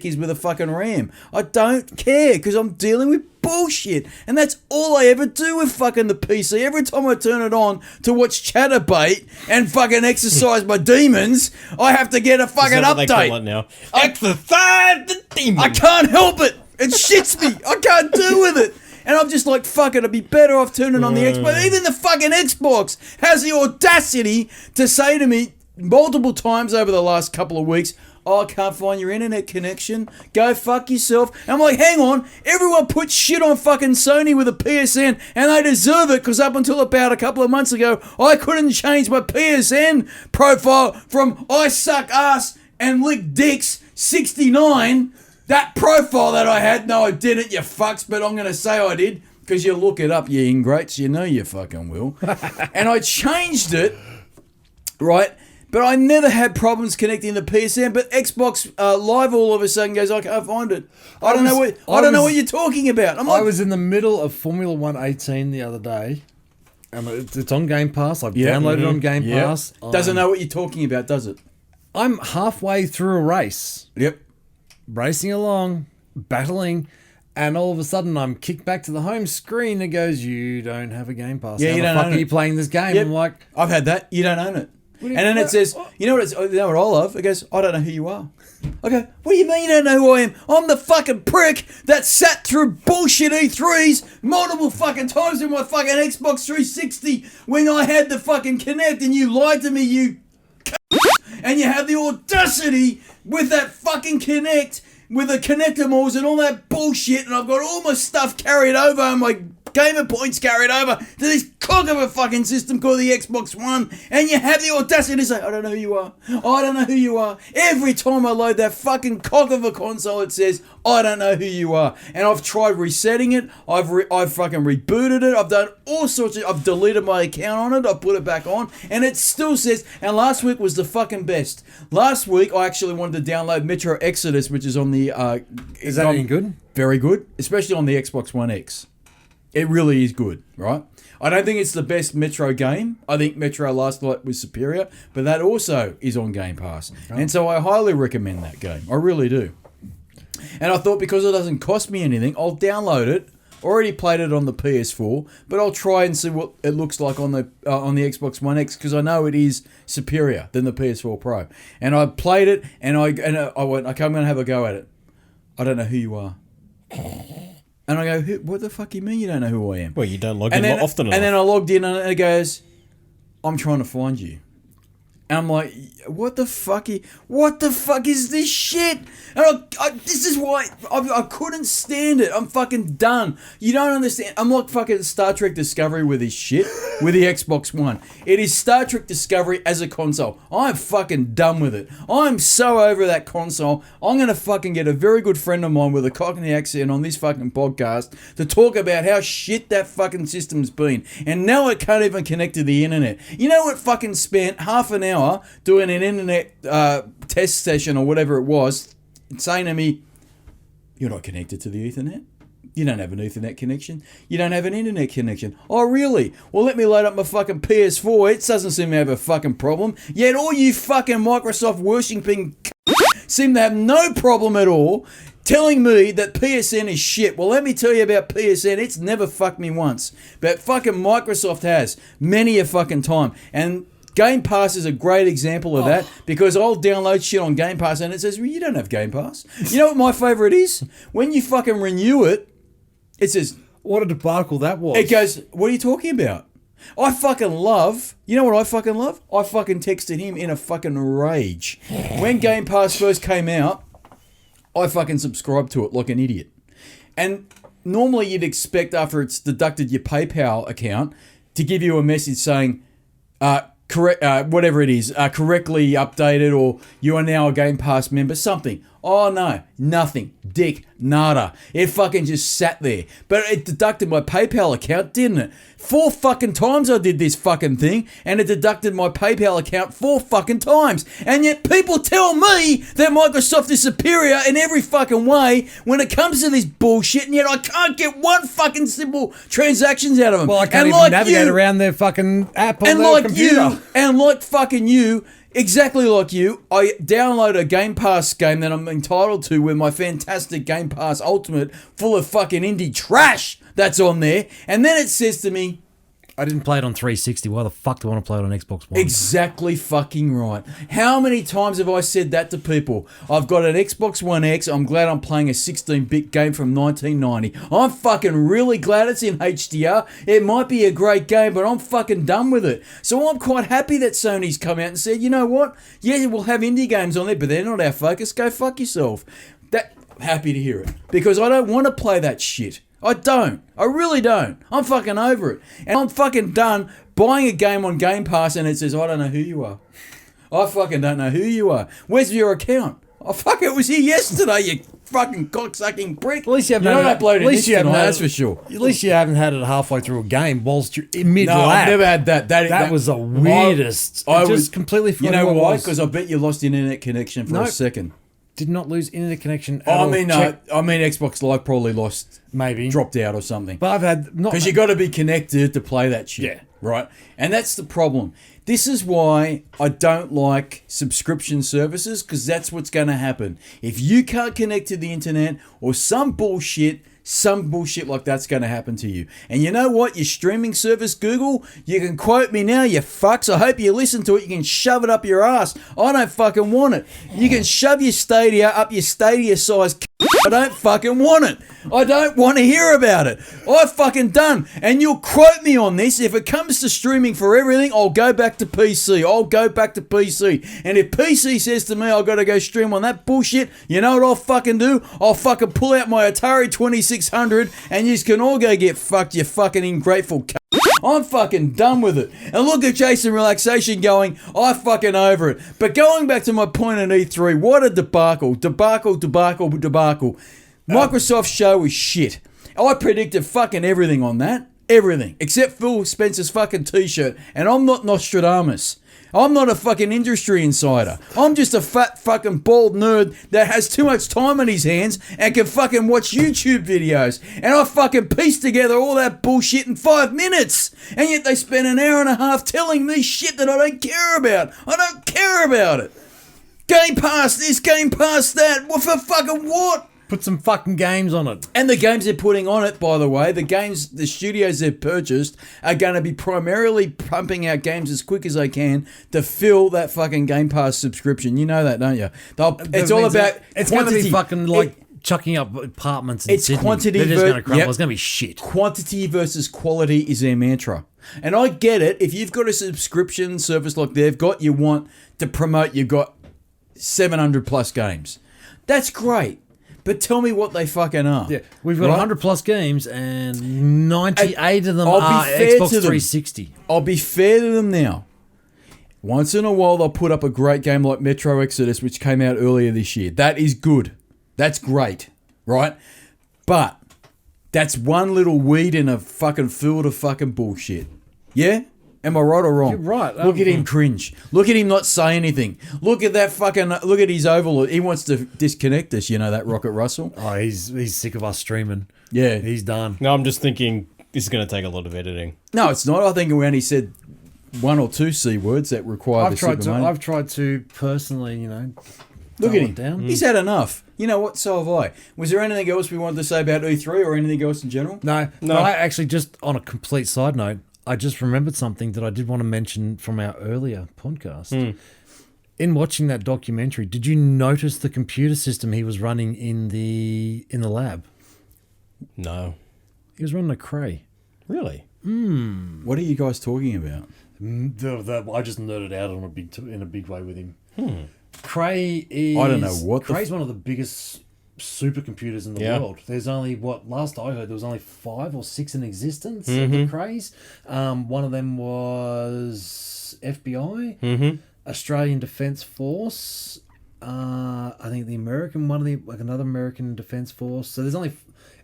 is with a fucking RAM. I don't care because I'm dealing with bullshit. And that's all I ever do with fucking the PC. Every time I turn it on to watch Chatterbait and fucking exercise my demons, I have to get a fucking update. What they call it now? Exercise the demons. I can't help it. It shits me. I can't deal with it. And I'm just like, fuck it, it'd be better off turning on the Xbox. Even the fucking Xbox has the audacity to say to me multiple times over the last couple of weeks, oh, I can't find your internet connection. Go fuck yourself. And I'm like, hang on. Everyone puts shit on fucking Sony with a PSN, and they deserve it because up until about a couple of months ago, I couldn't change my PSN profile from I suck ass and lick dicks 69. That profile that I had, no, I didn't, you fucks, but I'm going to say I did because you look it up, you ingrates. You know you fucking will. And I changed it, right? But I never had problems connecting the PSN. But Xbox Live all of a sudden goes, I can't find it. I don't know what you're talking about. I was in the middle of Formula 1 18 the other day. And it's on Game Pass. I've downloaded it on Game Pass. Doesn't know what you're talking about, does it? I'm halfway through a race. Yep. Racing along, battling, and all of a sudden I'm kicked back to the home screen that goes, you don't have a Game Pass. Yeah, How you the don't fuck own are you it. playing this game? Yep. I'm like, I've had that. You don't own it. And then it says, you know what I love? It goes, I don't know who you are. I go, what do you mean you don't know who I am? I'm the fucking prick that sat through bullshit E3s multiple fucking times in my fucking Xbox 360 when I had the fucking Kinect and you lied to me, you and you have the audacity with that fucking Kinect, with the connector and all that bullshit, and I've got all my stuff carried over and my gamer points carried over to this cock of a fucking system called the Xbox One, and you have the audacity to say, I don't know who you are. I don't know who you are. Every time I load that fucking cock of a console, it says, I don't know who you are. And I've tried resetting it. I've fucking rebooted it. I've done all sorts of... I've deleted my account on it. I've put it back on. And it still says... And last week was the fucking best. Last week, I actually wanted to download Metro Exodus, which is on the... is that any good? Very good. Especially on the Xbox One X. It really is good, right? I don't think it's the best Metro game. I think Metro Last Light was superior, but that also is on Game Pass. Okay. And so I highly recommend that game. I really do. And I thought because it doesn't cost me anything, I'll download it. Already played it on the PS4, but I'll try and see what it looks like on the Xbox One X because I know it is superior than the PS4 Pro. And I played it, and I went, okay, I'm going to have a go at it. I don't know who you are. And I go, what the fuck do you mean you don't know who I am? Well, you don't log in often enough. And then I logged in and it goes, I'm trying to find you. And I'm like, what the fuck is this shit? And this is why I couldn't stand it. I'm fucking done. You don't understand. I'm like fucking Star Trek Discovery with this shit, with the Xbox One. It is Star Trek Discovery as a console. I'm fucking done with it. I'm so over that console. I'm going to fucking get a very good friend of mine with a Cockney accent on this fucking podcast to talk about how shit that fucking system's been. And now I can't even connect to the internet. You know what fucking spent half an hour doing an internet test session or whatever it was, saying to me, you're not connected to the Ethernet? You don't have an Ethernet connection? You don't have an internet connection? Oh, really? Well, let me load up my fucking PS4. It doesn't seem to have a fucking problem. Yet all you fucking Microsoft worshipping seem to have no problem at all telling me that PSN is shit. Well, let me tell you about PSN. It's never fucked me once. But fucking Microsoft has many a fucking time. And Game Pass is a great example of that because I'll download shit on Game Pass and it says, well, you don't have Game Pass. You know what my favourite is? When you fucking renew it, it says... What a debacle that was. It goes, what are you talking about? I fucking love... You know what I fucking love? I fucking texted him in a fucking rage. When Game Pass first came out, I fucking subscribed to it like an idiot. And normally you'd expect after it's deducted your PayPal account to give you a message saying... correct, whatever it is, correctly updated, or you are now a Game Pass member, something. Oh no, nothing. Dick, nada. It fucking just sat there. But it deducted my PayPal account, didn't it? 4 fucking times I did this fucking thing, and it deducted my PayPal account 4 fucking times. And yet people tell me that Microsoft is superior in every fucking way when it comes to this bullshit, and yet I can't get one fucking simple transactions out of them. Well, I can't even navigate around their fucking app on their computer. And like fucking you, exactly like you, I download a Game Pass game that I'm entitled to with my fantastic Game Pass Ultimate full of fucking indie trash that's on there. And then it says to me, I didn't play it on 360. Why the fuck do I want to play it on Xbox One? Exactly fucking right. How many times have I said that to people? I've got an Xbox One X. I'm glad I'm playing a 16-bit game from 1990. I'm fucking really glad it's in HDR. It might be a great game, but I'm fucking done with it. So I'm quite happy that Sony's come out and said, you know what? Yeah, we'll have indie games on there, but they're not our focus. Go fuck yourself. Happy to hear it. Because I don't want to play that shit. I don't. I really don't. I'm fucking over it. And I'm fucking done buying a game on Game Pass and it says, I don't know who you are. I fucking don't know who you are. Where's your account? Oh, fuck, it was here yesterday, you fucking cocksucking prick. At least you haven't You're had not it- uploading at least this you haven't tonight, had that's it- for sure. At least you haven't had it halfway through a game whilst you're in mid No, lap. I've never had that. That was the weirdest. I It just was completely You forgot know what it why? was. Because I bet you lost internet connection for a Nope. second. Did not lose internet connection. At I all. mean, Check- Xbox Live probably lost, maybe dropped out or something. But I've had not Because you got to be connected to play that shit. Yeah. Right? And that's the problem. This is why I don't like subscription services, because that's what's going to happen. If you can't connect to the internet or some bullshit like that's going to happen to you. And you know what? Your streaming service, Google, you can quote me now, you fucks. I hope you listen to it. You can shove it up your ass. I don't fucking want it. You can shove your Stadia up your Stadia size. I don't fucking want it. I don't want to hear about it. I've fucking done. And you'll quote me on this. If it comes to streaming for everything, I'll go back to PC. I'll go back to PC. And if PC says to me I've got to go stream on that bullshit, you know what I'll fucking do? I'll fucking pull out my Atari 2600 and you can all go get fucked, you fucking ungrateful c***. I'm fucking done with it. And look at Jason Relaxation going, I fucking over it. But going back to my point on E3, what a debacle. Debacle. Microsoft's show was shit. I predicted fucking everything on that. Everything. Except Phil Spencer's fucking t-shirt. And I'm not Nostradamus. I'm not a fucking industry insider. I'm just a fat fucking bald nerd that has too much time on his hands and can fucking watch YouTube videos. And I fucking pieced together all that bullshit in 5 minutes. And yet they spent an hour and a half telling me shit that I don't care about. I don't care about it. Game Pass this, Game Pass that. What for fucking what? put some fucking games on it. And the games they're putting on it, by the way, the studios they've purchased are going to be primarily pumping out games as quick as they can to fill that fucking Game Pass subscription. You know that, don't you? It's all about it's going to quantity. be fucking like chucking up apartments in It's Sydney. quantity. They're just going to crumble. Yep. It's going to be shit. Quantity versus quality is their mantra. And I get it. If you've got a subscription service like they've got, you want to promote, you've got 700 plus games. That's great. But tell me what they fucking are. Yeah, we've got 100 plus games and 98 of them I'll be are fair Xbox to them. 360. I'll be fair to them now. Once in a while, they'll put up a great game like Metro Exodus, which came out earlier this year. That is good. That's great, right? But that's one little weed in a fucking field of fucking bullshit. Yeah? Am I right or wrong? You're right. Look at him cringe. Look at him not say anything. Look at that fucking... Look at his overlord. He wants to disconnect us, you know, that Rocket Russell. Oh, he's sick of us streaming. Yeah. He's done. No, I'm just thinking this is going to take a lot of editing. No, it's not. I think we only said one or two C words that require I've the tried to personally, Look dull at it him. down. He's had enough. You know what? So have I. Was there anything else we wanted to say about E3 or anything else in general? No. I actually, just on a complete side note, I just remembered something that I did want to mention from our earlier podcast. In watching that documentary, did you notice the computer system he was running in the lab? No. He was running a Cray. Really? What are you guys talking about? I just nerded out on in a big way with him. Cray is... I don't know what the Cray's one of the biggest supercomputers in the world. There's only, last I heard, there was only 5 or 6 in existence of the Crays. One of them was FBI, Australian Defence Force, I think the American one, another American Defence Force. So there's only...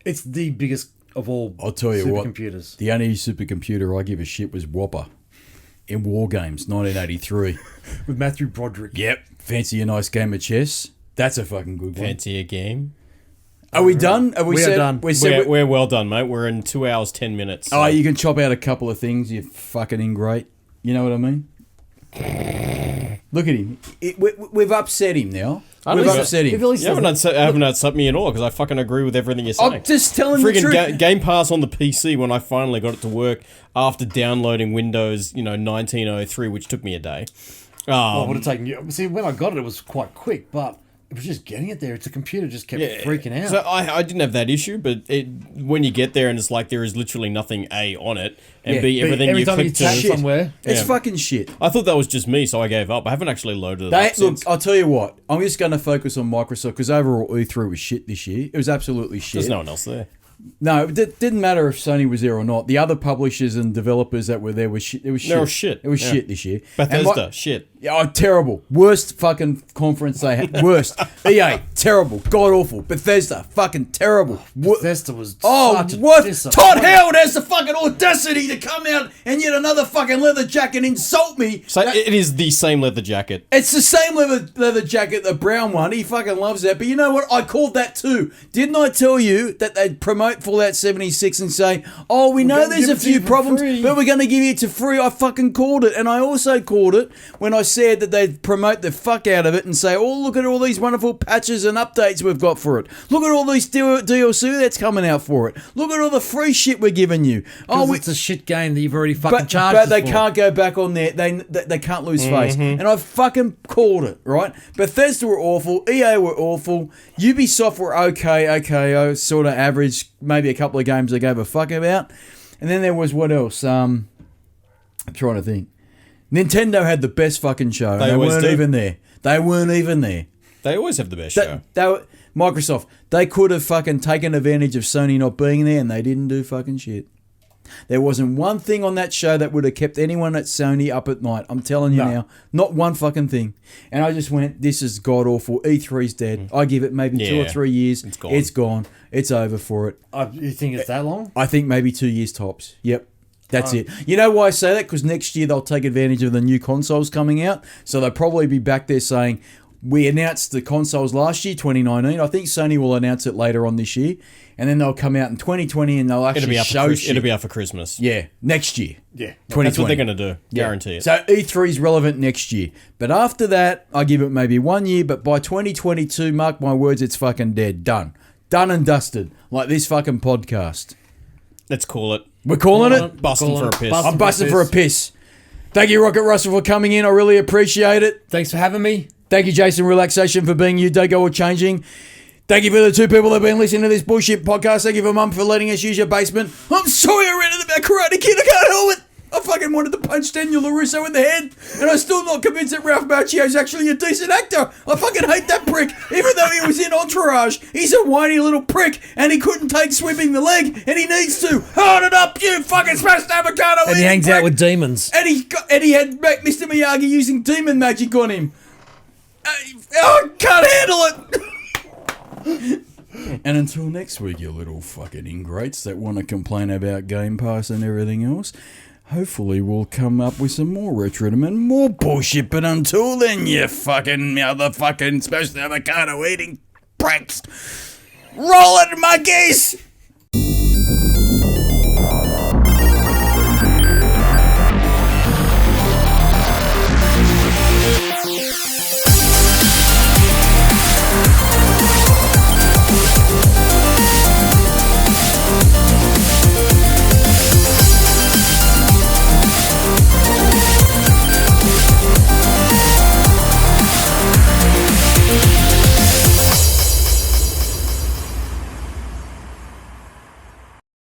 It's the biggest of all I'll tell you what. supercomputers. The only supercomputer I give a shit was Whopper in War Games, 1983. With Matthew Broderick. Yep. Fancy a nice game of chess. That's a fucking good one. Fancy a game? Are we done? We are done. We're well done, mate. We're in 2 hours, 10 minutes. Oh, you can chop out a couple of things, you fucking ingrate. You know what I mean? Look at him. We've upset him now. We've upset him. You haven't upset me at all because I fucking agree with everything you're saying. I'm just telling the truth. Friggin' Game Pass on the PC when I finally got it to work after downloading Windows, 1903, which took me a day. It would have taken you... See, when I got it, it was quite quick, but it was just getting it there. It's a computer just kept freaking out. So I didn't have that issue, but when you get there and it's like there is literally nothing A on it, and B, everything every you time you click to... tap somewhere... It's fucking shit. I thought that was just me, so I gave up. I haven't actually loaded it up Look, since. I'll tell you what. I'm just going to focus on Microsoft because overall E3 was shit this year. It was absolutely shit. There's no one else there. No, it didn't matter if Sony was there or not. The other publishers and developers that were there were shit. It was shit. They were shit. It was Yeah. shit this year. Bethesda, shit. Oh, terrible. Worst fucking conference they had. Worst. EA, terrible. God awful. Bethesda, fucking terrible. Bethesda was Oh, such a what? disappointment. Todd Howard has the fucking audacity to come out and yet another fucking leather jacket insult me. So it is the same leather jacket. It's the same leather jacket, the brown one. He fucking loves that. But you know what? I called that too. Didn't I tell you that they'd promote Fallout 76 and say, oh, we know there's a few problems, but we're going to give you it to free? I fucking called it. And I also called it when I said that they'd promote the fuck out of it and say, oh, look at all these wonderful patches and updates we've got for it. Look at all these DLC that's coming out for it. Look at all the free shit we're giving you. Oh, It's a shit game that you've already fucking charged but they us for. can't go back on there. They can't lose face. And I fucking called it, right? Bethesda were awful. EA were awful. Ubisoft were okay, sort of average. Maybe a couple of games they gave a fuck about. And then there was what else? I'm trying to think. Nintendo had the best fucking show. They weren't even there. They weren't even there. They always have the best show. Microsoft, they could have fucking taken advantage of Sony not being there, and they didn't do fucking shit. There wasn't one thing on that show that would have kept anyone at Sony up at night. I'm telling you now. Not one fucking thing. And I just went, this is god awful. E3's dead. I give it maybe 2 or 3 years. It's gone. It's gone. It's over for it. You think it's that long? I think maybe 2 years tops. Yep. That's it. You know why I say that? Because next year they'll take advantage of the new consoles coming out. So they'll probably be back there saying, we announced the consoles last year, 2019. I think Sony will announce it later on this year. And then they'll come out in 2020 and they'll actually show shit. It'll be out for Christmas. Yeah, next year. Yeah. 2020. That's what they're going to do. Guarantee it. So E3 is relevant next year. But after that, I give it maybe 1 year. But by 2022, mark my words, it's fucking dead. Done. Done and dusted. Like this fucking podcast. Let's call it. We're calling it? Busting for a piss. I'm busting for a piss. Thank you, Rocket Russell, for coming in. I really appreciate it. Thanks for having me. Thank you, Jason Relaxation, for being you. Dago or changing. Thank you for the 2 people that have been listening to this bullshit podcast. Thank you for Mum for letting us use your basement. I'm sorry I read it about Karate Kid. I can't help it. I fucking wanted to punch Daniel LaRusso in the head, and I'm still not convinced that Ralph Macchio's actually a decent actor. I fucking hate that prick. Even though he was in Entourage, he's a whiny little prick, and he couldn't take sweeping the leg, and he needs to. Hold it up, you fucking smashed avocado. And he hangs out with demons. And he had Mr. Miyagi using demon magic on him. I can't handle it. And until next week, you little fucking ingrates that want to complain about Game Pass and everything else, hopefully we'll come up with some more Retrodom and more bullshit. But until then, you fucking motherfucking smashed avocado eating pricks. Roll it, monkeys!